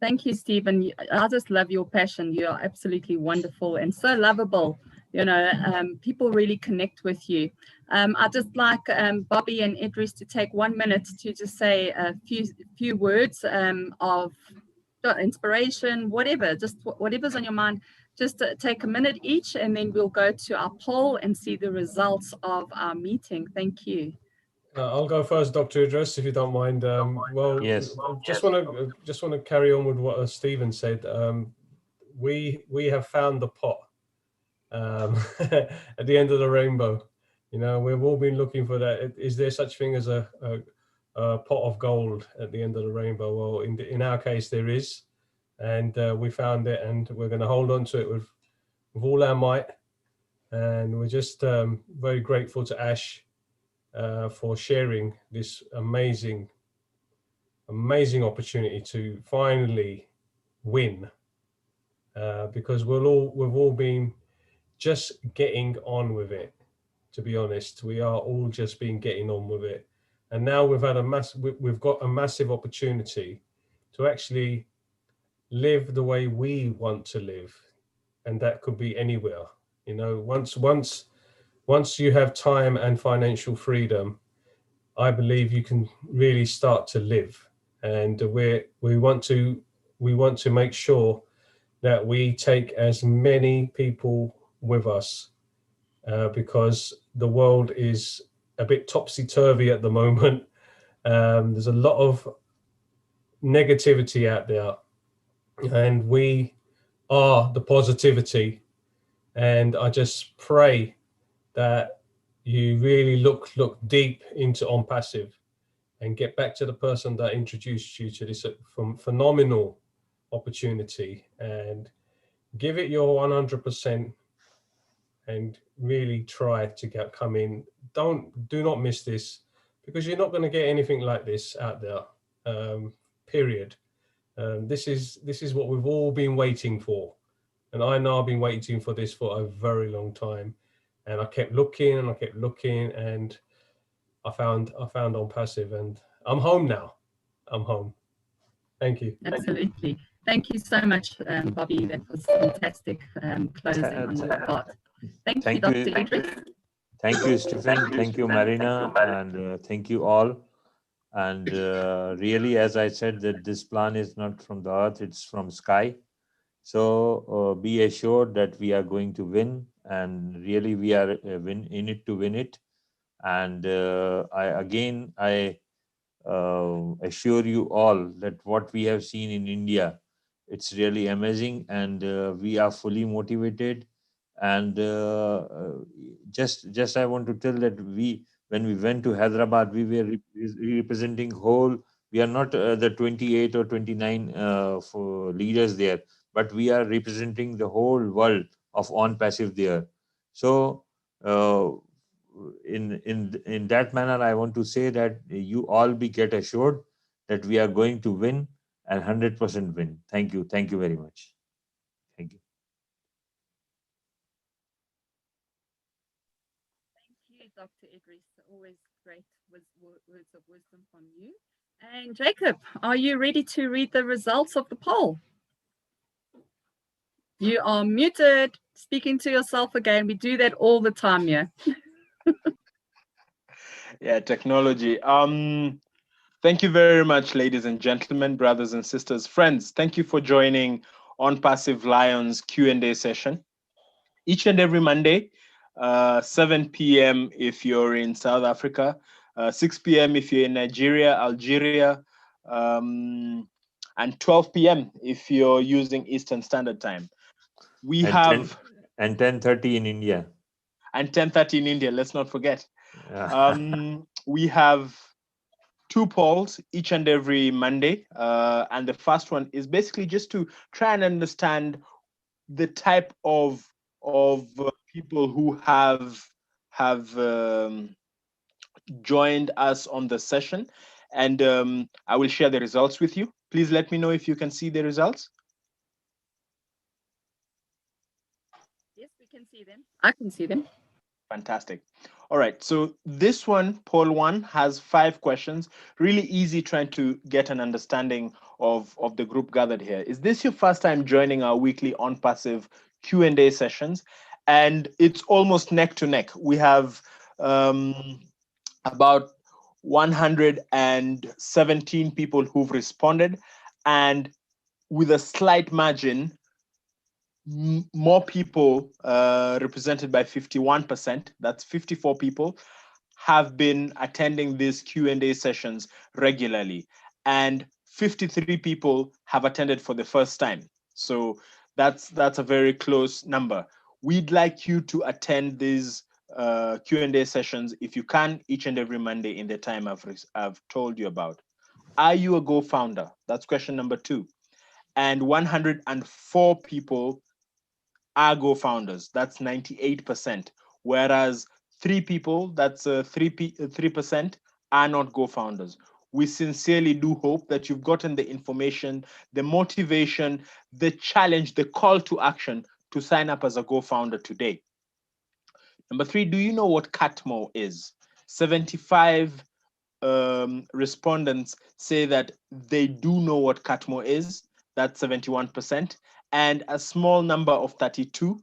Thank you, Stephen. I just love your passion. You are absolutely wonderful and so lovable. You know, people really connect with you. I'd just like Bobby and Idris to take 1 minute to just say a few words of inspiration, whatever, just whatever's on your mind. Just take a minute each, and then we'll go to our poll and see the results of our meeting. Thank you. I'll go first, Dr. Idris, if you don't mind. Well, yes. Just want to carry on with what Stephen said. We have found the pot at the end of the rainbow. You know, we've all been looking for that. Is there such thing as a pot of gold at the end of the rainbow? Well, in our case, there is, and we found it, and we're going to hold on to it with all our might. And we're just very grateful to Ash for sharing this amazing opportunity to finally win, because we've all been just getting on with it. To be honest, we are all just been getting on with it, and now we've got a massive opportunity to actually live the way we want to live, and that could be anywhere. You know, once you have time and financial freedom, I believe you can really start to live. And we want to make sure that we take as many people with us, because the world is a bit topsy-turvy at the moment. There's a lot of negativity out there, and we are the positivity. And I just pray that you really look deep into Onpassive and get back to the person that introduced you to this phenomenal opportunity, and give it your 100% and really try to come in. Do not miss this, because you're not going to get anything like this out there, period. This is what we've all been waiting for. And I know I've been waiting for this for a very long time. And I kept looking and I kept looking, and I found Onpassive, and I'm home now. I'm home. Thank you. Absolutely. Thank you so much, Bobby. That was fantastic closing on your part. Thank you, Dr. Idris. Thank you, Stephen. Thank you, Marina. And thank you all. And really, as I said, that this plan is not from the earth, it's from sky. So be assured that we are going to win, and really we are in it to win it. And I assure you all that what we have seen in India, it's really amazing, and we are fully motivated. And just I want to tell that when we went to Hyderabad, we were representing whole. We are not the 28 or 29 for leaders there, but we are representing the whole world of Onpassive there. So in that manner, I want to say that you all get assured that we are going to win, and 100% win. Thank you very much. Thank you. Thank you, Dr. Idris. Always great words of wisdom from you. And Jacob, are you ready to read the results of the poll? You are muted, speaking to yourself again. We do that all the time here. Yeah, technology. Thank you very much, ladies and gentlemen, brothers and sisters, friends. Thank you for joining Onpassive Lions Q&A session. Each and every Monday, 7 p.m. if you're in South Africa, 6 p.m. if you're in Nigeria, Algeria, and 12 p.m. if you're using Eastern Standard Time. We and have 10:30 in India. And 10:30 in India, let's not forget. Yeah. We have 2 polls each and every Monday. And the first one is basically just to try and understand the type of people who have joined us on the session. And I will share the results with you. Please let me know if you can see the results. Yes, we can see them. I can see them. Fantastic. All right, so this one, poll 1, has 5 questions. Really easy trying to get an understanding of the group gathered here. Is this your first time joining our weekly Onpassive Q&A sessions? And it's almost neck to neck. We have about 117 people who've responded, and with a slight margin, more people represented by 51%, that's 54 people, have been attending these Q&A sessions regularly, and 53 people have attended for the first time. So that's a very close number. We'd like you to attend these Q&A sessions if you can, each and every Monday in the time I've told you about. Are you a Go founder? That's question number 2. And 104 people are Go founders. That's 98%. Whereas 3 people, that's 3%, are not Go founders. We sincerely do hope that you've gotten the information, the motivation, the challenge, the call to action to sign up as a Go founder today. Number 3, do you know what Catmo is? 75 respondents say that they do know what Catmo is. That's 71%. And a small number of 32,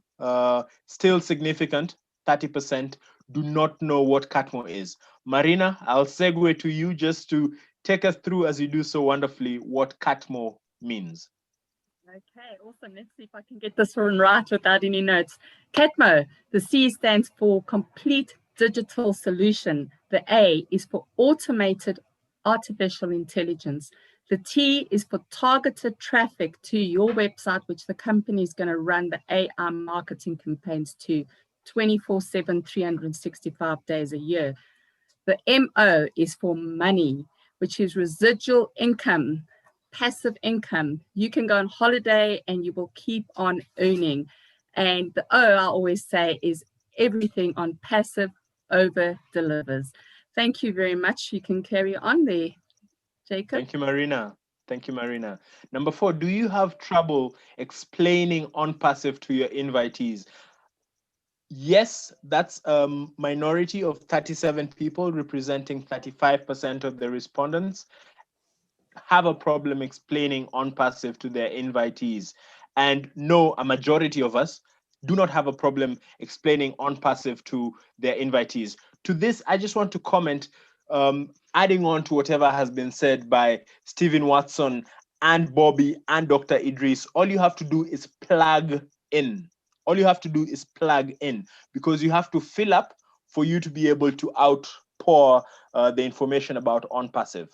still significant, 30%, do not know what Catmo is. Marina, I'll segue to you just to take us through, as you do so wonderfully, what Catmo means. Okay, awesome. Let's see if I can get this one right without any notes. CATMO, the C stands for Complete Digital Solution. The A is for Automated Artificial Intelligence. The T is for targeted traffic to your website, which the company is going to run the AI marketing campaigns to 24/7, 365 days a year. The MO is for money, which is residual income, passive income. You can go on holiday and you will keep on earning. And the O, I always say, is everything on passive over delivers. Thank you very much. You can carry on there, Jacob. Thank you, Marina. Thank you, Marina. Number 4, do you have trouble explaining Onpassive to your invitees? Yes, that's a minority of 37 people representing 35% of the respondents have a problem explaining Onpassive to their invitees. And no, a majority of us do not have a problem explaining Onpassive to their invitees. To this, I just want to comment, adding on to whatever has been said by Stephen Watson and Bobby and Dr. Idris. All you have to do is plug in. All you have to do is plug in, because you have to fill up for you to be able to outpour the information about Onpassive.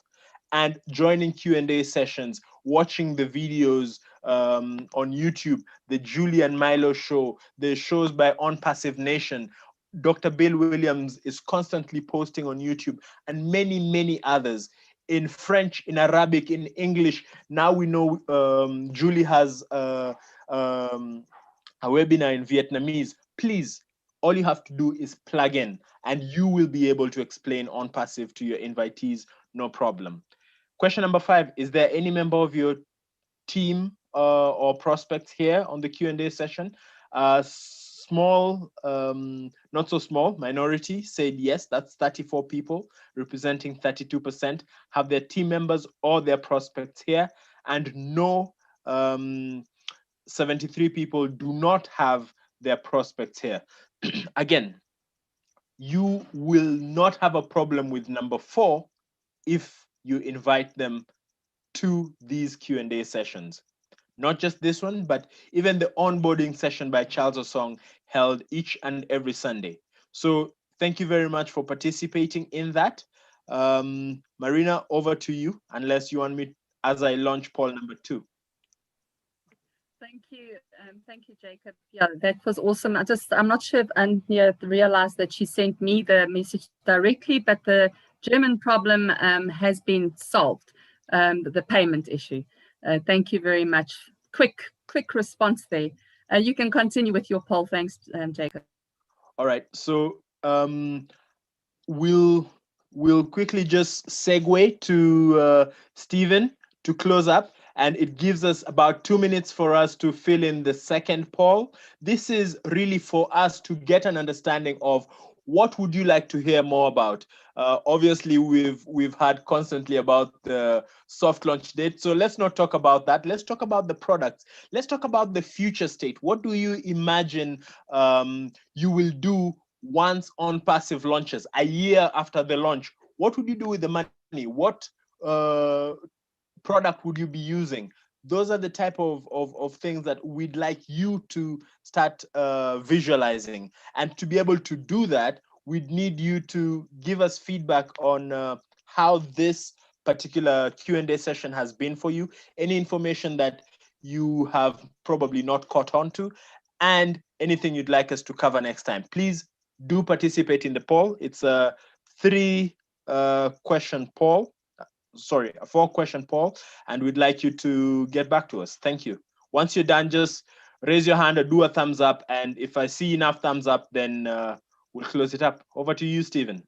And joining Q&A sessions, watching the videos on YouTube, the Julie and Milo show, the shows by Onpassive Nation. Dr. Bill Williams is constantly posting on YouTube, and many, many others in French, in Arabic, in English. Now we know Julie has a webinar in Vietnamese. Please, all you have to do is plug in, and you will be able to explain Onpassive to your invitees, no problem. Question number 5, is there any member of your team or prospects here on the Q&A session? Small, not so small, minority said yes, that's 34 people representing 32%, have their team members or their prospects here, and no, 73 people do not have their prospects here. Again, you will not have a problem with number 4 if you invite them to these Q&A sessions. Not just this one, but even the onboarding session by Charles Osong held each and every Sunday. So thank you very much for participating in that. Marina, over to you, unless you want me as I launch poll number 2. Thank you, Jacob. Yeah, that was awesome. I'm not sure if Anya realized that she sent me the message directly, but the German problem has been solved, the payment issue. Thank you very much. Quick response there. You can continue with your poll. Thanks, Jacob. All right, so we'll quickly just segue to Stephen to close up. And it gives us about 2 minutes for us to fill in the second poll. This is really for us to get an understanding of what would you like to hear more about. Obviously, we've heard constantly about the soft launch date. So let's not talk about that. Let's talk about the products. Let's talk about the future state. What do you imagine you will do once Onpassive launches, a year after the launch? What would you do with the money? What product would you be using? Those are the type of things that we'd like you to start visualizing. And to be able to do that, we'd need you to give us feedback on how this particular Q&A session has been for you, any information that you have probably not caught on to, and anything you'd like us to cover next time. Please do participate in the poll. It's a 3-question poll. Sorry, a 4-question poll, and we'd like you to get back to us. Thank you. Once you're done, just raise your hand or do a thumbs up, and if I see enough thumbs up, then we'll close it up. Over to you, Stephen.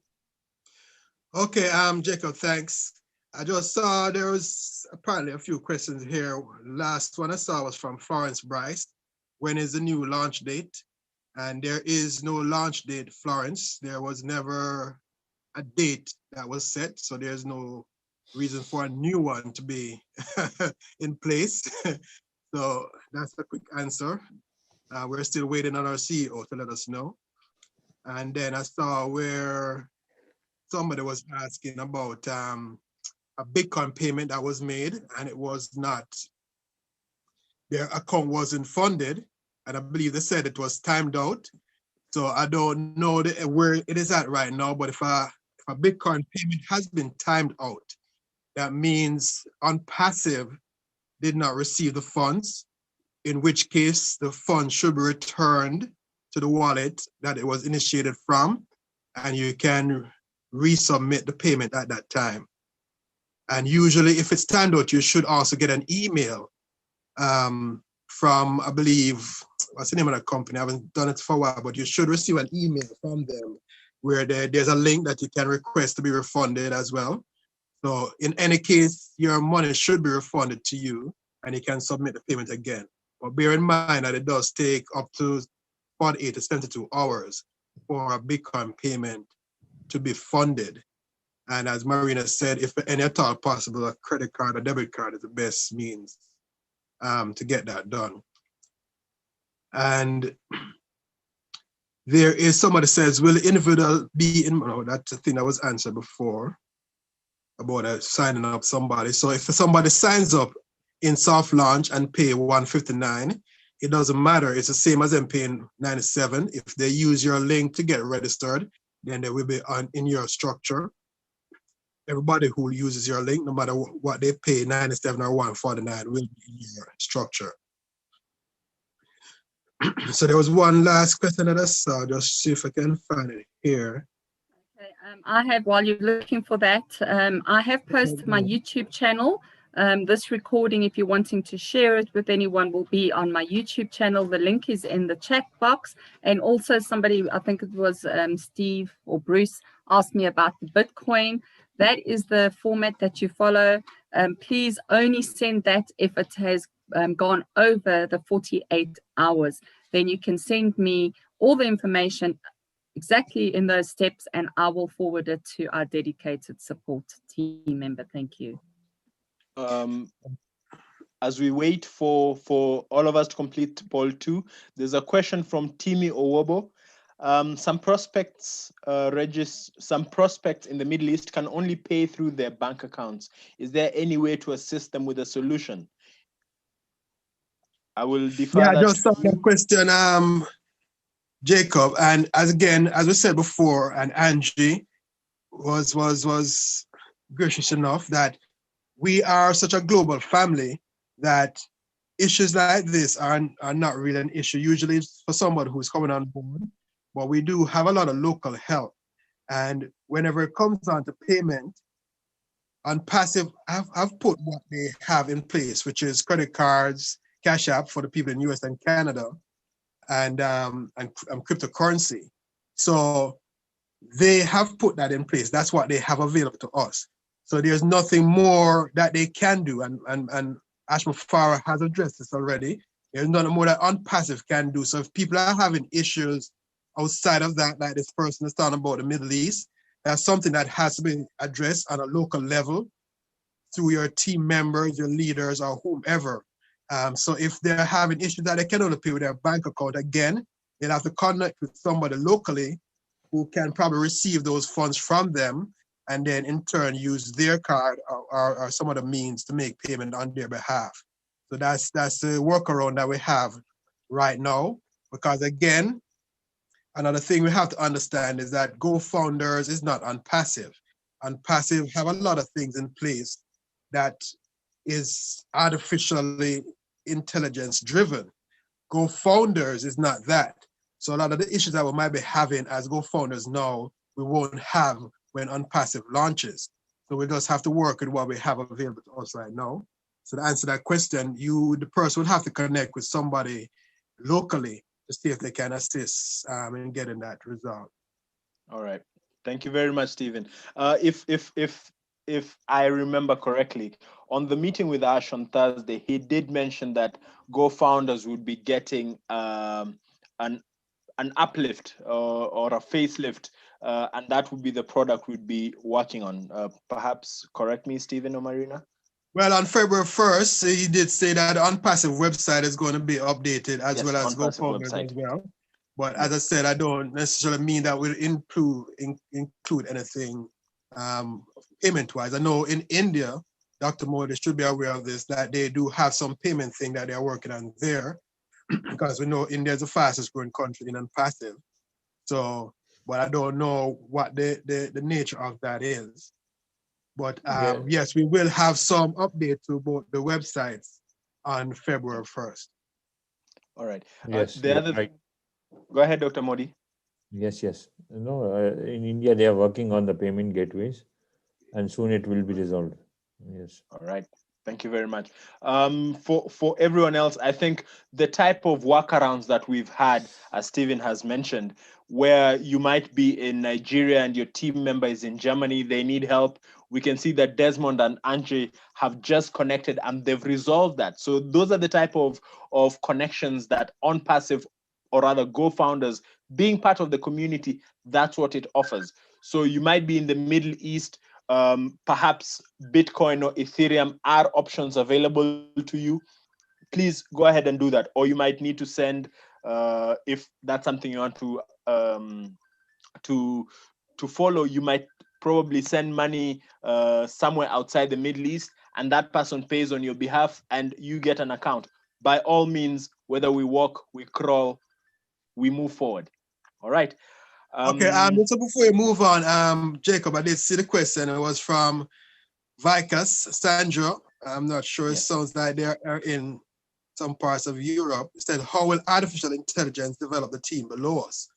Okay, Jacob, thanks. I just saw there was apparently a few questions here. Last one I saw was from Florence Bryce. When is the new launch date? And there is no launch date, Florence. There was never a date that was set, so there's no reason for a new one to be in place. So that's a quick answer. We're still waiting on our CEO to let us know. And then I saw where somebody was asking about a Bitcoin payment that was made, and it was not, their account wasn't funded. And I believe they said it was timed out. So I don't know where it is at right now, but if a Bitcoin payment has been timed out, that means Onpassive did not receive the funds, in which case the funds should be returned to the wallet that it was initiated from, and you can resubmit the payment at that time. And usually if it's timed out, you should also get an email from, I believe, what's the name of that company? I haven't done it for a while, but you should receive an email from them where there's a link that you can request to be refunded as well. So in any case, your money should be refunded to you and you can submit the payment again. But bear in mind that it does take up to 48 to 72 hours for a Bitcoin payment to be funded. And as Marina said, if any at all possible, a credit card or debit card is the best means to get that done. And there is somebody says, will the individual be in, no, that's the thing that was answered before about signing up somebody. So if somebody signs up in soft launch and pay $159, it doesn't matter. It's the same as them paying $97. If they use your link to get registered, then they will be in your structure. Everybody who uses your link, no matter what they pay, 97 or 149, will be in your structure. So there was one last question that I saw, just see if I can find it here. Okay, I have, while you're looking for that, I have posted my YouTube channel. This recording, if you're wanting to share it with anyone, will be on my YouTube channel. The link is in the chat box. And also somebody, I think it was Steve or Bruce, asked me about the Bitcoin. That is the format that you follow. Please only send that if it has gone over the 48 hours. Then you can send me all the information exactly in those steps, and I will forward it to our dedicated support team member. Thank you. As we wait for all of us to complete poll 2, there's a question from Timi Owobo. Some prospects in the Middle East can only pay through their bank accounts. Is there any way to assist them with a solution? I will defer. Yeah, I just saw the question, Jacob, and as we said before, and Angie, was gracious enough that we are such a global family that issues like this are not really an issue. Usually it's for somebody who's coming on board, but we do have a lot of local help. And whenever it comes on to payment, Onpassive have put what they have in place, which is credit cards, Cash App for the people in US and Canada, and cryptocurrency. So they have put that in place. That's what they have available to us. So there's nothing more that they can do. And Ashma Farah has addressed this already. There's nothing more that Onpassive can do. So if people are having issues outside of that, like this person is talking about the Middle East, that's something that has to be addressed on a local level through your team members, your leaders, or whomever. So if they're having issues that they can only pay with their bank account, again, they'll have to connect with somebody locally who can probably receive those funds from them and then in turn use their card or some other means to make payment on their behalf. So that's the workaround that we have right now. Because again, another thing we have to understand is that GoFounders is not Onpassive. Onpassive have a lot of things in place that is artificially intelligence driven. GoFounders is not that. So a lot of the issues that we might be having as GoFounders now, we won't have when Onpassive launches. So we just have to work with what we have available to us right now. So to answer that question, the person would have to connect with somebody locally to see if they can assist in getting that result. All right. Thank you very much, Stephen. If I remember correctly, on the meeting with Ash on Thursday, he did mention that GoFounders would be getting an uplift or a facelift, and that would be the product we'd be working on. Perhaps correct me, Stephen or Marina? Well, on February 1st, he did say that the Onpassive website is going to be updated as well as GoFounders as well. But as I said, I don't necessarily mean that we'll include anything payment-wise. I know in India, Dr. Modi should be aware of this, that they do have some payment thing that they're working on there, because we know India is the fastest growing country in Onpassive. So, but I don't know what the nature of that is. But yes, we will have some update to both the websites on February 1st. All right. Yes. The other thing, go ahead, Dr. Modi. Yes. No, in India, they are working on the payment gateways, and soon it will be resolved. Yes. All right. Thank you very much. For everyone else, I think the type of workarounds that we've had, as Stephen has mentioned, where you might be in Nigeria and your team member is in Germany, they need help. We can see that Desmond and Andre have just connected and they've resolved that. So those are the type of connections that Onpassive, or rather GoFounders, being part of the community, that's what it offers. So you might be in the Middle East, perhaps Bitcoin or Ethereum are options available to you. Please go ahead and do that. Or you might need to send, if that's something you want to follow, you might probably send money somewhere outside the Middle East, and that person pays on your behalf and you get an account. By all means, whether we walk, we crawl, we move forward. All right. Okay, so before we move on, Jacob, I did see the question. It was from Vicus Sandro. I'm not sure. It sounds like they are in some parts of Europe. It said, how will artificial intelligence develop the team below us?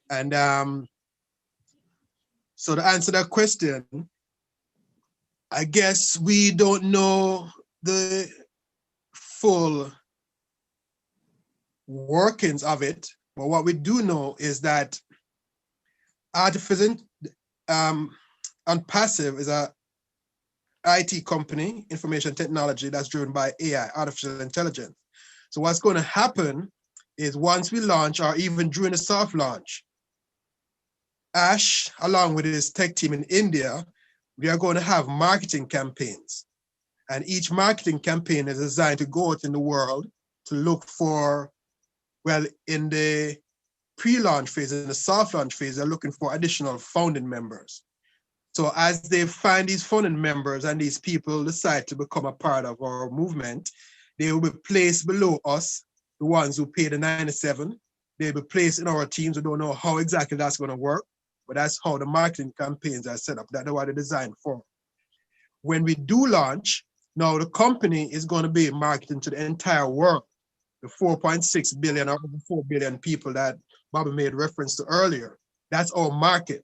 And so to answer that question, I guess we don't know the full workings of it, but what we do know is that Onpassive is a IT company, information technology, that's driven by AI, artificial intelligence. So what's going to happen is once we launch, or even during the soft launch, Ash, along with his tech team in India, we are going to have marketing campaigns. And each marketing campaign is designed to go out in the world to look for, well, in the pre-launch phase, in the soft launch phase, they're looking for additional founding members. So as they find these founding members and these people decide to become a part of our movement, they will be placed below us, the ones who pay the 97. They'll be placed in our teams. We don't know how exactly that's going to work. but that's how the marketing campaigns are set up. That's what they're designed for. When we do launch, now the company is going to be marketing to the entire world, the 4.6 billion or over 4 billion people that Bobby made reference to earlier. That's our market.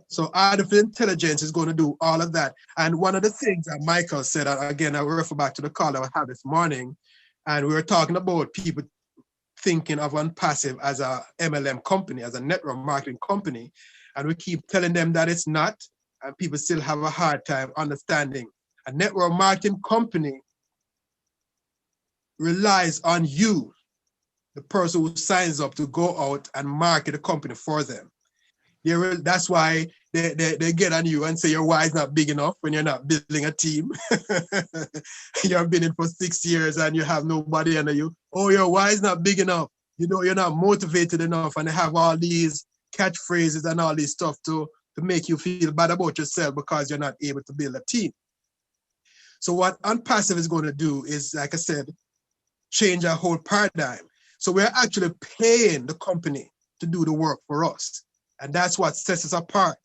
So artificial intelligence is going to do all of that. And one of the things that Michael said, and again, I will refer back to the call that we had this morning, and we were talking about people thinking of Onpassive as a MLM company, as a network marketing company, and we keep telling them that it's not, and people still have a hard time understanding. A network marketing company relies on you, the person who signs up, to go out and market the company for them. That's why they get on you and say your why is not big enough when you're not building a team. You've been in for 6 years and you have nobody under you. Oh, your why is not big enough. You know, you're not motivated enough, and they have all these catchphrases and all this stuff to make you feel bad about yourself because you're not able to build a team. So what Onpassive is going to do is, like I said, change our whole paradigm. So we're actually paying the company to do the work for us. And that's what sets us apart.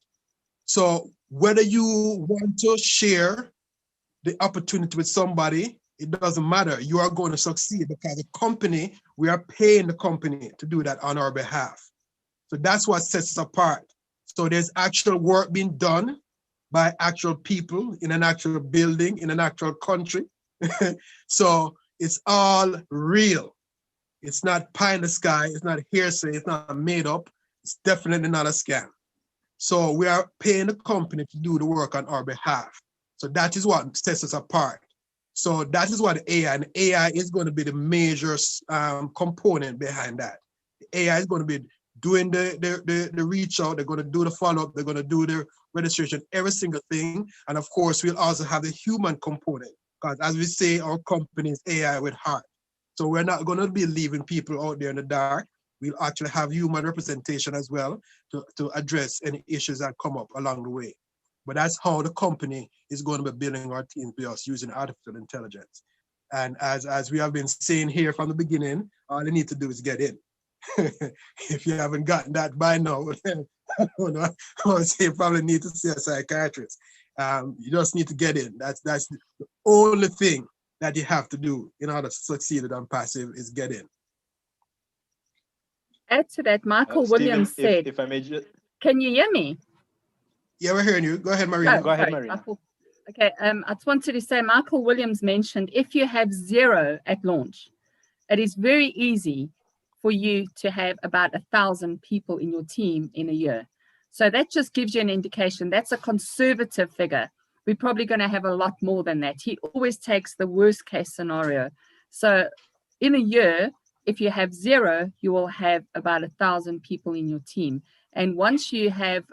So whether you want to share the opportunity with somebody, it doesn't matter. You are going to succeed because the company, we are paying the company to do that on our behalf. So that's what sets us apart. So there's actual work being done by actual people in an actual building, in an actual country. So it's all real. It's not pie in the sky. It's not hearsay. It's not made up. It's definitely not a scam. So we are paying the company to do the work on our behalf. So that is what sets us apart. So that is what AI, and AI is going to be the major component behind that. The AI is going to be doing the reach out. They're going to do the follow-up. They're going to do the registration, every single thing. And of course, we'll also have the human component, because as we say, our company is AI with heart. So we're not going to be leaving people out there in the dark. We'll actually have human representation as well to address any issues that come up along the way. But that's how the company is going to be building our teams with us using artificial intelligence. And as we have been saying here from the beginning, all you need to do is get in. If you haven't gotten that by now, I would say you probably need to see a psychiatrist. You just need to get in. That's the only thing that you have to do in order to succeed at Onpassive is get in. Add to that, Michael Williams said, if I may just... Can you hear me? Yeah, we're hearing you. Go ahead, Marina. Go ahead, Marina. Okay, I just wanted to say, Michael Williams mentioned, if you have 0 at launch, it is very easy for you to have about 1,000 people in your team in a year. So that just gives you an indication. That's a conservative figure. We're probably going to have a lot more than that. He always takes the worst case scenario. So in a year, if you have 0, you will have about 1,000 people in your team. And once you have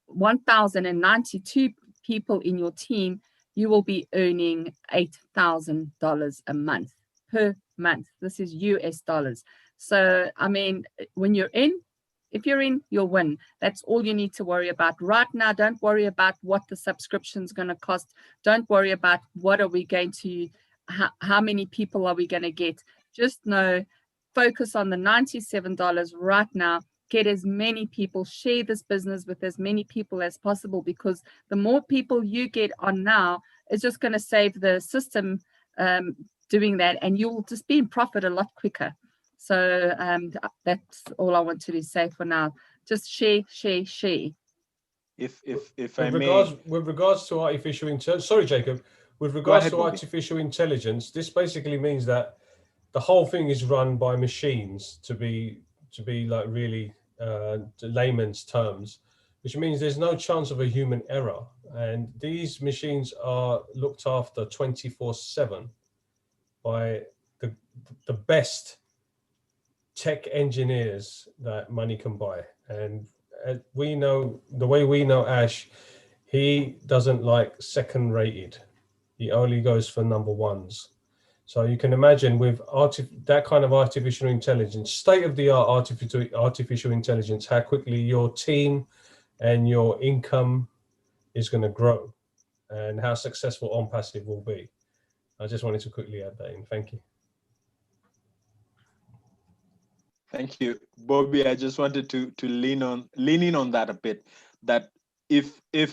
1,092 people in your team, you will be earning $8,000 a month per month. This is US dollars. So, I mean, when you're in, if you're in, you'll win. That's all you need to worry about right now. Don't worry about what the subscription is going to cost. Don't worry about what are we going to, how many people are we going to get. Just know, focus on the $97 right now. Get as many people, share this business with as many people as possible, because the more people you get on now, it's just going to save the system doing that, and you'll just be in profit a lot quicker. So that's all I wanted to say for now. Just share. If I may, with regards to artificial intelligence, sorry, Jacob. With regards to artificial intelligence, this basically means that the whole thing is run by machines, to be like really layman's terms, which means there's no chance of a human error. And these machines are looked after 24/7 by the best tech engineers that money can buy. And we know, the way we know Ash, he doesn't like second rated. He only goes for number ones. So you can imagine with that kind of artificial intelligence, state-of-the-art artificial intelligence, how quickly your team and your income is going to grow and how successful Onpassive will be. I just wanted to quickly add that in. Thank you. Thank you, Bobby. I just wanted to lean in on that a bit. That if I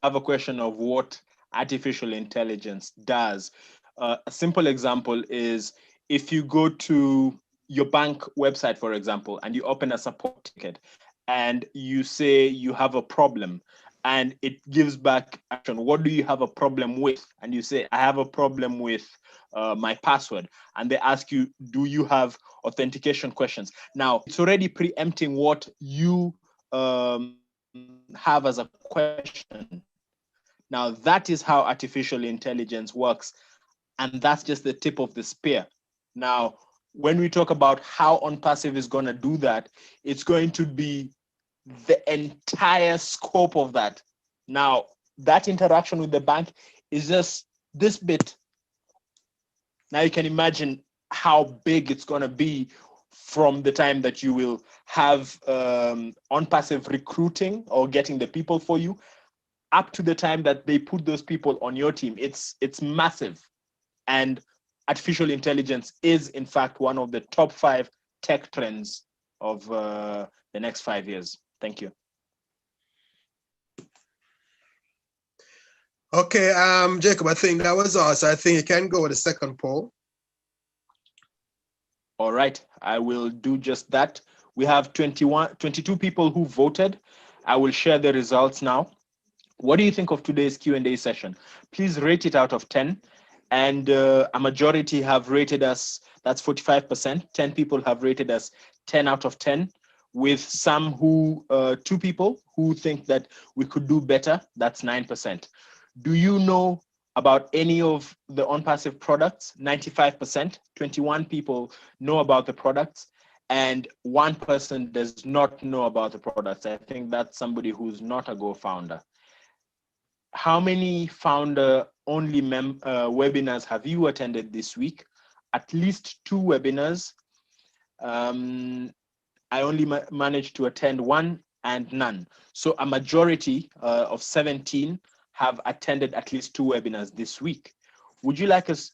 have a question of what artificial intelligence does, a simple example is if you go to your bank website, for example, and you open a support ticket, and you say you have a problem, and it gives back action. What do you have a problem with? And you say, I have a problem with my password. And they ask you, do you have authentication questions? Now, it's already preempting what you have as a question. Now, that is how artificial intelligence works. And that's just the tip of the spear. Now, when we talk about how Onpassive is going to do that, it's going to be the entire scope of that. Now, that interaction with the bank is just this bit. Now you can imagine how big it's going to be from the time that you will have Onpassive recruiting or getting the people for you up to the time that they put those people on your team. It's massive. And artificial intelligence is, in fact, one of the top 5 tech trends of the next 5 years. Thank you. Okay, Jacob, I think that was us. I think you can go with the second poll. All right, I will do just that. We have 22 people who voted. I will share the results now. What do you think of today's Q&A session? Please rate it out of 10. And a majority have rated us, that's 45%. 10 people have rated us 10 out of 10, with some who, 2 people who think that we could do better, that's 9%. Do you know about any of the Onpassive products? 95%, 21 people know about the products, and 1 person does not know about the products. I think that's somebody who's not a Go founder. How many founder-only webinars have you attended this week? At least 2 webinars. I only managed to attend 1 and none. So a majority of 17 have attended at least 2 webinars this week. Would you like us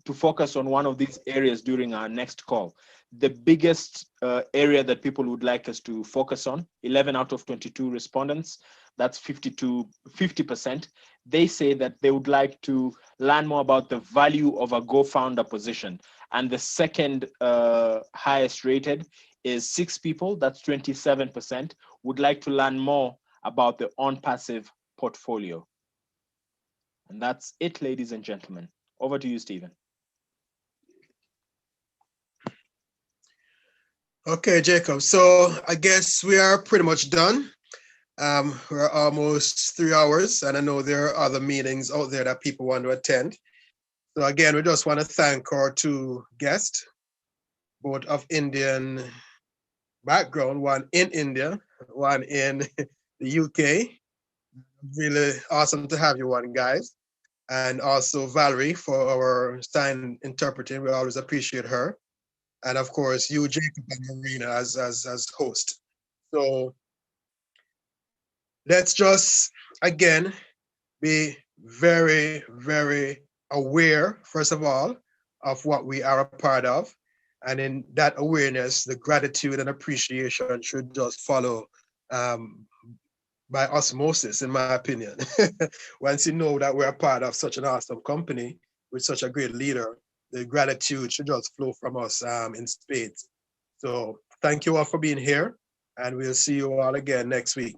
to focus on one of these areas during our next call? The biggest area that people would like us to focus on, 11 out of 22 respondents, that's 50%. They say that they would like to learn more about the value of a Go founder position. And the second highest rated is 6 people, that's 27%, would like to learn more about the Onpassive portfolio. And that's it, ladies and gentlemen. Over to you, Stephen. Okay, Jacob. So I guess we are pretty much done. We're almost 3 hours, and I know there are other meetings out there that people want to attend. So again, we just want to thank our 2 guests, both of Indian background, one in India, one in the UK. Really awesome to have you on, guys. And also Valerie for our sign interpreting. We always appreciate her. And of course, you, Jacob, and Marina as host. So let's just, again, be very, very aware, first of all, of what we are a part of. And in that awareness, the gratitude and appreciation should just follow by osmosis, in my opinion. Once you know that we're a part of such an awesome company with such a great leader, the gratitude should just flow from us in spades. So thank you all for being here, and we'll see you all again next week.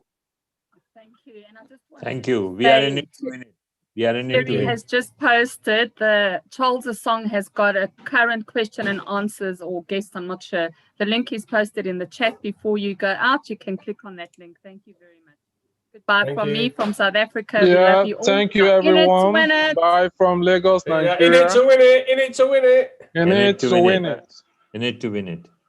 Thank you. And I just Thank you. We are in it to win it. We are in it to win it. Has just posted the Charles' song has got a current question and answers or guest. I'm not sure. The link is posted in the chat. Before you go out, you can click on that link. Thank you very much. Goodbye from me from South Africa. Yeah, we love you all. Thank you, everyone. Bye from Lagos, Nigeria. In it to win it. In it to win it. In it to win it. In it to win it.